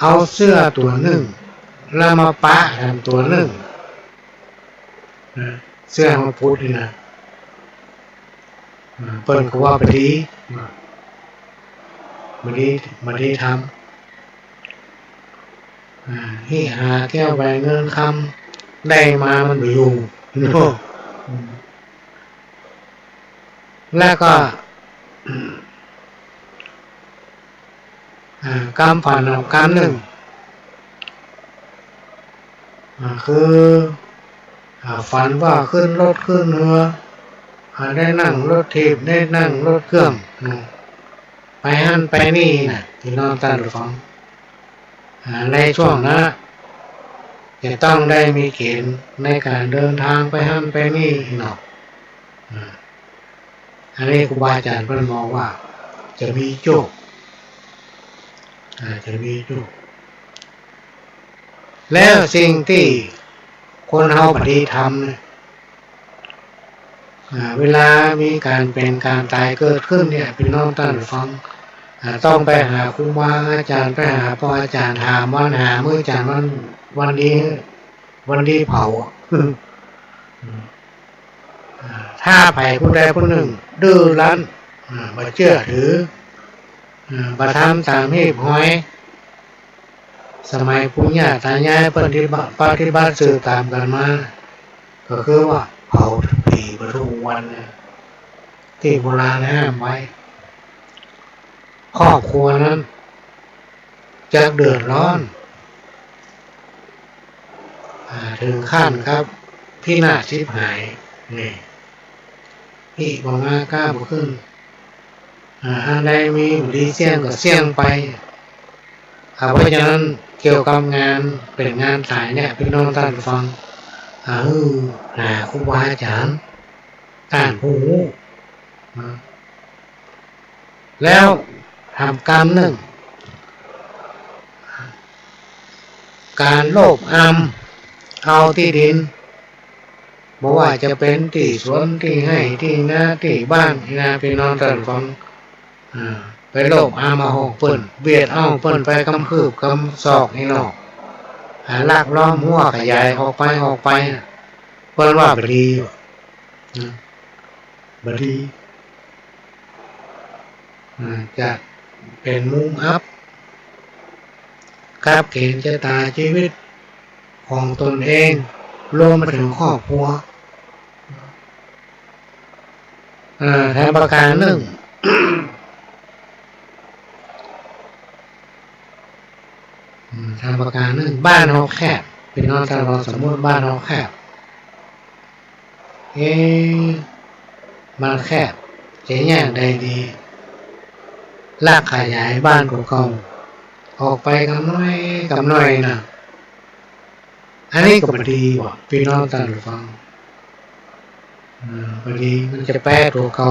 เอาเสื้อตัวหนึ่งแล้วมาปะทำตัวหนึ่งเสื้อมาพูดนี่นะเปิ้นก็ว่าบดีทำที่หาแก้วใบเงินคำได้มามันไปอยู่แล้วก็กรรมผ่านกรรมหนึ่งคือฝันว่าขึ้นรถขึ้นเรือได้นั่งรถถีบได้นั่งรถเครื่องไปหั่นไปนี่นะพี่น้องท่านผู้ฟังในช่วงนั้นจะต้องได้มีเกณฑ์ในการเดินทางไปหั่นไปนี่เนาะอันนี้ครูบาอาจารย์เพิ่นมองว่าจะมีโชคจะมีโชคแล้วสิ่งที่คนเฮาปฏิธรรมเนี่ยเวลามีการเป็นการตายเกิดขึ้นเนี่ยพี่น้องท่านฟังต้องไปหาครูบาอาจารย์ไปหาพ่ออาจารย์ถามวันหามื้ออาจารย์วันนี้เผาถ้าไผ่ผู้ใดผู้หนึ่งดื้อรั้นบ่เชื่อถือบ่ทำตามที่ห้อยสมัยปู่ย่าตายายปฏิบัติสืบตามกันมาก็คือว่าเผาทุกปีทุกวันที่โบราณห้ามไว้ครอบครัวนั้นจะเดือดร้อนถึงขั้นครับพี่นาชิบหายนี่พี่บอกว่ากล้าบ่ขึ้นอันใดมีดีเสี่ยงก็เสี่ยงไปเพราะฉะนั้นเกี่ยวกับงานเป็นงานสายเนี่ยพี่น้องท่านฟังหาครูบาอาจารย์ท่านผู้แล้วทำกรรมหนึ่งการโลภเอาที่ดิน บอกว่าจะเป็นที่สวนที่ให้ที่นาที่บ้านที่นาพี่น้องท่านฟังไปโลกอามาหกเปิ้นเบียดเอาเปิ้นไปกำคืบกำซอกนี่เนาะลากล้อมหัวขยายออกไปเปิ้นว่าบดีบดีจะเป็นมุมอัพกับเกณฑ์ชะตาชีวิตของตนเองรวมมาถึงครอบครัวแทนประการหนึ่ง ทางประการหนึ่งบ้านเราแคบพี่น้องถ้าเราสมมติบ้านเราแคบมันแคบจะแยกได้ดีลากขยายบ้านของเขาออกไปกำน้อยนะอันนี้ก็พอดีว่ะพี่น้องท่านผู้ฟังพอดีมันจะแปรตัวเขา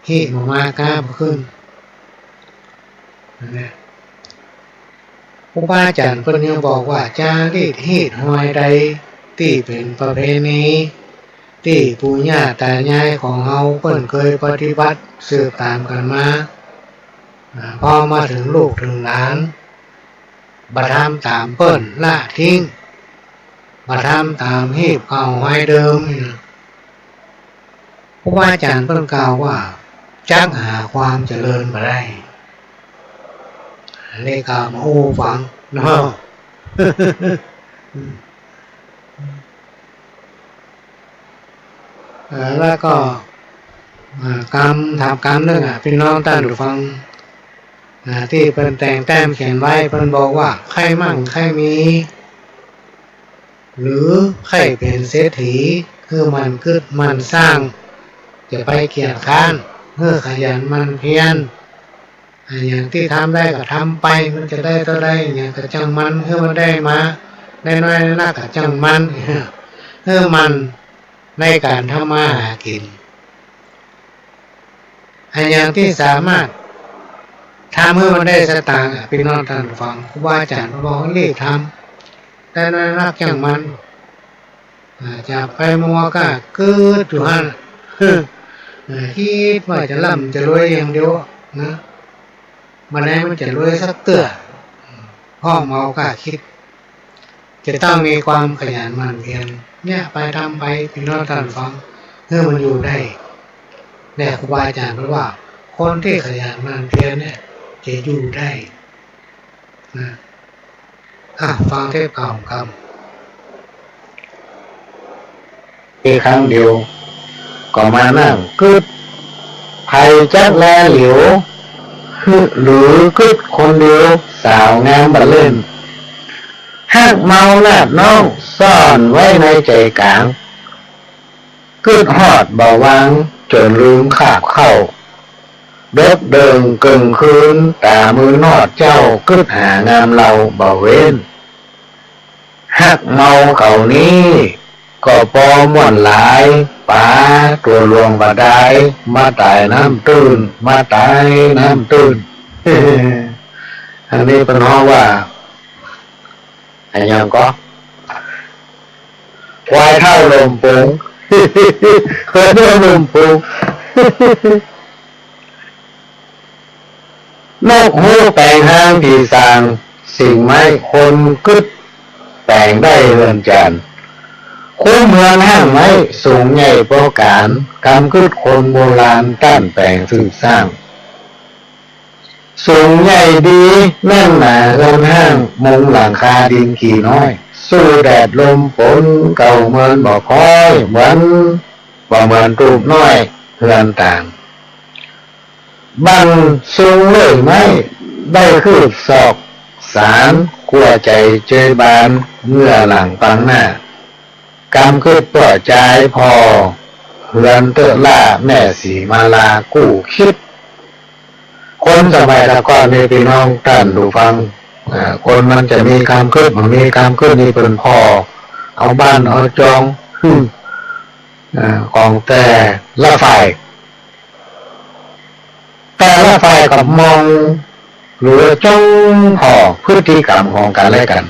ที่มากล้าขึ้นนะครูบาอาจารย์เพิ่นยังบอกว่าจารีตเหตุหอยใดที่เป็นประเพณีที่ปู่ย่าตายายของเฮาเพิ่นเคยปฏิบัติสืบตามกันมาพอมาถึงลูกถึงหลานบัดทำตามเปิ้นละทิ้งบัดทำตามหีบเก่าไว้เดิมครูบาอาจารย์เพิ่นกล่าวว่าจักหาความเจริญมาได้เลขามาโอ้ฟังเนาะ แล้วก็กรรมทำกรรมนึงพี่น้องท่านผู้ฟังที่เป็นแต่งแต้มเขียนไว้เพิ่นบอกว่าใครมั่งใครมีหรือใครเป็นเศรษฐีคือมันกึดมันสร้างจะไปเกียรติค้านเพื่อขยันมันเพียรอย่างที่ทำได้ก็ทำไปมันจะได้เท่าไรอย่างกระจังมันเพื่อมันได้มาได้น้อยนักกระจังมันเพื่อมันในการทำมาหากินอย่างที่สามารถทำเพื่อมันได้สตางค์พี่น้องท่านฟังครูบาอาจารย์บอกให้รีบทำได้น้อยนักจังมันจะไปมัวก็คืดอยู่หันคิดว่าจะร่ำจะรวยอย่างเดียวนะมันไหนมันจะรวยสักเตื้อพ่อเมาก็คิดจะต้องมีความขยันหมั่นเพียรเนี่ยไปทำไปพี่น้องท่านฟังเพื่อมันอยู่ได้แน่ครูบาอาจารย์บอกว่าคนที่ขยันหมั่นเพียรเนี่ยจะอยู่ได้นะฟังเทปเก่าคำอีกครั้งเดียวก็มานั่งกึดไผ่จักแลเหลียวหรือกึดคนเดียวสาวงามบัดเล่นหักเมาลาดน้องซ่อนไว้ในใจกลางกึดหอดเบาวังจนลืมขาบเข้าเด็กเดิงกึ่งคืนตามือนอดเจ้ากึดหางามเราเบาเว้นหักเมาเขานี้ก็ปอม่วนหลายป่าตัวหลวงบ่ได้มาตายน้ำตื้นมาตายน้ำตื้น อันนี้เป็นเพราะว่าอันยังก็ควายเท่าลมปุง เคยเท่าลมปุง นกฮูกแปลงห้างที่สร้างสิ่งไม้คนกึดแปลงได้เรือนจานคุ้มเมืองห้างไม้สูงใหญ่โปรการกำกึดคนโบราณต้านแปลงสืบสร้างสูงใหญ่ดีแน่นหนาเรือนห้างมุงหลังคาดินกี่น้อยสู้แดดลมฝนเก่าเมือนบ่อคอยเหมือนรูปน้อยเรือนต่างบังสูงเลยไม่ได้คืบศอกสารกลัวใจเจบานเมื่อหลังปังหน้ากำคืบปล่อยใจพอเฮือนเตอล่าแม่สีมาลากู้คิดคนสมัยตะก่อนนี่พี่น้องท่านดูฟังคนมันจะมีคำคืบมันมีคำคืบนี่เป็นพ่อเอาบ้านเอาจองของแต่ละฝ่ายกับมองหรือจ้องพอพฤติกรรมของกันและกัน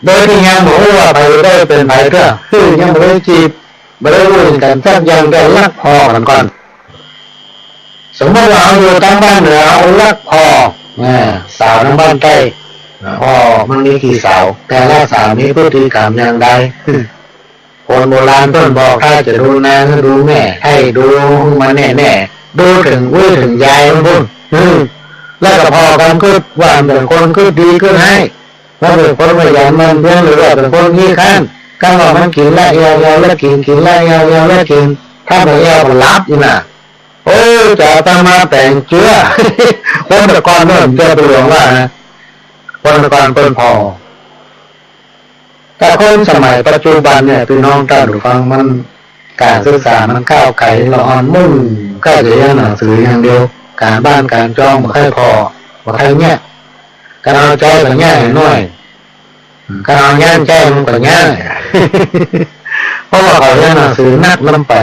โดยที่ยังบอกว่าไปได้เป็นไปก็คือยังไม่ได้จีบไม่ได้รู้กันสักอย่างได้รักพอกันก่อนสมมติว่าเราอยู่ทางบ้านเหนือเอารักพอสาวทางบ้านใต้พอมันมีกี่สาวแต่ละสาวมีพฤติกรรมอย่างใดคนโบราณต้นบอกถ้าจะดูนางดูแม่ให้ดูมาแน่ๆดูถึงวิถึงยายมันบุญแล้วก็พอกันคือว่าเป็นคนคือดีขึ้นให้ว่าเป็นคนขยันมันเพียงหรือว่าเป็นคนขี้ข้านก็ว่ามันกินแล้วยาวๆแล้วกินแล้วยาวๆแล้วกินถ้าไม่ยาวมันรับอยู่น่ะโอ้จะต้องมาแต่งเชื้อคนตะกอนเริ่มจะไปหลงว่านะคนตะกอนเป็นพอแต่คนสมัยปัจจุบันเนี่ยพี่น้องท่านผู้ฟังมันการศึกษามันก้าวไกลละอ่อนมุ่งก็จะเรียนหนังสืออย่างเดียวการบ้านการจ้องไม่ค่อยพอไม่ค่อยเนี่ยการเอาใจก็ง่ายหน่อยการเอาย่างใจมันก็ง่ายเพราะว่าเขาเรียนหนังสือนักลำไป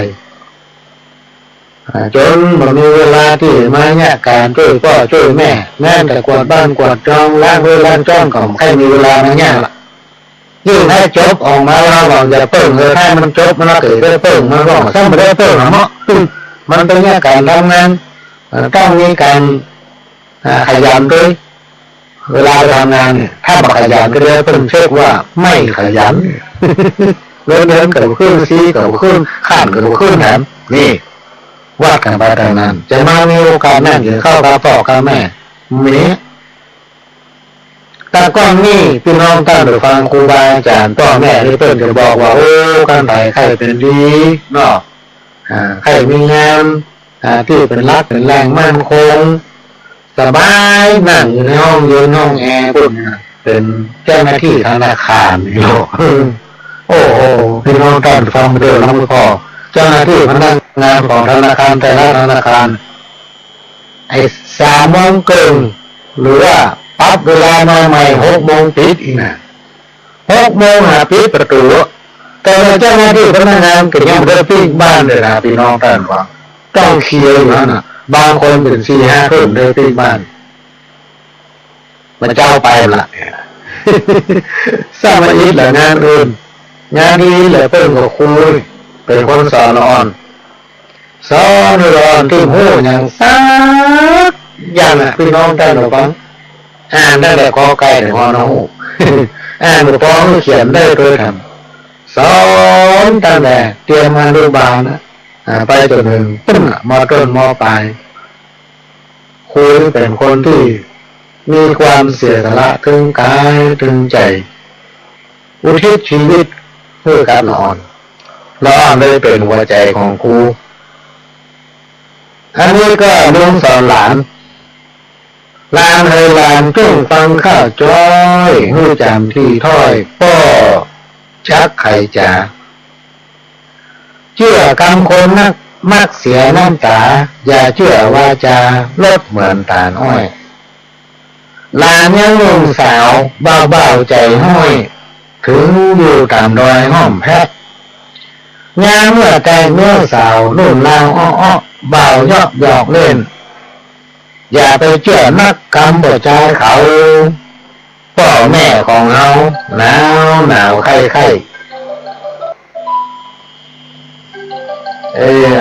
จนมันมีเวลาที่มาเนี่ยการช่วยพ่อช่วยแม่แม่แต่กวาดบ้านกวาดจ้องล้างเวลาจ้องก็ไม่ค่อยมีเวลามาเนี่ยละยิ่งให้จบออกมาเราบอกอย่าเปิ่งเลยให้มันจบมันเกิดได้เปิ่งมันร้องซ้ำไม่ได้เปิ่งหรอกมันเป็นเนี่ยการทำงานต้องมีการขยันด้วยเวลาไปทำงานเนี่ยถ้าบอกขยันก็เลยเพิ่งเช็คว่าไม่ขยันเลื่อนเกิดขึ้นซีเกิดขึ้นข้านเกิดขึ้นแถมนี่ว่ากันไปทางนั้นจะมามีโอกาสนั่งอยู่เข้ากับพ่อกับแม่มีแต่ก่อนนี่พี่น้องท่านผู้ฟังครูบาอาจารย์พ่อแม่ที่เพิ่นจะบอกว่าโอ้การไถ่ไข่เป็นดีเนาะไข่มีงานที่เป็นรักเป็นแรงมั่นคงสบายนั่งอยู่ในห้องเย็นห้องแอร์ปุ่นเป็นเจ้าหน้าที่ธนาคารอยู่โอ้โหพี่น้องท่านฟังเดือดร้อนพอเจ้าหน้าที่พนักงานของธนาคารแต่ละธนาคารไอ้3 โมงเกินหรือว่าปรับเวลามาใหม่6 โมงปิดอีกนะ6 โมงปิดประตูแต่เจ้าหน้าที่พนักงานก็ยังไม่ได้ปิดบ้านเลยนะพี่น้องท่านฟังต้องเคลียร์อยู่นั่นนะบางคนถึง4-5 ทุ่มเลยปิดบ้านมันเจ้าไปละสร้างมาอีกหรืองานอื่นงานนี้เหลือเพิ่มกับคุยเป็นคนสอนอ่อนที่หูอย่างซักอย่างน่ะพี่น้องท่านผู้ฟังอ่านได้แต่คอไก่แต่คอน้องอ่านพอเขียนได้โดยทำสอนตั้งแต่เตรียมอนุบาลนะไปจนถึงม.ต้นม.ปลายคุยเป็นคนที่มีความเสียสละถึงกายถึงใจอุทิศชีวิตเพื่อการอ่อนแล้วอ่อนเลยเป็นหัวใจของครูอันนี้ก็ลุงสอนหลานให้หลานจงฟังข้าวจ้อยหูจำที่ถ้อยป้อชักไข่จ๋าเชื่อกำคนนักมักเสียน้ำตาอย่าเชื่อว่าจะลดเหมือนตาลอ้อยหลานยังลุงสาวเบาๆใจห้อยถึงอยู่ตามดอยห้อมแพะงานเมื่อแต่งเมื่อสาวนุ่นลาวอ้อเบายอกหยอกเล่นอย่าไปเชื่อนักกรรมบ่ใจเขาพ่อแม่ของเราหนาวไข้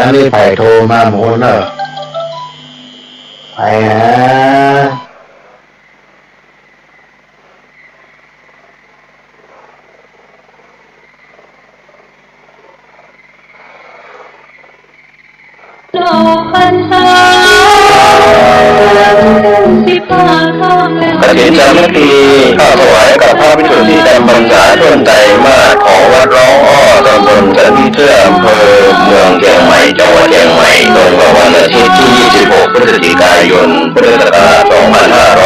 อันนี้ไผ่โทรมาหมูเนอะไปฮะโลกพันษาที่ผ่านทางแล้ว กฐินสามัคคีข้าถวายกับพระภิกษุที่จำพรรษาต้นไตรมาสของวัดร้องอ้อตำบลสันติเทืออำเภอเมืองเชียงใหม่จังหวัดเชียงใหม่ตรงกับวันอาทิตย์ที่ 26 พฤศจิกายน พุทธศักราช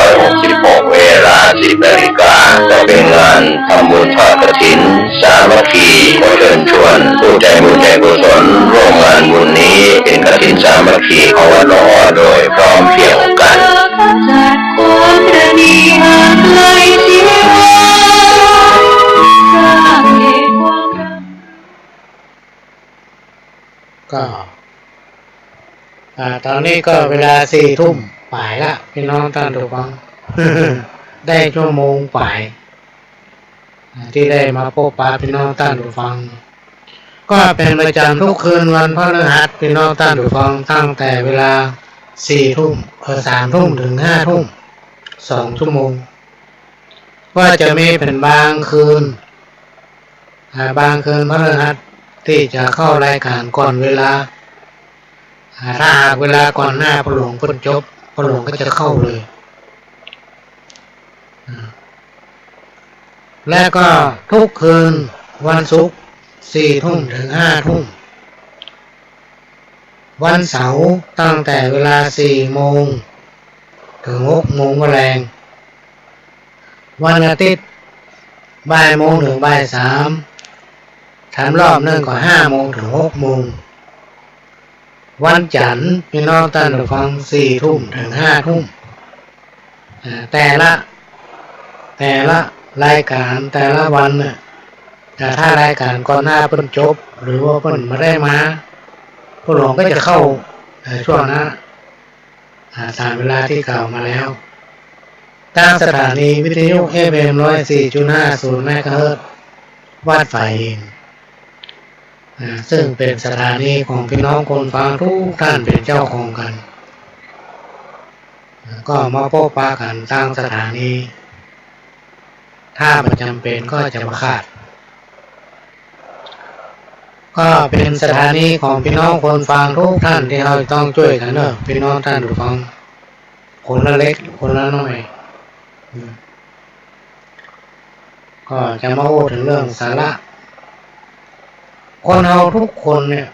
2566 เวลา 10 นาฬิกาจะเป็นงานทำบุญทอดกฐินสามัคคีขอเชิญชวนผู้ใจบุญใจกุศลร่วมงานบุญนี้เป็นกฐินสามัคคีของวัดร้องอ้อโดยพร้อมเพรียงกัน จัดความประณีห่างไกลชีวาสร้างเหตุความรักก็ตอนนี้ก็เวลา4 ทุ่มป่ายละพี่น้องท่านผู้ฟัง ได้ชั่วโมงป่าย ที่ได้มาพบปะพี่น้องท่านผู้ฟังก็เป็นประจำทุกคืนวันพฤหัสพี่น้องท่านผู้ฟังตั้งแต่เวลา3 ทุ่มถึง5 ทุ่ม2 ชั่วโมงว่าจะมีเป็นบางคืนพฤหัสที่จะเข้ารายการก่อนเวลาถ้าหากเวลาก่อนหน้าพระหลวงเพิ่นจบพระหลวงก็จะเข้าเลยและก็ทุกคืนวันศุกร์4 ทุ่มถึง5 ทุ่มวันเสาร์ตั้งแต่เวลา4 โมงถึง6 โมงแรงวันอาทิตย์บ่ายโมงถึงบ่าย3ทำรอบนึงก็5 โมงถึง6 โมงวันจันทร์พี่น้องท่านผู้ฟัง4 ทุ่มถึง5 ทุ่มแต่ละรายการแต่ละวันเนี่ยแต่ถ้ารายการก่อนหน้าเพิ่นจบหรือว่าเพิ่นไม่ได้มาพระหลวงก็จะเข้าช่วงนั้นตามเวลาที่กล่าวมาแล้วทางสถานีวิทยุ FM 104.50 เมกะเฮิรตซ์วัดไฟอินซึ่งเป็นสถานีของพี่น้องคนฟังทุกท่านเป็นเจ้าของกันก็มาพบปะกันทางสถานีถ้าประจำเป็นก็จะมาขาดก็เป็นสถานีของพี่น้องคนฟังทุกท่านที่เราต้องช่วยกันเนอะพี่น้องท่านผู้ฟังคนละเล็กคนละน้อยก็จะมาพูดถึงเรื่องสาระคนเราทุกคนเนี่ย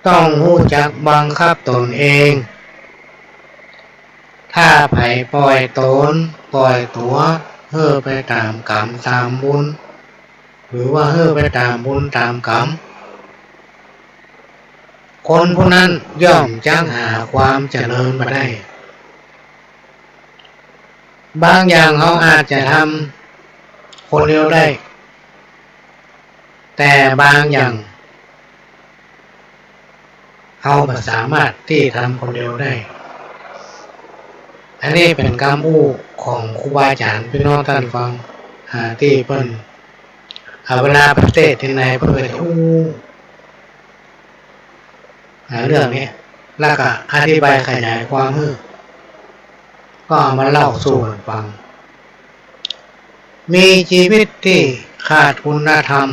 ต้องรู้จักบังคับตนเองถ้าไผปล่อยตนปล่อยตัวเฮ้อไปตามกรรมตามบุญหรือว่าเฮ้อไปตามบุญตามกรรมคนผู้นั้นย่อมจักหาความเจริญมาได้บางอย่างเขาอาจจะทำคนเดียวได้แต่บางอย่างเขาไม่สามารถที่ทำคนเดียวได้อันนี้เป็นคำอู้ของครูบาอาจารย์พี่น้องท่านฟังที่เพิ่นเวลาประเทศที่ไหนเพิ่นก็จะอู้เรื่องนี้แล้วก็อธิบายขยายความก็เอามาเล่าสู่กันฟังมีชีวิตที่ขาดคุณธรรม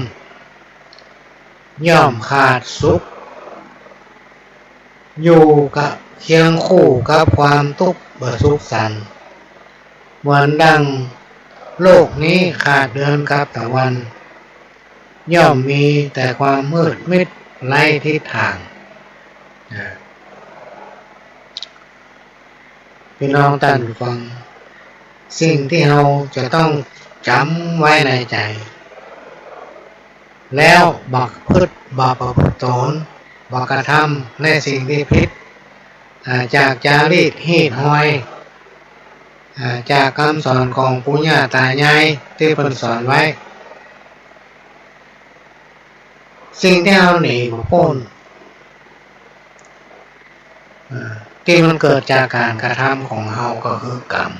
ย่อมขาดสุขอยู่กับเคียงคู่กับความทุกข์สุขสันต์เหมือนดังโลกนี้ขาดเดือนกับตะวันย่อมมีแต่ความมืดมิดไร้ทิศทางพี่น้องท่านผู้ฟังสิ่งที่เราจะต้องจำไว้ในใจแล้วบักพฤติบาปประพฤติตนบักกระทำในสิ่งที่ผิดจากจารีตฮีดหอยจากคำสอนของปู่ย่าตายายที่เพิ่นสอนไว้สิ่งที่เราหนีมาพ้นที่มันเกิดจากการกระทำของเราก็คือกรรม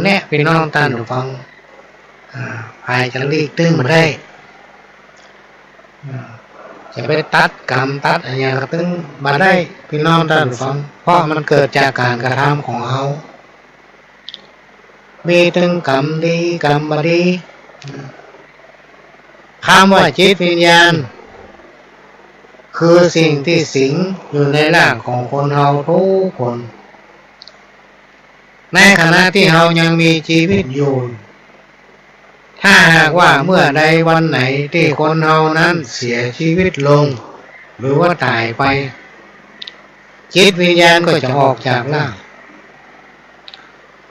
เนี่ยพี่น้องท่านผู้ฟังภายจะลีกตึ้งมาได้จะไปตัดกรรมตัดอะไรอย่างก็ตึ้งมาได้พี่น้องท่านผู้ฟังเพราะมันเกิดจากการกระทำของเรามีถึงกรรมดีกรรมไม่ดีคำว่าจิตวิญญาณคือสิ่งที่สิงอยู่ในร่างของคนเราทุกคนในขณะที่เรายังมีชีวิตอยู่ถ้าหากว่าเมื่อใดวันไหนที่คนเรานั้นเสียชีวิตลงหรือว่าตายไปจิตวิญญาณก็จะออกจากร่าง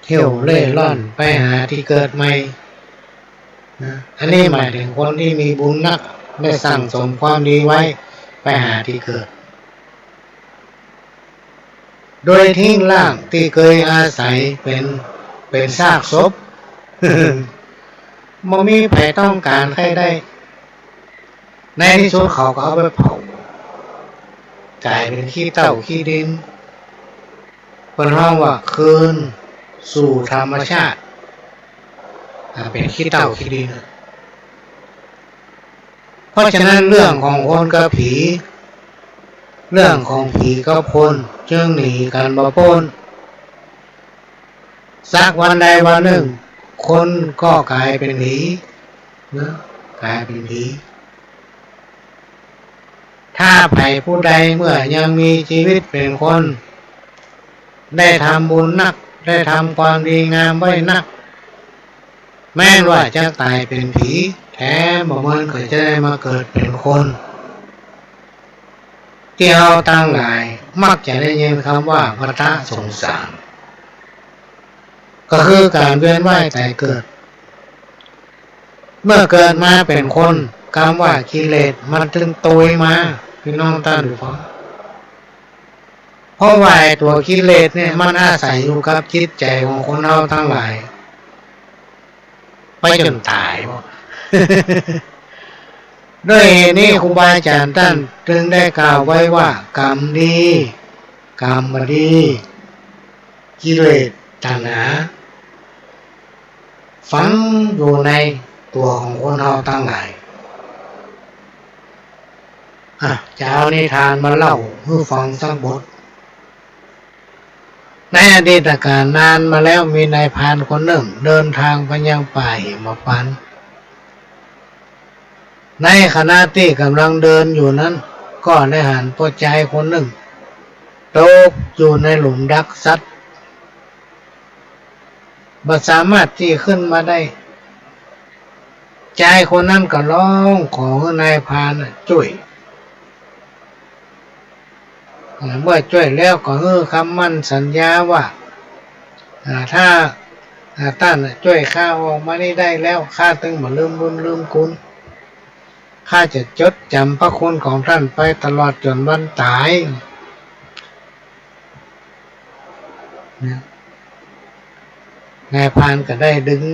เที่ยวเล่ร่อนไปหาที่เกิดใหม่อันนี้หมายถึงคนที่มีบุญนักได้สั่งสมความดีไว้ไปหาที่เกิดโดยทิ้งร่างที่เคยอาศัยเป็นซากศพ บ่มีใครต้องการใครได้ในที่สุดเขาก็เอาไปเผากลายเป็นขี้เถ้าขี้ดินเพิ่นฮ้องว่าคืนสู่ธรรมชาติ เป็นขี้เต่าขี้ดินเพราะฉะนั้นเรื่องของคนกับผี เรื่องของผีกับคนจึงหนีกันบ่พ้นสักวันใดวันหนึ่งคนก็กลายเป็นผีนะกลายเป็นผีถ้าไผ่ผู้ใดเมื่อยังมีชีวิตเป็นคนได้ทำบุญนักได้ทำความดีงามไว้นักแม้ว่าจะตายเป็นผีแท้บ่มันก็จะได้มาเกิดเป็นคนที่เราตั้งหลายมักจะได้ยินคำว่าวัฏสงสารก็คือการเวียนว่ายตายเกิดเมื่อเกิดมาเป็นคนคำว่ากิเลสมันถึงตุยมาพี่น้องท่านผู้ฟังเพราะว่าตัวกิเลสเนี่ยมันอาศัยอยู่กับจิตใจของคนเราทั้งหลายไปจนตาย ด้วยเหตุนี้ครูบาอาจารย์ท่านจึงได้กล่าวไว้ว่ากรรมดีกรรมบดีกิเลสตัณหาฝังอยู่ในตัวของคนเราทั้งหลายจะเอานิทานมาเล่าให้ฟังสักบทในอดีตการนานมาแล้วมีนายพรานคนหนึ่งเดินทางไปยังป่าหิมพานต์ในขณะที่กำลังเดินอยู่นั้นก็ได้หันผู้ชายคนหนึ่งตกอยู่ในหลุมรักสัตว์บ่สามารถที่ขึ้นมาได้ชายคนนั้นก็ร้องขอให้นายพรานช่วยเมื่อช่วยแล้วก็ให้คำมั่นสัญญาว่าถ้าท่านช่วยข้าออกมาได้แล้วข้าต้องบ่ลืมบุญลืมคุณข้าจะจดจำพระคุณของท่านไปตลอดจนวันตายนายพรานก็ได้ดึง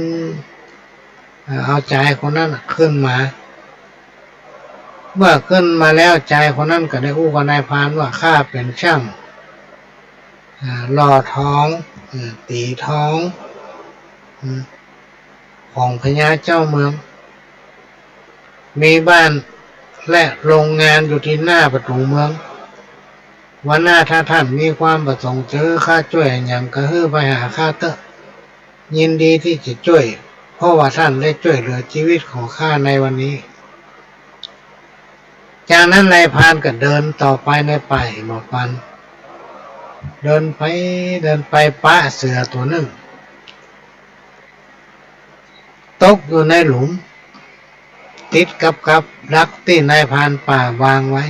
เอาชายคนนั้นขึ้นมาเมื่อขึ้นมาแล้วชายคนนั้นก็ได้อู้กับนายพรานว่าข้าเป็นช่างหล่อท้องตีท้องของพญาเจ้าเมืองมีบ้านและโรงงานอยู่ที่หน้าประตูเมืองวันหน้าถ้าท่านมีความประสงค์จะข้าช่วยอย่างกระหือไปหาข้าเถอะยินดีที่จะช่วยเพราะว่าท่านได้ช่วยเหลือชีวิตของข้าในวันนี้จากนั้นนายพรานก็เดินต่อไปในป่าหิมพานต์เดินไปปะเสือตัวหนึ่งตกอยู่ในหลุมติดกับรักที่นายพรานป่าวางไว้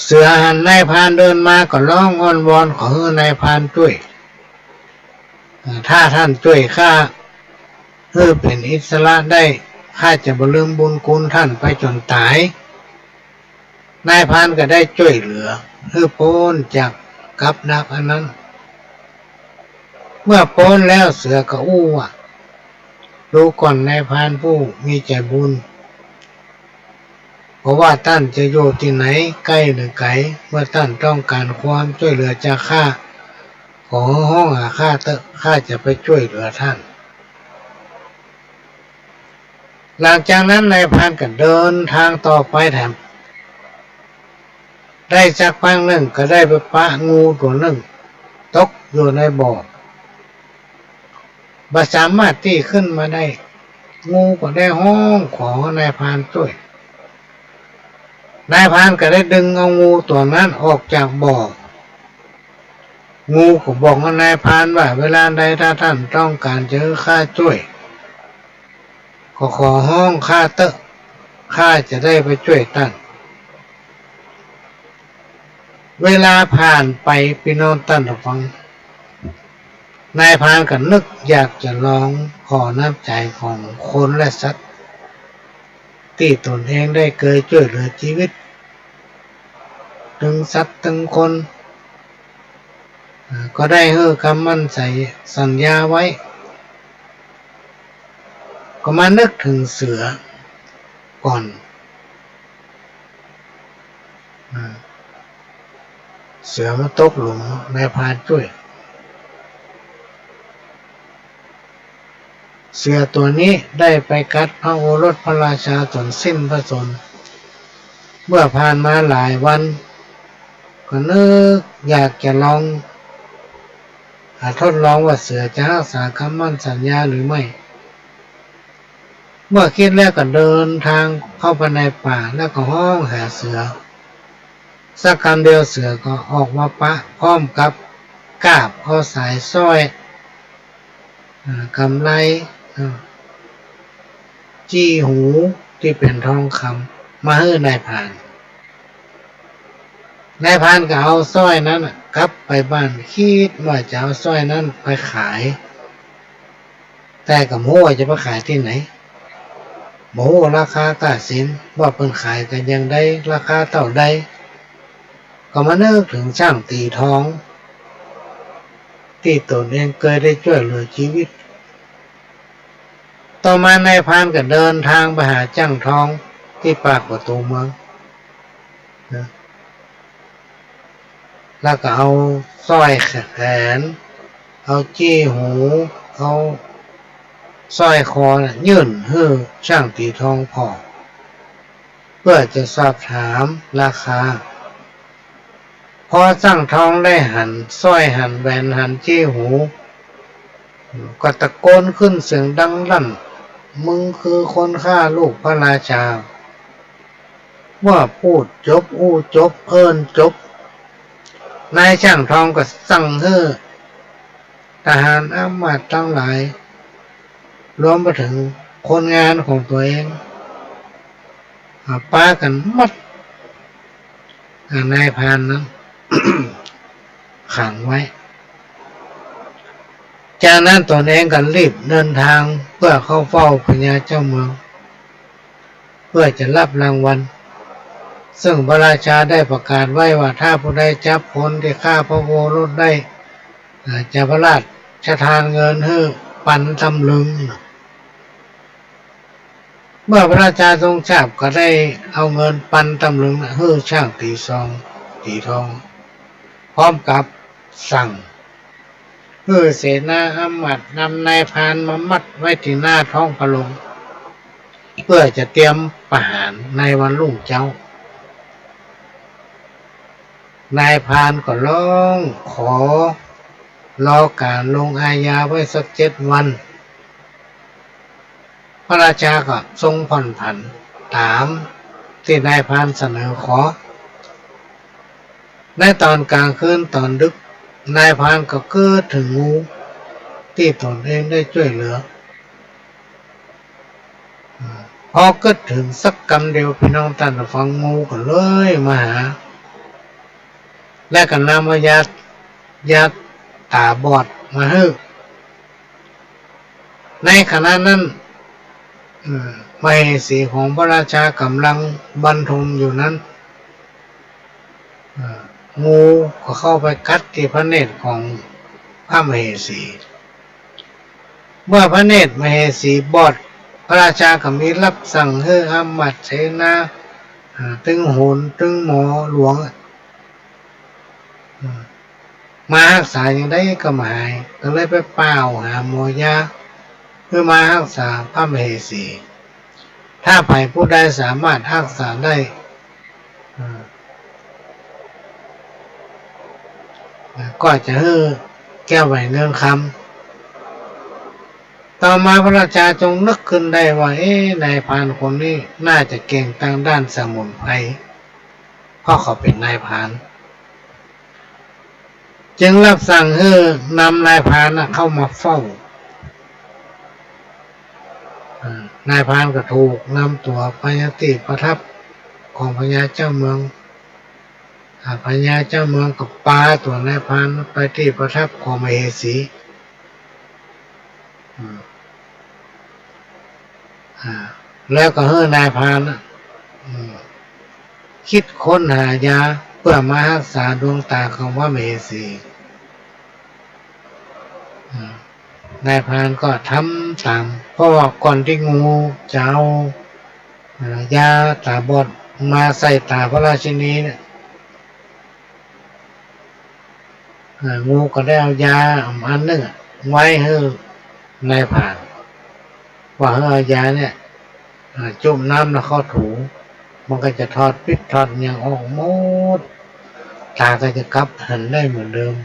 เสือหันนายพรานเดินมาก็ร้องอ้อนวอนขอให้นายพรานช่วยถ้าท่านช่วยข้าเป็นอิสระได้ข้าจะบ่ลืมบุญคุณท่านไปจนตายนายพรานก็ได้ช่วยเหลือพ้นจากกับดักอันนั้นเมื่อพ้นแล้วเสือก็อู้ว่าดูก่อนนายพรานผู้มีใจบุญเพราะว่าท่านจะอยู่ที่ไหนใกล้หรือไกลเมื่อท่านต้องการความช่วยเหลือจากข้าขอห้องหาข้าเถอะข้าจะไปช่วยเหลือท่านหลังจากนั้นนายพรานก็เดินทางต่อไปแถมได้สักพักหนึ่งก็ได้ไปปะงูตัวหนึ่งตกอยู่ในบ่อบ่สามารถที่ขึ้นมาได้งูก็ได้ห้องขอนายพรานช่วยนายพรานก็ได้ดึงเอางูตัวนั้นออกจากบ่องูก็บอกกับนายพรานว่าเวลาใดถ้าท่านต้องการเจอข้าช่วยก็ขอห้องข้าเถอะข้าจะได้ไปช่วยท่านเวลาผ่านไปพี่น้องท่านฟังนายพรานก็นึกอยากจะลองขอน้ำใจของคนและสัตว์ที่ตนเองได้เคยช่วยเหลือชีวิตทั้งสัตว์ทั้งคนก็ได้ให้คำมั่นสัญญาไว้ก็มานึกถึงเสือก่อนเสือมาตกหลุมนายพรานช่วย สือตัวนี้ได้ไปกัดพระโอรสพระราชาจนสิ้นพระชนม์เมื่อผ่านมาหลายวันก็นึกอยากจะลองทดลองว่าเสือจะรักษาคำมั่นสัญญาหรือไม่เมื่อคิดแล้วก็เดินทางเข้าไปในป่าแล้วก็ห้องหาเสือสักคำเดียวเสือก็ออกมาปะพร้อมกับกาบเอาสายสร้อยกำไลจี้หูที่เป็นทองคำมาให้นายพรานก็เอาสร้อยนั้นกลับไปบ้านคิดว่าจะเอาสร้อยนั้นไปขายแต่กับโม่จะไปขายที่ไหนโม่ราคากาสินว่าเพิ่นขายกันยังได้ราคาเท่าใดก็มานึกถึงช่างตีทองที่ตนเองเคยได้ช่วยเหลือชีวิตต่อมานายพรานก็เดินทางไปหาช่างทองที่ปากประตูเมืองแล้วก็เอาสร้อยแขนเอาจี้หูเอาสร้อยคอยื่นให้ช่างตีทองพอเพื่อจะสอบถามราคาพอช่างทองได้หันสร้อยหันแหวนหันจี้หูก็ตะโกนขึ้นเสียงดังลั่นมึงคือคนฆ่าลูกพระราชาว่าพูดจบอู้จบเอิ้นจบนายช่างทองก็สั่งให้ทหารอามาตย์ทั้งหลายรวมไปถึงคนงานของตัวเองป้ากันมัดนายพรานนั้น ขังไว้จากนั้นตนเองก็รีบเดินทางเพื่อเข้าเฝ้าพญาเจ้าเมืองเพื่อจะรับรางวัลซึ่งพระราชาได้ประกาศไว้ว่าถ้าผู้ใดจับคนที่ฆ่าพระโอรสได้จะพระราชทานเงินให้ปันตำลึงเมื่อพระราชาทรงทราบก็ได้เอาเงินปันตำลึงให้ช่างตีทองพร้อมกับสั่งให้เสนาอามาตย์นำนายพรานมามัดไว้ที่หน้าท้องพระโรงเพื่อจะเตรียมประหารในวันรุ่งเช้านายพรานก็ร้องขอรอการลงอาญาไว้สัก7 วันพระราชาก็ทรงผ่อนผันตามที่นายพรานเสนอขอในตอนกลางคืนตอนดึกนายพรานก็เกิดถึงงูที่ตนเองได้ช่วยเหลือพอเกิดถึงสักกำเดียวพี่น้องท่านฟังงูก็เลยมาหาและก็นำยาตาบอดมาให้ในขณะนั้นมเหสีของพระราชากำลังบรรทมอยู่นั้นงูก็เข้าไปกัดที่พระเนตรของพระมเหสีเมื่อพระเนตรมเหสีบอดพระราชาก็มีรับสั่งให้อามาตย์เสนาตึงโหนตึงหมอหลวงมารักษาอย่างได้ก็หมายก็เลยไปเป่าหาหมอยาเพื่อมารักษาพระมเหสีถ้าใครผู้ใดสามารถรักษาได้ก็จะให้แก้วไหวเงินคำต่อมาพระราชาจงนึกขึ้นได้ว่านายพรานคนนี้น่าจะเก่งทางด้านสมุนไพรเพราะเขาเป็นนายพรานจึงรับสั่งให้นำนายพรานเข้ามาเฝ้านายพรานก็ถูกนำตัวไปยังที่ประทับของพญาเจ้าเมืองพญาเจ้าเมืองกับปาตัวนายพรานไปที่ประทับของมเหสีแล้วก็ให้นายพรานคิดค้นหายาเพื่อมารักษาดวงตาของพระมเหสีนายพรานก็ทำตามเพราะว่าก่อนที่งูจะเอายาตาบอดมาใส่ตาพระราชินีเนี่ยงูก็ได้เอายาอันหนึ่งไว้ให้นายพราน ว่าเอายาเนี่ยจุ่มน้ำแล้วเข้าถูมันก็จะทอดพิษทอดอย่างออกหมดตาก็จะกลับหันได้เหมือนเดิม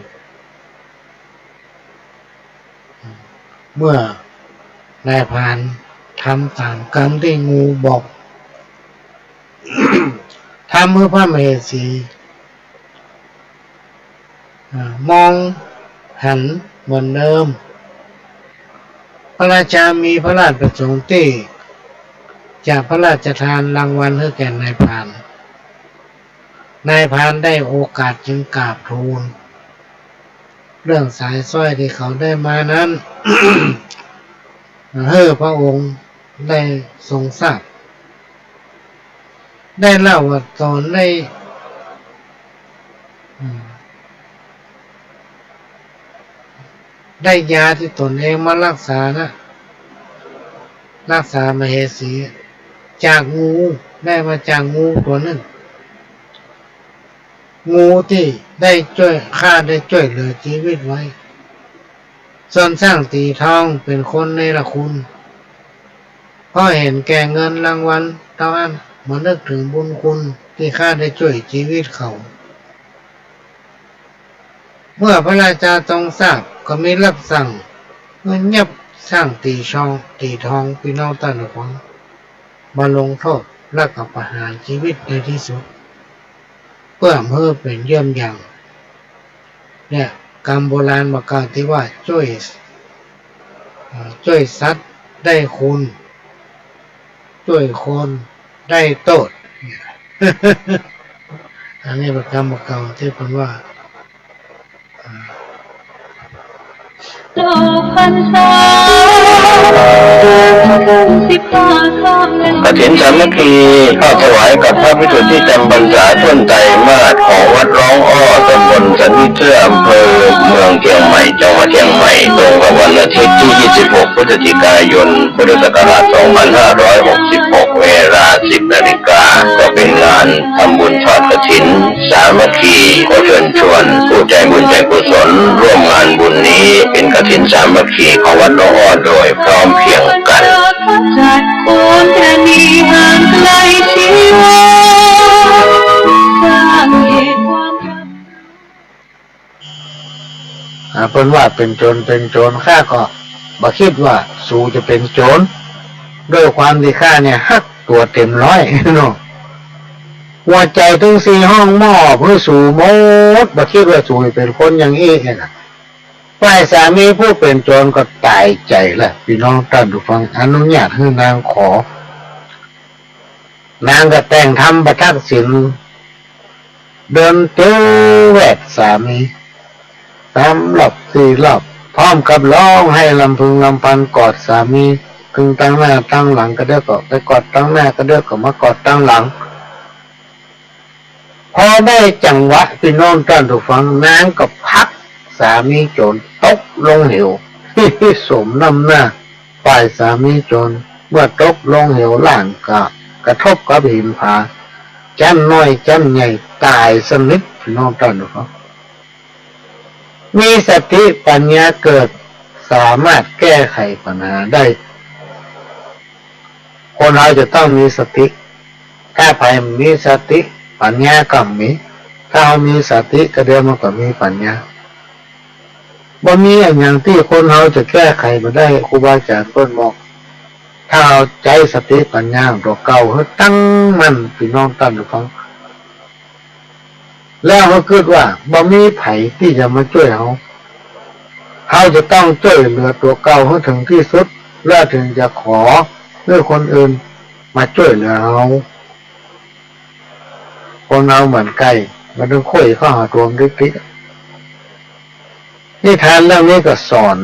เมื่อนายพรานทำตามกรรมที่งูบอกทำเพื่อพระมเหสีมองหันเหมือนเดิมพระราชามีพระราชประสงค์ที่จะพระราชทานรางวัลให้แก่นายพรานได้โอกาสจึงกราบทูลเรื่องสายสร้อยที่เขาได้มานั้น ให้พระองค์ได้ทรงทราบได้เล่าว่าตอนได้ยาที่ตนเองมารักษามเหสีจากงูได้มาจากงูตัวนึงงูที่ได้ช่วยเหลือชีวิตไว้ส่วนสร้างตีทองเป็นคนในละคุณเพราะเห็นแก่เงินรางวัลตอนนั้นมานึกถึงบุญคุณที่ข้าได้ช่วยชีวิตเขาเมื่อพระราชาทรงทราบก็มีรับสั่งเงินยับสร้างตีทองพี่น้องตาหนวังมาลงโทษและกับประหารชีวิตในที่สุดเพื่อเป็นเยี่ยมอย่างเนี่ยกรรมโบราณบอกกล่าวที่ว่าช่วยสัตว์ได้คุณช่วยคนได้โทษ อันนี้เป็นกรรมบอกกล่าวที่เป็นว่าโลกพรรษา15 ค่ำและ กฐินสามัคคีเข้าถวายกับพระภิกษุที่จำพรรษาต้นไตรมาสของวัดร้องอ้อตำบลสันนิเชื่ออำเภอเมืองเชียงใหม่จังหวัดเชียงใหม่ตรงกับวันอาทิตย์ที่ 26 พฤศจิกายน พุทธศักราช 2566 เวลา 10 นาฬิกาก็เป็นงานทำบุญทอดกฐินสามัคคีขอเชิญชวนผู้ใจบุญใจกุศลร่วมงานบุญนี้เป็นกฐินสามัคคีของวัดร้องอ้อโดยพร้อมเพรียงกัน จัดโคนตรณีห่างไกลชีวาสร้างเหตุความรัก เป็นว่าเป็นโจรข้าก็บ่คิดว่าสู่จะเป็นโจรด้วยความที่ข้าเนี่ยฮักตัวเต็มร้อยเนาะหัวใจถึง4 ห้องหม้อเพื่อสู่หมดบ่คิดว่าสู่เป็นคนอย่างนี้นะฝ่ายสามีผู้เป็นโจรก็ตายใจละพี่น้องท่านผู้ฟังอนุญาตให้นางขอนางก็แต่งทำประทักษิณเดินเต้แวดสามี3 รอบ 4 รอบพร้อมกับร้องให้ลำพึงลำพันกอดสามีพึงตั้งหน้าตั้งหลังก็เด้อก็ไปกอดตั้งหน้าก็เด้อก็มากอดตั้งหลังพอได้จังหวะพี่น้องท่านผู้ฟังนางก็พักสามีโจรตกลงเหวสมน้ำหน้าฝ่ายสามีโจรเมื่อตกลงเหวล่างก็กระทบกับหินผาจ้ำน้อยจ้ำใหญ่ตายสนิทพี่น้องท่านผู้ฟังมีสติปัญญาเกิดสามารถแก้ไขปัญหาได้คนเราจะต้องมีสติถ้าใครมีสติปัญญาก็มีถ้ามีสติก็เดี๋ยวมันก็มีปัญญาบ่มีอย่างที่คนเราจะแก้ไขมาได้ครูบาอาจารย์ต้นบอกถ้าเอาใจสติปัญญาตัวเก่าให้ตั้งมั่นพี่น้องท่านผู้ฟังแล้วเขาคิดว่าบ่มีไผที่จะมาช่วยเขาจะต้องช่วยเหลือตัวเก่าให้ถึงที่สุดแล้วถึงจะขอเพื่อคนอื่นมาช่วยเหลือเขาคนเราเหมือนไก่มันต้องคุยเข้าหาตัวมันดิ๊กนิทานเรื่องนี้ก็สอน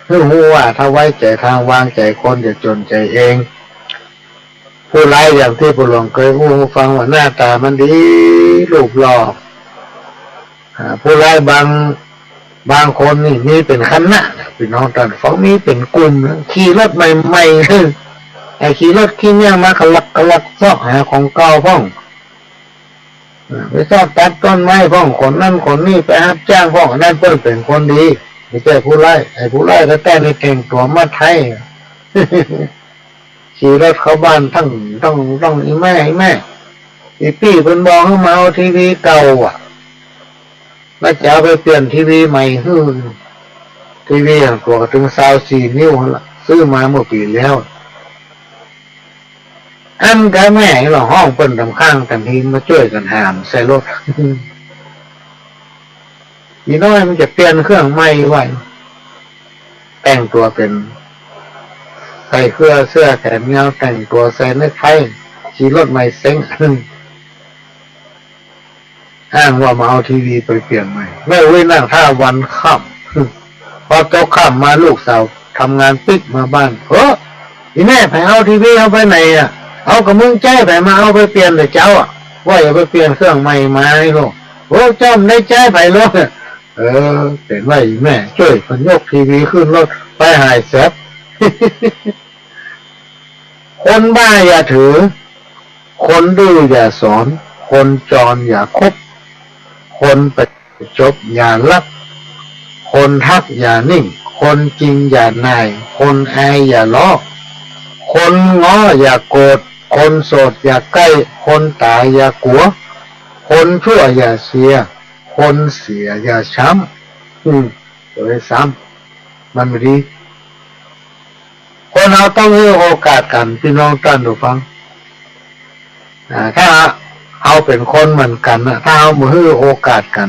ให้รู้ว่าถ้าไว้ใจทางวางใจคนจะจนใจเองผู้ร้ายอย่างที่ผู้หลวงเคยพูดฟังว่าหน้าตามันดีรูปหล่อผู้ร้ายบางคนนี่มีเป็นคณะพี่น้องท่านฟังมีเป็นกลุ่มขี่รถใหม่ๆไอ้ขี่รถขี่เนี่ยมากระลักซอกหาของเก่าพ้องไปชอบตัดต้นไม้พ้องคนนั่นคนนี้ไปรับจ้างพ้องนั่นเพิ่นเป็นคนดีไม่ใช่ผู้ร้ายไอ้ผู้ร้ายก็แต่งในเก่งตัวมาไทย ขี่รถเข้าบ้านต้องอีแม่อีพี่เพิ่นบอกให้มาเอาทีวีเก่าอ่ะแล้วจะเอาไปเปลี่ยนทีวีใหม่ทีวีอย่างตัวถึง24 นิ้วละซื้อมาเมื่อปีแล้วอันกับแม่เราห้องเปิ้นทำข้างกันทีมาช่วยกันหามใส่รถอีน้อยมันจะเปลี่ยนเครื่องใหม่ไว้แต่งตัวเป็นใส่เสื้อแขนยาวแต่งตัวใส่เน็กไทขี่รถไม่เซ็งอ้างว่ามาเอาทีวีไปเปลี่ยนใหม่แม่เว้ยนั่งท่าวันค่ำพอเจ้าค่ำมาลูกสาวทำงานปิดมาบ้านอีแม่ไปเอาทีวีเอาไปไหนอ่ะเอากับมึงใจไปมาเอาไปเปลี่ยนเลยเจ้าอ่ะว่าอย่าไปเปลี่ยนเครื่องใหม่มาให้ลูกเจ้าได้ใจไปลูกเป็นว่าอีแม่ช่วยพยกทีวีขึ้นรถไปหายแซบคนบ้าอย่าถือคนดื้ออย่าสอนคนจรอย่าคบคนประจบอย่าลักคนทักอย่านิ่งคนจริงอย่านายคนอายอย่าล้อคนง้ออย่าโกรธคนโสดอย่าใกล้คนตายอย่ากลัวคนชั่วอย่าเสียคนเสียอย่าช้ำเลยซ้ำมันไม่ดีคนเราต้องให้โอกาสกันพี่น้องท่านผู้ฟังถ้าเอาเป็นคนเหมือนกันนะถ้าเอามาให้โอกาสกัน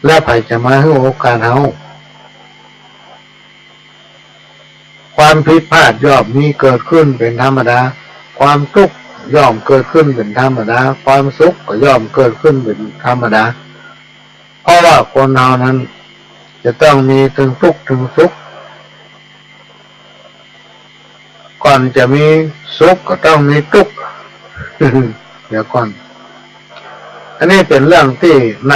แล้วใครจะมาให้โอกาสเอาความผิดพลาดย่อมมีเกิดขึ้นเป็นธรรมดาความทุกข์ย่อมเกิดขึ้นเป็นธรรมดาความสุขก็ย่อมเกิดขึ้นเป็นธรรมดาเพราะว่าคนเรานั้นจะต้องมีถึงทุกข์ถึงสุขก่อนจะมีสุขก็ต้องมีทุกข์เดี๋ยวก่อนอันนี้เป็นเรื่องที่น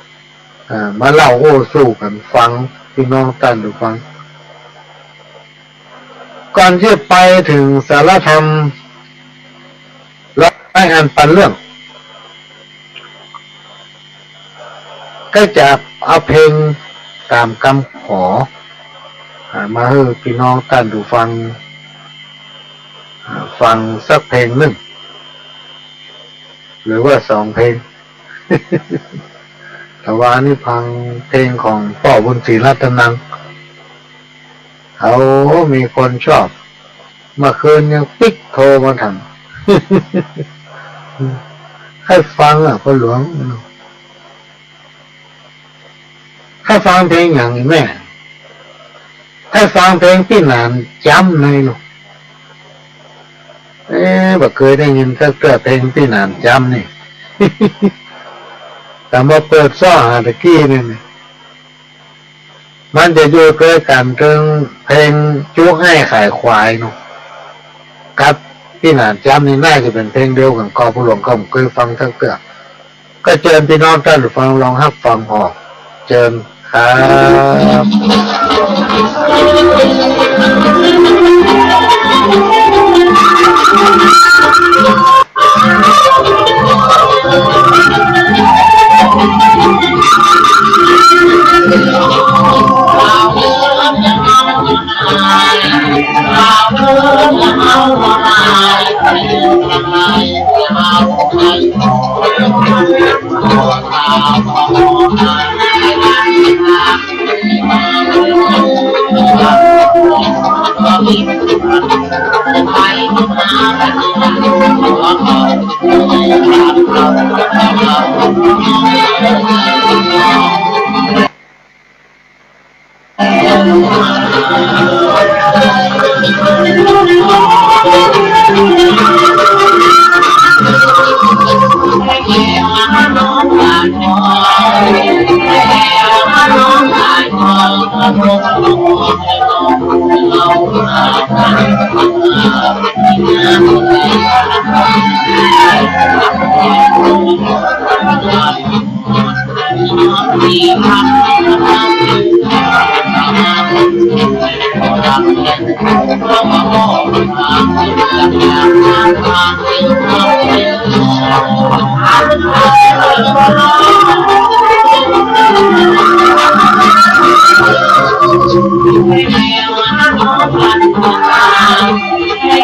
ำมาเล่าโอ้สู้กันฟังพี่น้องท่านผู้ฟังก่อนที่ไปถึงสารธรรมและงานปันเรื่องก็จะเอาเพลงตามคำขอมาให้พี่น้องท่านผู้ฟังฟังสักเพลงหนึ่งหรือว่า2 เพลง แต่ว่านี่ฟังเพลงของพ่อบุญศรีรัตนังเขามีคนชอบเมื่อคืนยังปิ๊กโทรมาทำให้ฟังพ่อหลวงให้ฟังเพลงอย่างนี้แม่ให้ฟังเพลงที่นานจำในลูกบ่เคยได้ยินสักเพลงที่นานจำนี่ แต่มาเปิดซ้อหาตะกี้นี่มันจะอยู่ใกล้กันถึงเพลงจุ๊ให้ขายควายเนาะกับที่นานจำนี่น่าจะเป็นเพลงเดียวกันก็ผู้หลวงก็เคยฟังทั้งเกือบก็เชิญพี่น้องท่านฟังลองรับฟังออกเชิญ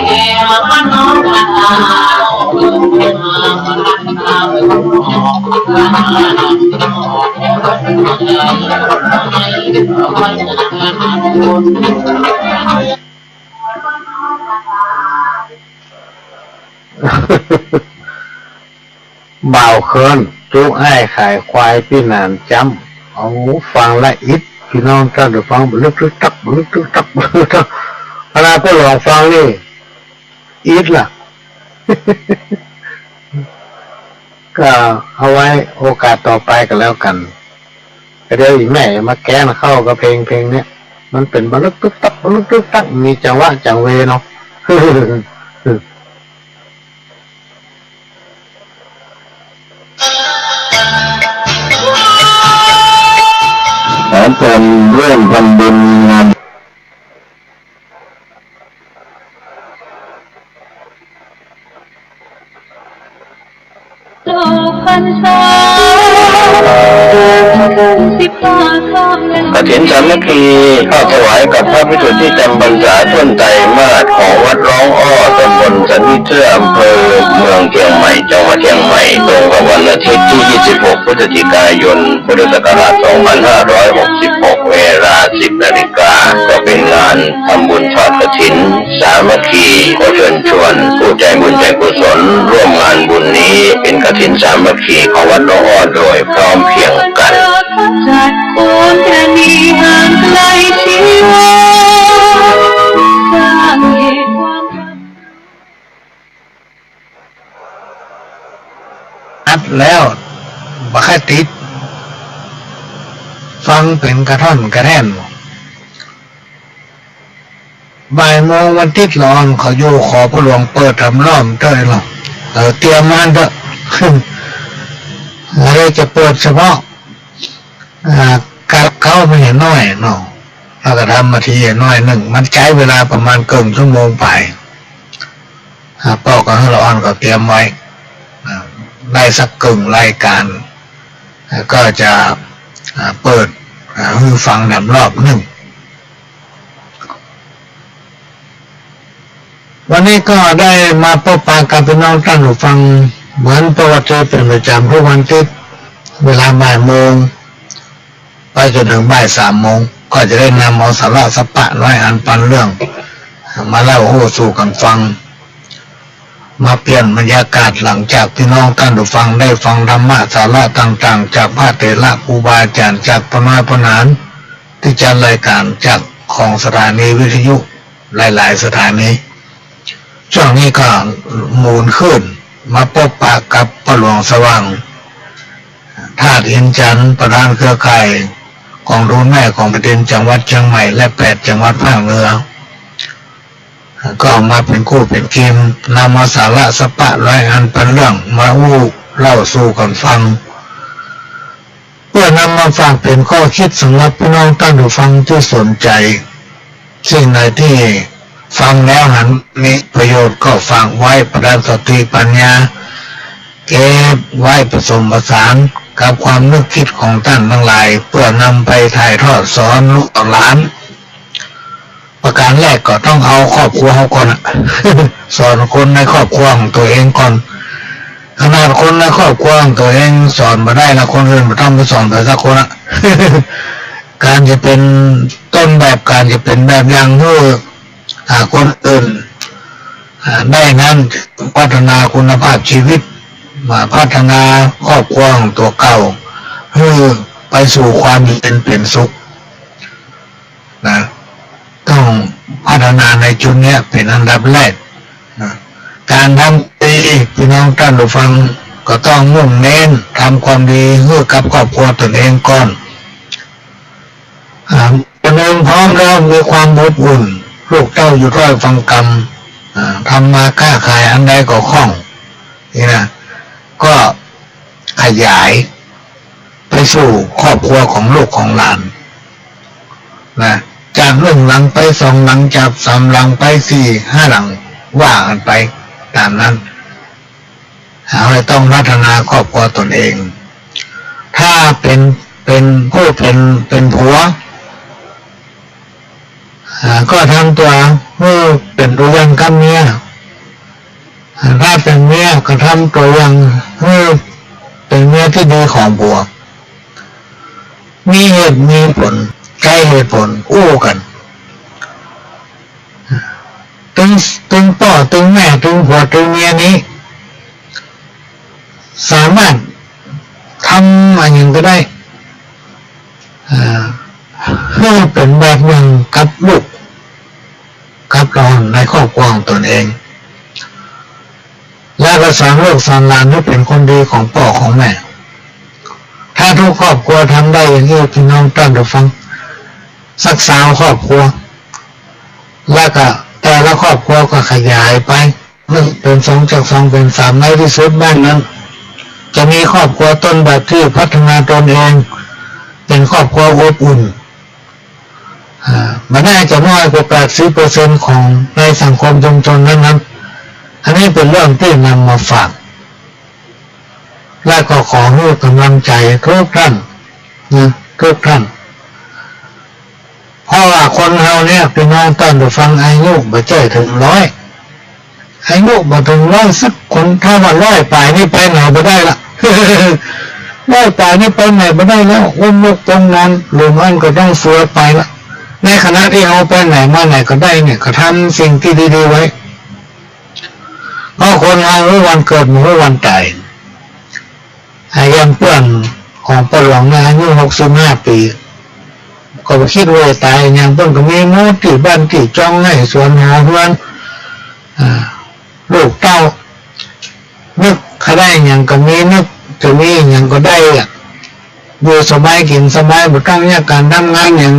Hey, บ่าวเคินจุกไอ้ขายควายพี่นานจำเอาฟังละอิดพี่น้องท่านได้ฟังลึกตักลึกตักเวลาพวกลองฟังนี่อิดล่ะ ก็เอาไว้โอกาสต่อไปกันแล้วกันเดี๋ยวอีแม่มาแก้มาเข้ากับเพลงเนี้ยมันเป็นบลึกตักมีจังหวะจังเวเนาะ ขอเป็นเรื่องทำบุญงาน โลกพรรษา15 ค่ำและ กฐินสามัคคีเข้าถวายกับพระภิกษุที่จำพรรษาต้นไตรมาสของวัดร้องอ้อตำบลสันนิเชื่ออำเภอเมืองเชียงใหม่จังหวัดเชียงใหม่ตรงกับวันอาทิตย์ที่ 26 พฤศจิกายน พุทธศักราช 2566 เวลา 10 นาฬิกาก็เป็นงานทำบุญทอดกฐินสามัคคีขอเชิญชวนผู้ใจบุญใจกุศลร่วมงานบุญนี้เป็นกฐินสามัคคีของวัดร้องอ้อโดยพร้อมเพรียงกัน จัดโคนตรณีห่างไกลชีวาสร้างเหตุความรัก อัดแล้วบัคติดฟังเป็นกระท่อนกระแท่นบ่ายโมงวันติดร้อนเขาโยขอพระหลวงเปิดทำล้อมเต้ยหรอกเตรียมมันเถอะ เราจะเปิดเฉพาะกับเขาไม่เห็นน้อยเนาะเราก็ทำมาทีน้อยหนึ่งมันใช้เวลาประมาณเกินชั่วโมงไปเป้าก็ให้เราอ่านก็เตรียมไว้ได้สักกึ่งรายการก็จะเปิดให้ฟังนำรอบหนึ่งวันนี้ก็ได้มาพบปะกับพี่น้องท่านผู้ฟังเหมือนปกติเป็นประจำทุกวันที่เวลาบ่ายโมงไปจนถึงบ่าย3 โมงก็จะได้นำเอาสาระสัพพะน้อยอันปันเรื่องมาเล่าโอ้สู่กันฟังมาเปลี่ยนบรรยากาศหลังจากพี่น้องท่านผู้ฟังได้ฟังธรรมะสาระต่างๆจากพระเถระครูบาอาจารย์จากพระน้อยพระนานที่จัดรายการจากของสถานีวิทยุหลายๆสถานีช่วงนี้ก็มูลขึ้นมาพบปะกับพระหลวงสว่างธาตุอินจันทร์ประธานเครือข่ายของรุ่นแม่ของประเทศจังหวัดเชียงใหม่และ8 จังหวัดภาคเหนือก็มาเป็นคู่เป็นทีมนำมาสาระสัพพะร้อยอันเป็นเรื่องมาอู้เล่าสู่กันฟังเพื่อนำมาฝากเป็นข้อคิดสำหรับพี่น้องท่านผู้ฟังที่สนใจสิ่งไหนที่ฟังแล้วนั้นมีประโยชน์ก็ฟังไว้ประดับสติปัญญาเก็บไว้ผสมผสานกับความนึกคิดของท่านทั้งหลายเพื่อนำไปถ่ายทอดสอนลูกหลานประการแรกก็ต้องเอาครอบครัวเขาก่อน สอนคนในครอบครัวของตัวเองก่อนขนาดคนในครอบครัวของตัวเองสอนมาได้แล้วคนอื่นไม่ต้องไปสอนไปสักคนละ การจะเป็นต้นแบบการจะเป็นแบบอย่างเพื่อคนอื่นได้นั้นพัฒนาคุณภาพชีวิตมาพัฒนาครอบครัวของตัวเก่าเพื่อไปสู่ความเป็นสุขนะต้องพัฒนาในจุดนี้เป็นอันดับแรกนะการทำดีพี่น้องท่านผู้ฟังก็ต้องมุ่งเน้นทำความดีเพื่อกับครอบครัวตนเองก่อนตนเองพร้อมแล้วมีความอบอุ่นลูกเต้าอยู่ร้อยฟังกรรมทำมาค้าขายอันใดก็คล่องนี่นะก็ขยายไปสู่ครอบครัวของลูกของหลานนะจาก1 หลังไป2 หลังจาก3 หลังไป4 5 หลังว่ากันไปตามนั้นเราต้องพัฒนาครอบครัวตนเองถ้าเป็นผู้เป็นผัวก็ทำตัวเป็นตัวอย่างกับเมียถ้าเป็นเมียก็ทำตัวอย่าง ที่ดีของผัวมีเหตุมีผลใช้เหตุผลอู้กันตึงพ่อตึงแม่ตึงผัวตึงเมียนี้สามารถทำอะไรอย่างก็ได้ให้เป็นแบบอย่างกับลูกกับเราในครอบครัวของตนเองและก็สอนลูกสอนหลานให้เป็นคนดีของพ่อของแม่ถ้าทุกครอบครัวทำได้อย่างนี้พี่น้องตั้งใจฟังศึกษาครอบครัวแล้วก็แต่ละครอบครัวก็ขยายไปเป็น2 จาก 2เป็น3ในที่สุดบ้านนั้นจะมีครอบครัวต้นแบบที่พัฒนาตนเองเป็นครอบครัวอบอุ่นมันน่าจะน้อยกว่า 80% ของในสังคมชุมชนนั้นอันนี้เป็นเรื่องที่นำมาฝากและก็ขอให้กำลังใจทุกท่านนะทุกท่านเพราะว่าคนเราเนี่ยพี่น้องต้นฟังอายุบ่ใจถึง100อายุบ่ถึง100สักคนถ้าว่า100ปลายนี่ไปไหนบ่ได้ละ100ปลายนี่ไปไหนบ่ได้แล้วอุ้มลูกตรงนั้นหรือมันก็ต้องเฟื่อไปละในขณะที่เอาไปไหนมาไหนก็ได้เนี่ยก็ทำสิ่งที่ดีๆไว้เพราะคนเราไม่วันเกิดไม่วันตายยังเพื่อนของปหลวงนะอายุ65 ปีก็ไปคิดว่าตายยังเพื่อนก็มีมูดที่บ้านที่จ้องให้สวนหาเพื่อนลูกเต้านึกเขาได้ยังก็มีนึกจะมียังก็ได้อยู่สบายกินสบายบ่ต้องเนี่ยการทำงานอย่าง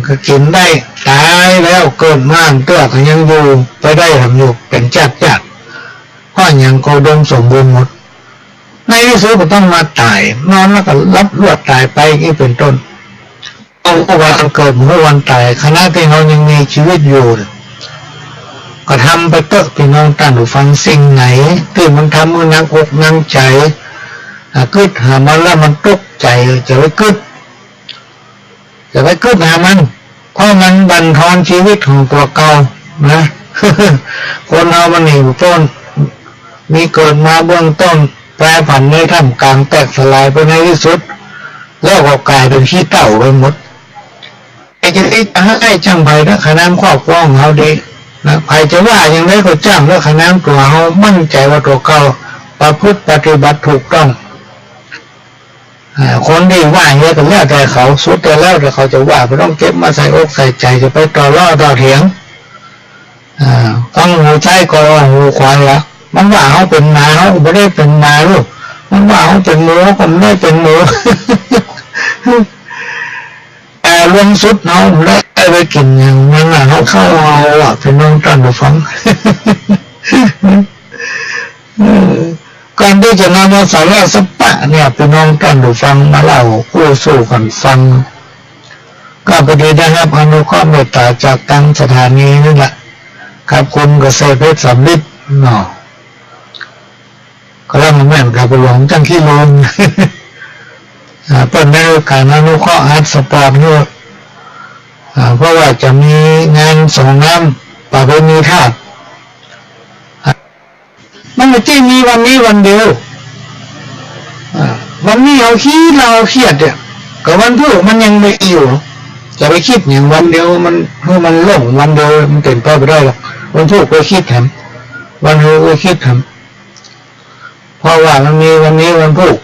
ก็กินได้ตายแล้วเกิดมาตัวก็ยังอยู่ไปได้ทำอยู่เป็นจัดก็ยังก็ดมสมบูรณ์หมดในที่สุดก็ต้องมาตายนอนแล้วก็รับรวดตายไปนี่เป็นต้นเอาวันเกิดเมื่อวันตายขณะที่เรายังมีชีวิตอยู่ก็ทำไปเตอะพี่น้องท่านผู้ฟังสิ่งไหนที่มันทำให้นักอกนักใจกึศหามันแล้วมันตกใจจะไปกึศหามันเพราะมันบั่นทอนชีวิตของตัวเก่านะ คนเรามันหนีต้นมีเกิดมาเบื้องต้นแปรผันในท่ามกลางแตกสลายไปในที่สุดแล้วก็กลายเป็นขี้เต่าไปหมดไอ้จะให้ช่างไผ่ถ้าขนามครอบครองเขาดีนะไผ่จะว่าอย่างไรก็จ้างแล้วขนามตัวเขามั่นใจว่าตัวเก่าประพฤติปฏิบัติถูกต้องคนที่ว่าอย่างนี้ก็แล้วแต่เขาสุดแต่แล้วแต่เขาจะว่าไม่ต้องเก็บมาใส่อกใส่ใจจะไปต่อล้อต่อเถียงฟังหูใช้ก็หูควายละมันว่าเขาเป็นหมาเขาไม่ได้เป็นหมาลูกมันว่าเขาเป็นหมูก็ไม่ได้เป็นหมู แต่ลงสุดเขาได้ไปกินอย่างนั้นเขาเข้าเอาเป็นน้องตันดูฟัง การที่จะนำมาสาระสปะเนี่ยเป็นน้องตันดูฟังมาเล่าคู่สู้กันฟังก็พอดีได้รับอนุเคราะห์เมตตาจากทางสถานีนั่นแหละครับคุณเกษตรเพชรสำลิดเนาะก็เริ่มแม่นกับหลวงจังขี้ลงเปิดในโอกาสอนุเคราะห์อาร์ตสปอร์ตด้วยเพราะว่าจะมีงานส่งน้ำประเพณีธาตุมันไม่ใช่มีวันนี้วันเดียววันนี้เราเครียดเนี่ยกับวันพุธมันยังไม่อยู่จะไปคิดอย่างวันเดียวมันหลงวันเดียวมันเต็มไปไม่ได้หรอกวันพุธไปคิดทำวันพุธไปคิดทำเพราะว่ามันมีวันนี้วันพุธ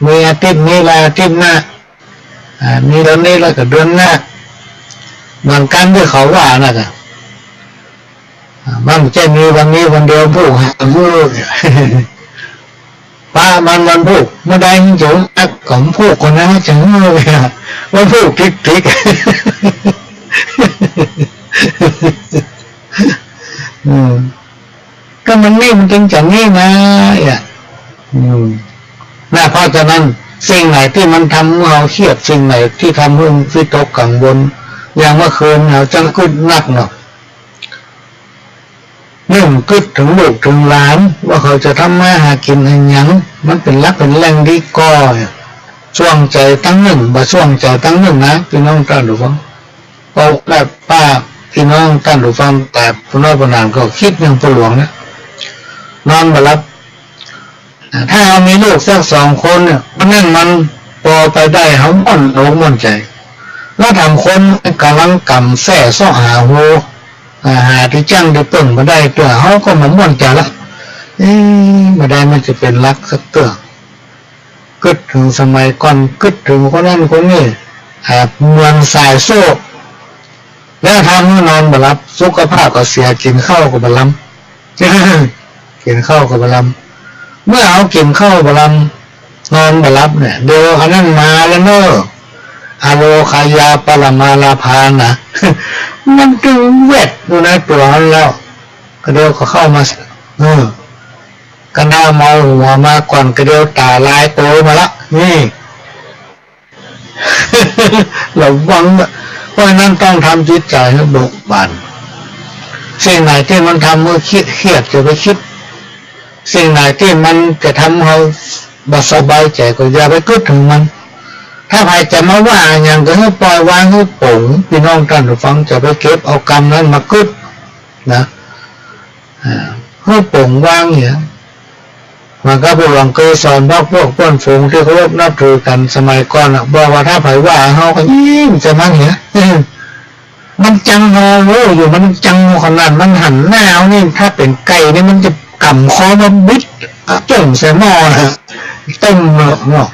มีอาทิตย์นี้และอาทิตย์หน้ามีเดือนนี้แล้วก็เดือนหน้าบางการที่เขาว่านะกันมันจะมีวันนี้วันเดียวพุธมือป้ามันวันพุธเมื่อใดมันจะอักของพุธคนนั้นจะมือวันพุธทิกก็มันนี่มันจริงจังนี่นะน่าเพราะฉะนั้นสิ่งไหนที่มันทำเราเครียดสิ่งไหนที่ทำให้วิตกกังวลอย่างเมื่อคืนเราจังกึศนักเนาะกึศถึงลูกถึงหลานว่าเขาจะทำมาหากินอะไรอย่างมันเป็นรักเป็นแรงดีก่อช่วงใจตั้งหนึ่งบ่ช่วงใจตั้งหนึ่งนะพี่น้องท่านผู้ฟังพอแบบป้าพี่น้องท่านผู้ฟังแต่พี่น้องประนามก็คิดอย่างปหลวงนะนอนมารับ ถ้าเรามีลูกสัก2 คนเนี่ยนั่นมันพอไปได้เขาม่อนโลงม่อนใจแล้วทำคนกำลังกำแส่ซ้อหาหูหาที่จ้างได้เปิ่งมาได้ตัวเขาก็มาม่อนใจละมาได้มันจะเป็นรักสักตัวกึดถึงสมัยก่อนกึดถึงคนนั้นคนนี้เมืองสายโซ่แล้วทำให้นอนบลับสุขภาพก็เสียกินข้าวก็บลัมกินข้าวก็บลัมเมื่อเอากินข้าวบลัมนอนบลับเนี่ยเดี๋ยวอันนั้นมาแล้วเนอะอโลคายาปรมาลาภานะมันจึงเวทดูในตัวนั้นแล้วก็เดี๋ยวก็เข้ามาก็น่าเมาหัวมาก่อนก็เดี๋ยวตาลายโตมาละนี่ระวังเพราะนั้นต้องทำจิตใจให้เบิกบานสิ่งไหนที่มันทำเมื่อเครียดจะไปคิดสิ่งไหนที่มันจะทำเราบสบายใจก็อย่าไปคิดถึงมันถ้าใครจะมาว่าอย่างก็ให้ปล่อยวางให้โปร่งพี่น้องท่านผู้ฟังจะไปเก็บเอากรรมนั้นมาคิดนะให้โปร่งวางเนี่ยมันก็เป็นหลังเคยสอนพวกเพื่อนฝูงที่เขานับถือกันสมัยก่อนบอกว่าถ้าไผว่าเขาก็ยิ้มจะมันเหี้ยมันจังงอโว้อยู่มันจังขนาดมันหันหน้านี่ถ้าเป็นไก่นี่มันจะกำคอมาบิดจุ่มใส่หม้อนะต้มเนาะ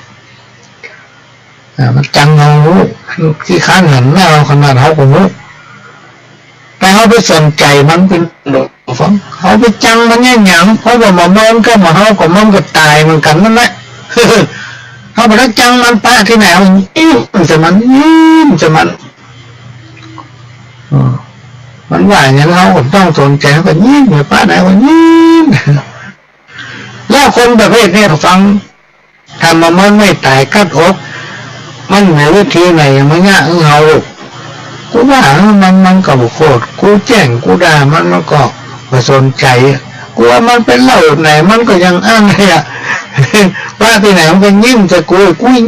มันจังงอโว้ที่ข้างหันหน้าขนาดเขาก็รู้แต่เขาไปสนใจมันเป็นฟังเขาไปจังมันแง่หยังเพราะว่ามันนก็มาเขาก็มันก็ตายเหมือนกันนั่นแหละเขาไปจังมันป้าที่ไหนมันจะมันว่าอย่างนั้นเขาต้องสนใจเขาก็ยิ้มเหมือนป้าไหนก็ยิ้มแล้วคนประเภทนี้ฟังทำมามันไม่ตายกัดอกมันมีวิธีไหนมันง่ายเขากูว่ามันก็โคตรกูแจ้งกูด่ามันก็ไม่สนใจกูว่ามันเป็นเหล่าไหนมันก็ยังอ้างเลยว่าที่ไหนมันเป็นยิ้มจะกู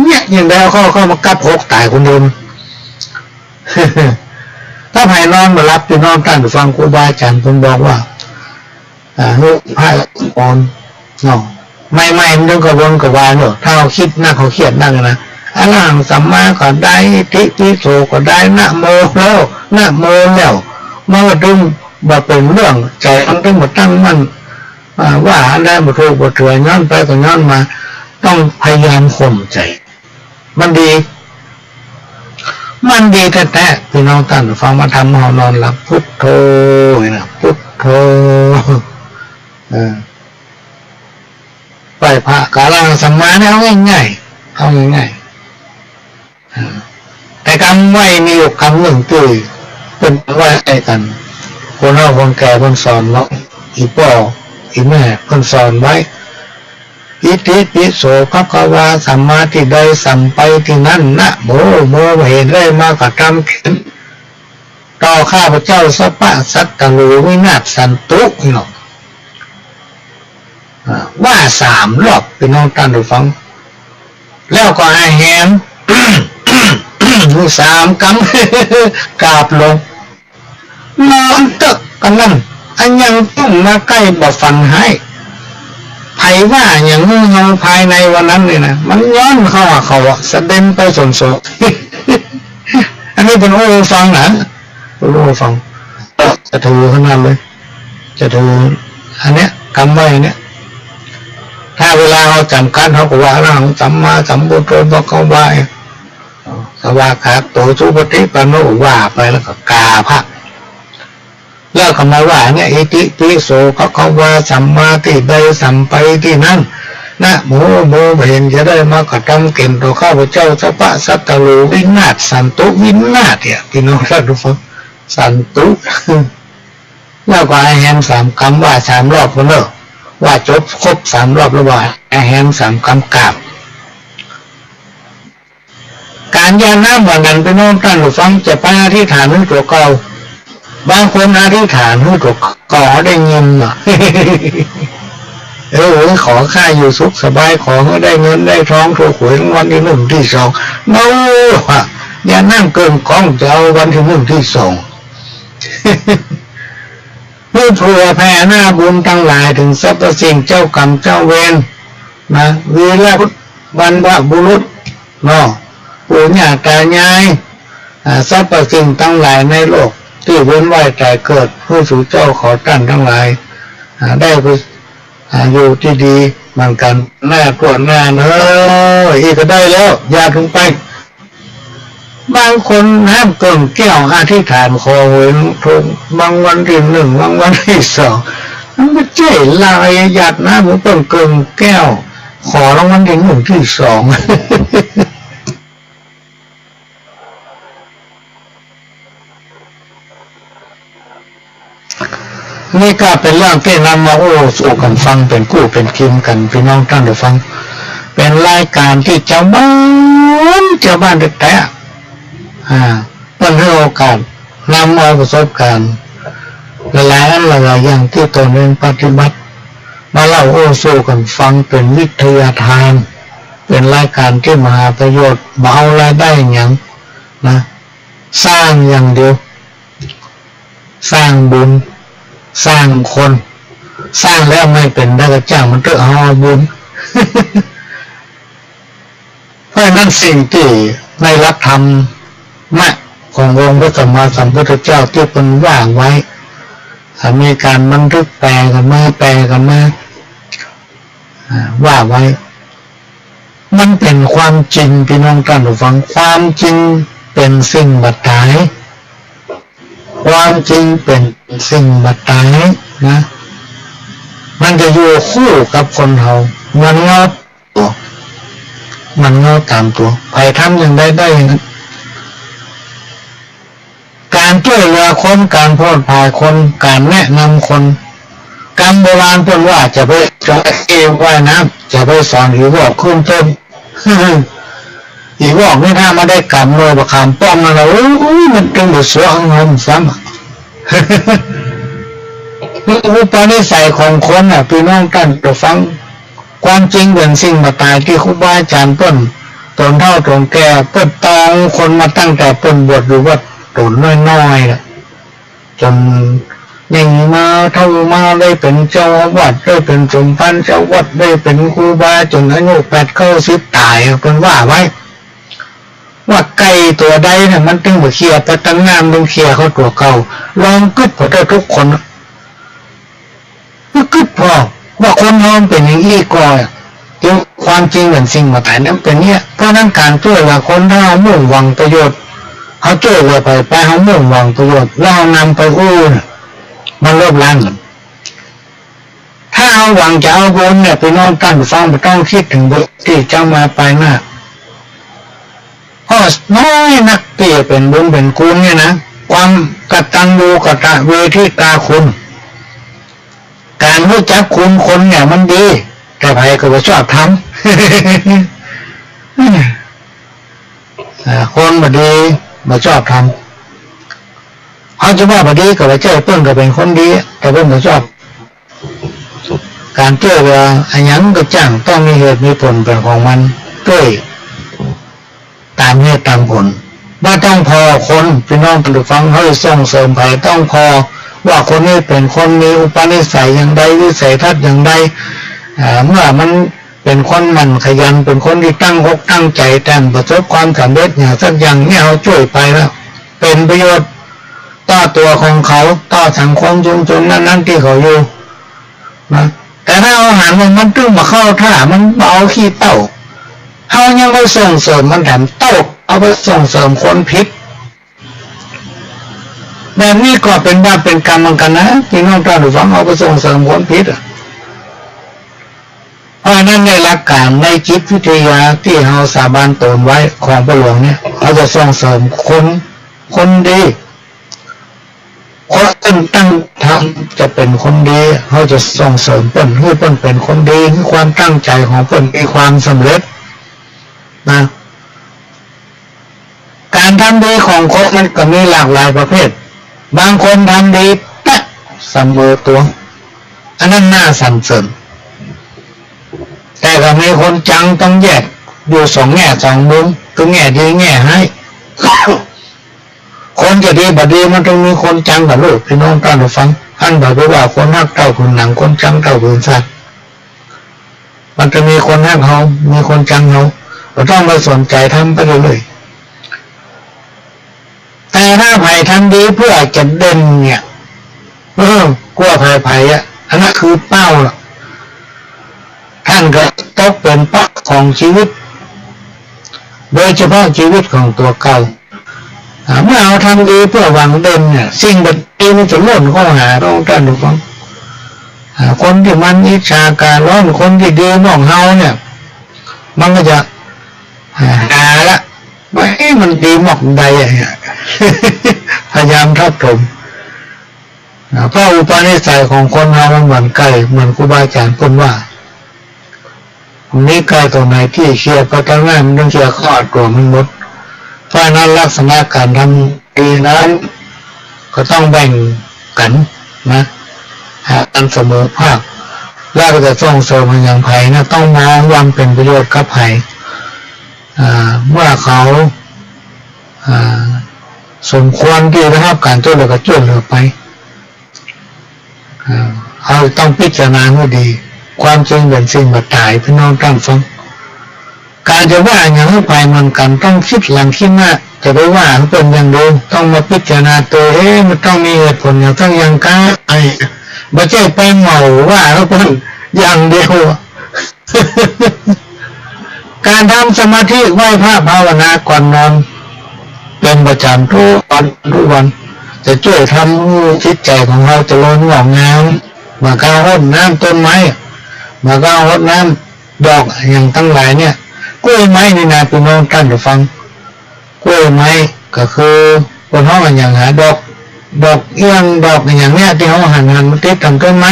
เงี้ยอย่างเดียวเข้ามากัดอกตายคนเดิมถ้าใครนอนมารับที่นอนท่านฟังครูบาอาจารย์ผมบอกว่าลูกพายอ่อนเนาะไม่มันต้องกระวนกระวายเนาะถ้าเขาคิดนักเขาเครียดนักนะอรหังสัมมาก็ได้ทิฏฐิโสก็ได้นะโมแล้วนะโมแล้วเมื่อดึงมาเป็นเรื่องใจมันต้องมาตั้งมั่นว่าได้มาถูกมาถือย้อนไปก็ย้อนมาต้องพยายามข่มใจมันดีแท้ๆพี่น้องท่านฟังมาทำเอานอนหลับพุทโธนะพุทโธไปพระกาลังสัมมาเนี่ยเอาง่ายแต่คำไหวมีอยู่คำหนึ่งที่เป็นไหวไอ้กันคนเราคนแก่คนสอนเราอีพ่ออีแม่คนสอนไว้อิติปิโสภควาสัมมาที่ใดสัมไปที่นั่นนะโมเห็นได้มากระทำขึ้นต่อข้าพเจ้าสัพพะสัตตโลวินาศสันตุนี่หรอกว่า3 รอบเป็นน้องท่านผู้ฟังแล้วก็ให้แหม3 กำกราบลงนอนตึกกันนั่นอันยังต้องมาใกล้บ่ฟันให้ไผว่าอย่างเราภายในวันนั้นเลยนะมันย้อนเข้าเขาแสดงไปสนโสอันนี้เป็นโอ้ฟังนะโอ้ฟังจะถือขนาดเลยจะถืออันเนี้ยกำไว้เนี้ยถ้าเวลาเราจำกันเขาก็ว่าเราสัมมาสัมพุทโธบอกเขาว่าสวากขาโตสุปฏิปันโนว่าไปแล้วก็กาพระแล้วคำว่าเนี่ยอิติปิโสเขาว่าสัมมาที่ใดสัมไปที่นั่นนะโมเห็นจะได้มากระทำเก่งต่อข้าพเจ้าสัพพะสัตตโลวินาศสันตุวินาศเนี่ยพี่น้องท่านผู้ฟังสันตุแล้วก็ให้แฮม3 คำว่า3 รอบคนเนอะว่าจบครบ3 รอบแล้วว่าแฮม3 คำกราบการยาน้ำวันนั้นพี่น้องท่านผู้ฟังจะไปอธิษฐานให้ตัวเก่าบางคนอธิษฐานให้ตัวเก่าได้เงินอ่ะขอข้าอยู่สุขสบายขอให้ได้เงินได้ทองถูกหวยรางวัลที่1 ที่ 2โน้อย่านั่งเกินกองจะเอาวันที่1 ที่ 2เพื่อเผื่อแผ่หน้าบุญทั้งหลายถึงสรรพสิ่งเจ้ากรรมเจ้าเวร นะวีรบรรพบุรุษเนาะปู่ย่าตายายสรรพสิ่งทั้งหลายในโลกที่เว้นว่ายตายเกิดผู้สู่เจ้าขอท่านทั้งหลายได้ไปอยู่ที่ดีเหมือนกันหน้าตรวจหน้าอีกก็ได้แล้วอย่าลงไปบางคนห้ามเกินแก้วอธิษฐานขอเว้นทุกบางวันที่หนึ่งบางวันที่สองมันไม่ใช่ลายหยาดนะผมต้องเกินแก้วขอรางวัลที่หนึ่งที่สองนี่ก็เป็นเรื่องที่นำมาสู่กันฟังเป็นกู้เป็นคิมกันพี่น้องท่านผู้ฟังเป็นรายการที่ชาวบ้านแต่มันให้โอกาสนำเอาประสบการณ์หลายอย่างที่ตนเองปฏิบัติมาเล่าสู่กันฟังเป็นวิทยาทานเป็นรายการที่มหาประโยชน์มาเอารายได้อย่างนะสร้างอย่างเดียวสร้างบุญสร้างคนสร้างแล้วไม่เป็นได้ก็จ้างมันก็เอาบุญ เพราะนั้นสิ่งที่ในหลักธรรมขององค์พระสัมมาสัมพุทธเจ้าที่เป็นว่างไว้มีการบันทึกแปลกันมาว่าไว้มันเป็นความจริงพี่น้องท่านผู้ฟังความจริงเป็นสิ่งบัดตายความจริงเป็นสิ่งบัดตายนะมันจะอยู่คู่กับคนเรามันเงาตัวมันเงาตามตัวไปทำอย่างได้อย่างนั้นการช่วยเหลือคนการพูดพายคนการแนะนำคนการโบราณพูดว่าจะไปจอดเอวไว้นะจะไปสอนอีวอกขึ้นต้นอีวอกไม่น่ามาได้กำเลยประคำป้อมมาแล้วมันจึงบดเสือของเราซ้ำอุปนิสัยของคนพี่น้องกันจะฟังความจริงเป็นสิ่งมาตายที่ครูบาอาจารย์ต้นตนเท่าตนแก่เปิดตองคนมาตั้งแต่ต้นบวชหรือว่าตนน้อยๆจนยิ่งมาเท่ามาได้เป็นเจ้าวัดได้เป็นสมภารเจ้าวัดได้เป็นครูบาจนอายุ8-10ตายเป็นว่าไว้ว่าไก่ตัวใดเนี่ยมันตึงมาเขี่ยไปตั้งน้ำลงเขี่ยเขาตัวเก่าลองกึศพอได้ทุกคนกึศพอว่าคนนอนเป็นอย่างนี้ก่อนเดี๋ยวความจริงเหมือนสิ่งมาแต่นั้นเป็นเนี้ยเพราะนั้นการช่วยเหลือคนถ้าเรามุ่งหวังประโยชน์เขาช่วยเหลือไปเขามุ่งหวังประโยชน์แล้วนำไปมันลบล้างถ้าเอาหวังจะเอาบุญเนี่ยไปนอนตั้งฟังไม่ต้องคิดถึงบุญที่จะมาไปหน้าเพราะน้อยนักเปี่ยเป็นบุญเป็นคุณเนี่ยนะความกตัญญูกตเวทิตาคุณการรู้จักคุณคนเนี่ยมันดีแต่ใครก็ไม่ชอบทำคนมาดีมาชอบทำเขาจะว่ามาดีก็ไม่ใช่เพิ่งก็เป็นคนดีแต่เพิ่งไม่ชอบการเชื่อว่าอันยังก็จ้างต้องมีเหตุมีผลเป็นของมันด้วยตามเหตุตามผลว่าต้องพอคนพี่น้องผู้ฟังเขาส่งเสริมไปต้องพอว่าคนนี้เป็นคนมีอุปนิสัยอย่างใดวิสัยทัศน์อย่างใดเมื่อมันเป็นคนมันขยันเป็นคนที่ตั้งอกตั้งใจแต่ประสบความสำเร็จอย่างสักอย่างเนี่ยเขาช่วยไปแล้วเป็นประโยชน์ต่อตัวของเขาต่อสังคมชุมชนนั้นที่เขาอยู่นะแต่ถ้าเอาอาหารมันตึ้งมาเข้าท่ามันเบาขี้เต้าเขายังไปส่งเสริมมันแถมเต้าเอาไปส่งเสริมคนพิษแบบนี้ก็เป็นบาปเป็นกรรมเหมือนกันนะพี่น้องท่านผู้ฟังเอาไปส่งเสริมคนพิษเพราะนั้นในหลักการในจิตวิทยาที่เราสาบานตนไว้ของพระหลวงเนี่ยเขาจะส่งเสริมคนดีคนตั้งทำจะเป็นคนดีเขาจะส่งเสริมเพิ่นให้เพิ่นเป็นคนดีให้ความตั้งใจของเพิ่นมีความสำเร็จนะการทำดีของคนมันก็มีหลากหลายประเภทบางคนทำดีแป๊ะเสมอตัวอันนั้นน่าสรรเสริญแต่ก็มีคนจังต้องแยกอยู่สองแง่สองมุมคือแง่ดีแง่ให้คนจะดีบัดดีมันต้องมีคนจังกับลูกพี่น้องท่านผู้ฟังท่านบอกว่าคนนักเต่าผืนหนังคนจังเต่าผืนสัตว์ มันจะมีคนห้ามเขามีคนจังเขาเราต้องมาสนใจทำไปเลยแต่ถ้าไผ่ทำดีเพื่อจะเด่นเนี่ยกลัวไผ่อ่ะอันนั้นคือเป้าล่ะท่านก็ตกเป็นเป้าของชีวิตโดยเฉพาะชีวิตของตัวเก่าเมื่อเราทำดีเพื่อหวังเด่นเนี่ยสิ่งแบบนี้มันจะล้นเข้าหาเราท่านทุกคนคนที่มันอิจฉาการร้อนคนที่ดีมองเฮาเนี่ยมันก็จะหาละว่ามันดีหมอกใดพยายามทับถมเพราะอุปนิสัยของคนเรามันเหมือนไก่เหมือนครูบาอาจารย์พูดว่านี่ไก่ตัวไหนที่เชียร์ก็ตั้งหน้ามันต้องเชียร์ข้อตัวมันหมดเพราะนั้นลักษณะการทำดีนั้นก็ต้องแบ่งกันนะหากันเสมอภาคแล้วก็จะส่งเสริมอย่างไผ่นะต้องมองว่าเป็นประโยชน์กับไผ่เมื่อเขาสมควรที่จะรับการช่วยเหลือก็ช่วยเหลือไปเขาต้องพิจารณาให้ดีความจริงเป็นสิ่งบัดตายพี่น้องตั้งฟังการจะว่าอย่างให้ไปมันกันต้องคิดหลังคิดหน้าจะไปว่าเป็นอย่างเดิมต้องมาพิจารณาตัวมันต้องมีเหตุผลอย่างต้องยังกล้าไม่ใช่ไปเหมาว่าแล้วเป็นอย่างเดียวการทำสมาธิไหว้พระภาวนาก่อนนอนเป็นประจำทุกวันจะช่วยทำจิตใจของเราเจริญงอกงามมาก้าวรดน้ำต้นไม้มาก้าวรดน้ำดอกอย่างทั้งหลายเนี่ยกล้วยไม้นี่นะพี่น้องท่านจะฟังกล้วยไม้ก็คือคนห้องอย่างหาดอกเอี้ยงดอกอย่างเนี้ยที่เขาหันมันติดทำต้นไม้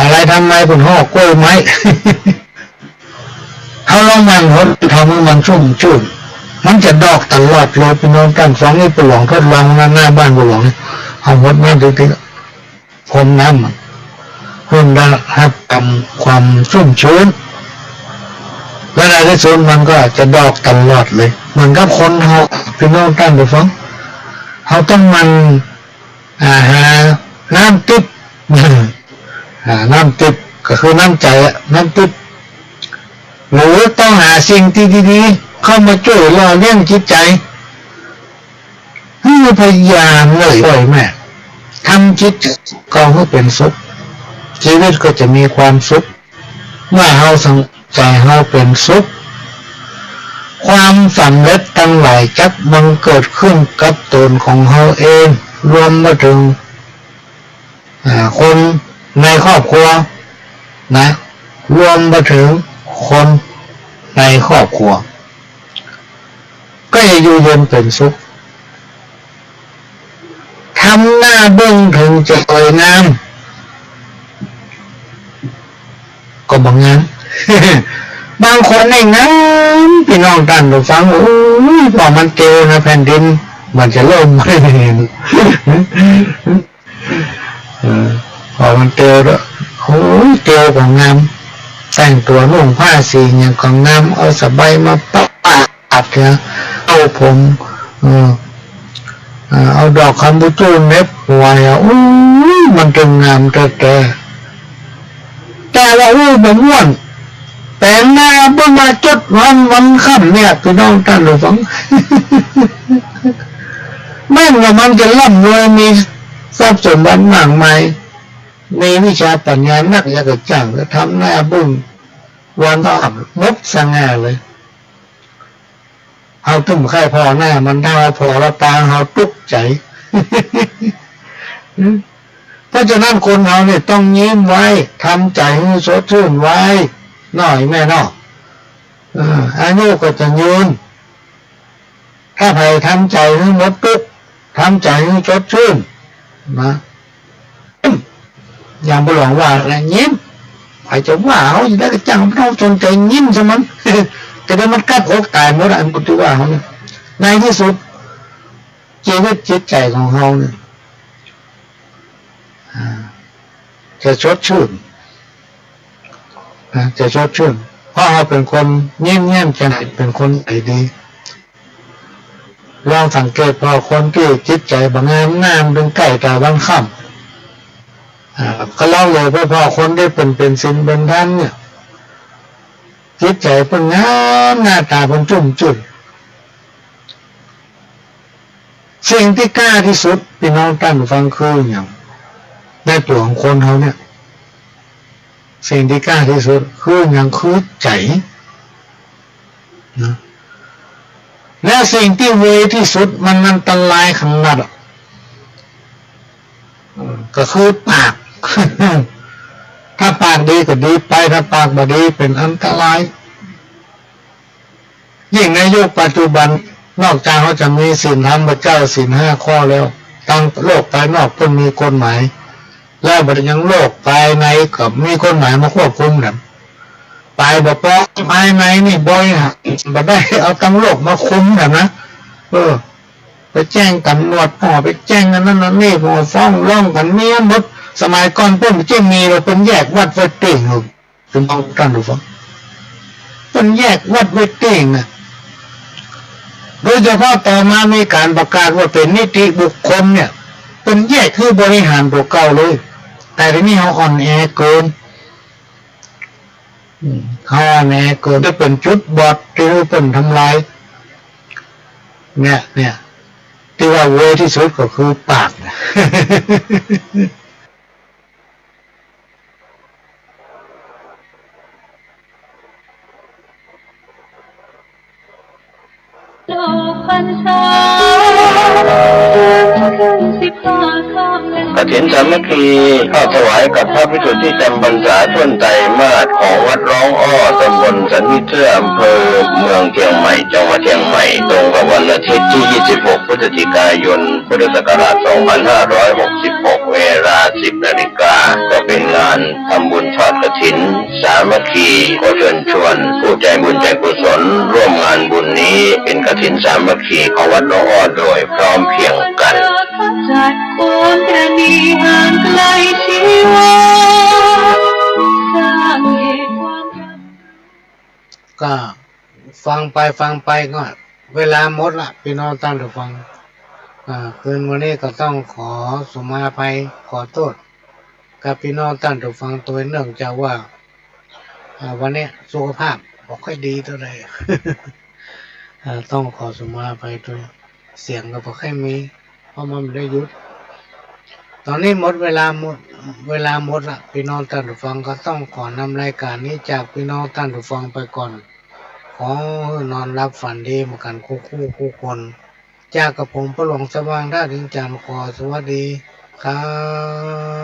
อะไรทำไมคนห้องกล้วยไม้เขาลองมันหดทำให้มันชุ่มชื่นมันจะดอกตลอดเลยพี่น้องท่านฟังนี่ปหลวงทดลองหน้าบ้านปหลวงเอาหดน้ำติดพรมน้ำเพื่อได้รับความชุ่มชื้นเวลาที่สุดมันก็จะดอกตลอดเลยเหมือนกับคนเขาพี่น้องท่านไปฟังเขาต้องมันหาน้ำติดน้ำติดก็คือน้ำใจน้ำติดหรือต้องหาสิ่งที่ดีๆเข้ามาช่วยหล่อเลี้ยงจิตใจพยายามเลยบ่อยแม่ทำจิตก็ให้เป็นสุขชีวิตก็จะมีความสุขเมื่อเราสังใจเราเป็นสุขความสำเร็จทั้งหลายจักมันเกิดขึ้นกับตนของเราเองรวมมาถึงคนในครอบครัวนะรวมมาถึงคนในครอบครัวก็จะอยู่เย็นเป็นสุขทำหน้าเบื้องถึงจะสวยงามก็บางงาน บางคนในงามพี่น้องท่านเราฟังโอ้ยพอมันเกลนะแผ่นดินมันจะล่มไม่เห็นพอมันเกลแล้วโอ้ยเกลของงามแต่งตัวนุ่งผ้าสีอย่างของงามเอาสบายมาปัดเนี่ยเอาผมเอาดอกคำบุจูนเน็บหัวเนี่ยโอ้ยมันเป็นงามแต่ว่าโอ้ยมันม่วนแต่หน้าเพิ่งมาจุดวันค่ำเนี่ยพี่น้องท่านผู้ฟังแม่งว่ามันจะร่ำรวยมีทรัพย์สมบัติมากมายมีวิชาปัญญานักอยากจะจ้างจะทำหน้าบึ้งวันก็มดสง่าเลยเอาตุ้มไข่พอหน้ามันถ้าพอละตาเอาตุกใจเพราะฉะนั้นคนเราเนี่ยต้องยิ้มไว้ทำใจให้สดชื่นไว้หน่อยแม่เนาะอายุก็จะยืนถ้าใครทำใจให้หมดตุกทำใจให้สดชื่นนะอย่างบุหลวงว่าอะไรยิ้มไอ้จะว่าเขาจะได้กระจังเขาสนใจยิ้มใช่ไหมแต่ถ้ามันกัดอกตายหมดอันปุถุว่าเขาเนี่ยในที่สุดชีวิตจิตใจของเขาเนี่ยจะสดชื่นจะสดชื่นเพราะเขาเป็นคนเงียบๆใจเป็นคนใจดีลองสังเกตพอคนที่จิตใจบางงามน้ำเป็นไก่แต่บางค่ำ ก็เล่าเลยพอคนได้เป็นสินเป็นท่านเนี่ย จิตใจเป็นงามหน้าตาเป็นจุ่มจุ่มสิ่งที่กล้าที่สุดพี่น้องท่านฟังคืออย่างในตัวของคนเขาเนี่ยสิ่งที่กล้าที่สุดคืออย่างคือใจนะและสิ่งที่เวที่สุดมันอันตรายขนาดก็คือปาก ถ้าปากดีก็ดีไปถ้าปากไม่ดีเป็นอันตรายยิ่งในยุคปัจจุบันนอกจากเขาจะมีศีลธรรมเจ้าศีล5 ข้อแล้วตั้งโลกภายนอกเพิ่งมีกฎหมายแล้วบัดยังโลกภายในกับมีกฎหมายมาควบคุมกันไปบอกว่าภายในนี่บ่อยฮะบ่ได้เอาทั้งโลกมาคุมกันนะไปแจ้งตำรวจไปแจ้งนั่นนั่นนี่ฟ้องร้องกันเมียหมดสมัยก่อนเพิ่นจะมีเราเป็นแยกวัดไว้เต่งถึงเอาท่านดูฟังเป็นแยกวัดไว้เต่งนะโดยเฉพาะต่อมามีการประกาศว่าเป็นนิติบุคคลเนี่ยเป็นแยกคือบริหารตัวเก่าเลยแต่ทีนี้เขาอ่อนแอเกินเขาอ่อนแอเกินจะเป็นจุดบอดที่เป็นทำลายเนี่ยที่ว่าเวที่สุดก็คือปากนะ โลกพรรษาขึ้น15 ค่ำแล้ว กฐินสามัคคีเข้าถวายกับพระภิกษุที่จำพรรษาต้นไตรมาสของวัดร้องอ้อตำบลสันนิเทื่ออำเภอเมืองเชียงใหม่จังหวัดเชียงใหม่ตรงกับวันอาทิตย์ที่ 26 พฤศจิกายน พุทธศักราช 2566 เวลา 10 นาฬิกาก็เป็นงานทำบุญทอดกฐินสามัคคีขอเชิญชวนผู้ใจบุญใจกุศลร่วมงานบุญนี้เป็นกฐินสามัคคีของวัดร้องอ้อโดยพร้อมเพรียงกัน จัดโคนประนีห่างไกลชีวาสร้างเหตุความรัก ก็ฟังไปก็เวลาหมดละพี่น้องท่านผู้ฟังคืนวันนี้ก็ต้องขอสมาภัยขอโทษกับพี่น้องท่านผู้ฟังตัวเนื่องจากว่าวันนี้สุขภาพไม่ค่อยดีเท่าไหร่ ต้องขอสมาภัยด้วยเสียงก็ไม่ค่อยมีเพราะมันไม่ได้หยุดตอนนี้หมดเวลาหมดละพี่น้องท่านผู้ฟังก็ต้องขอนำรายการนี้จากพี่น้องท่านผู้ฟังไปก่อนขอนอนรับฝันดีเหมือนกันคู่คนจากกับผมพระหลวงสว่างท่าดินจันทร์ขอสวัสดีครับ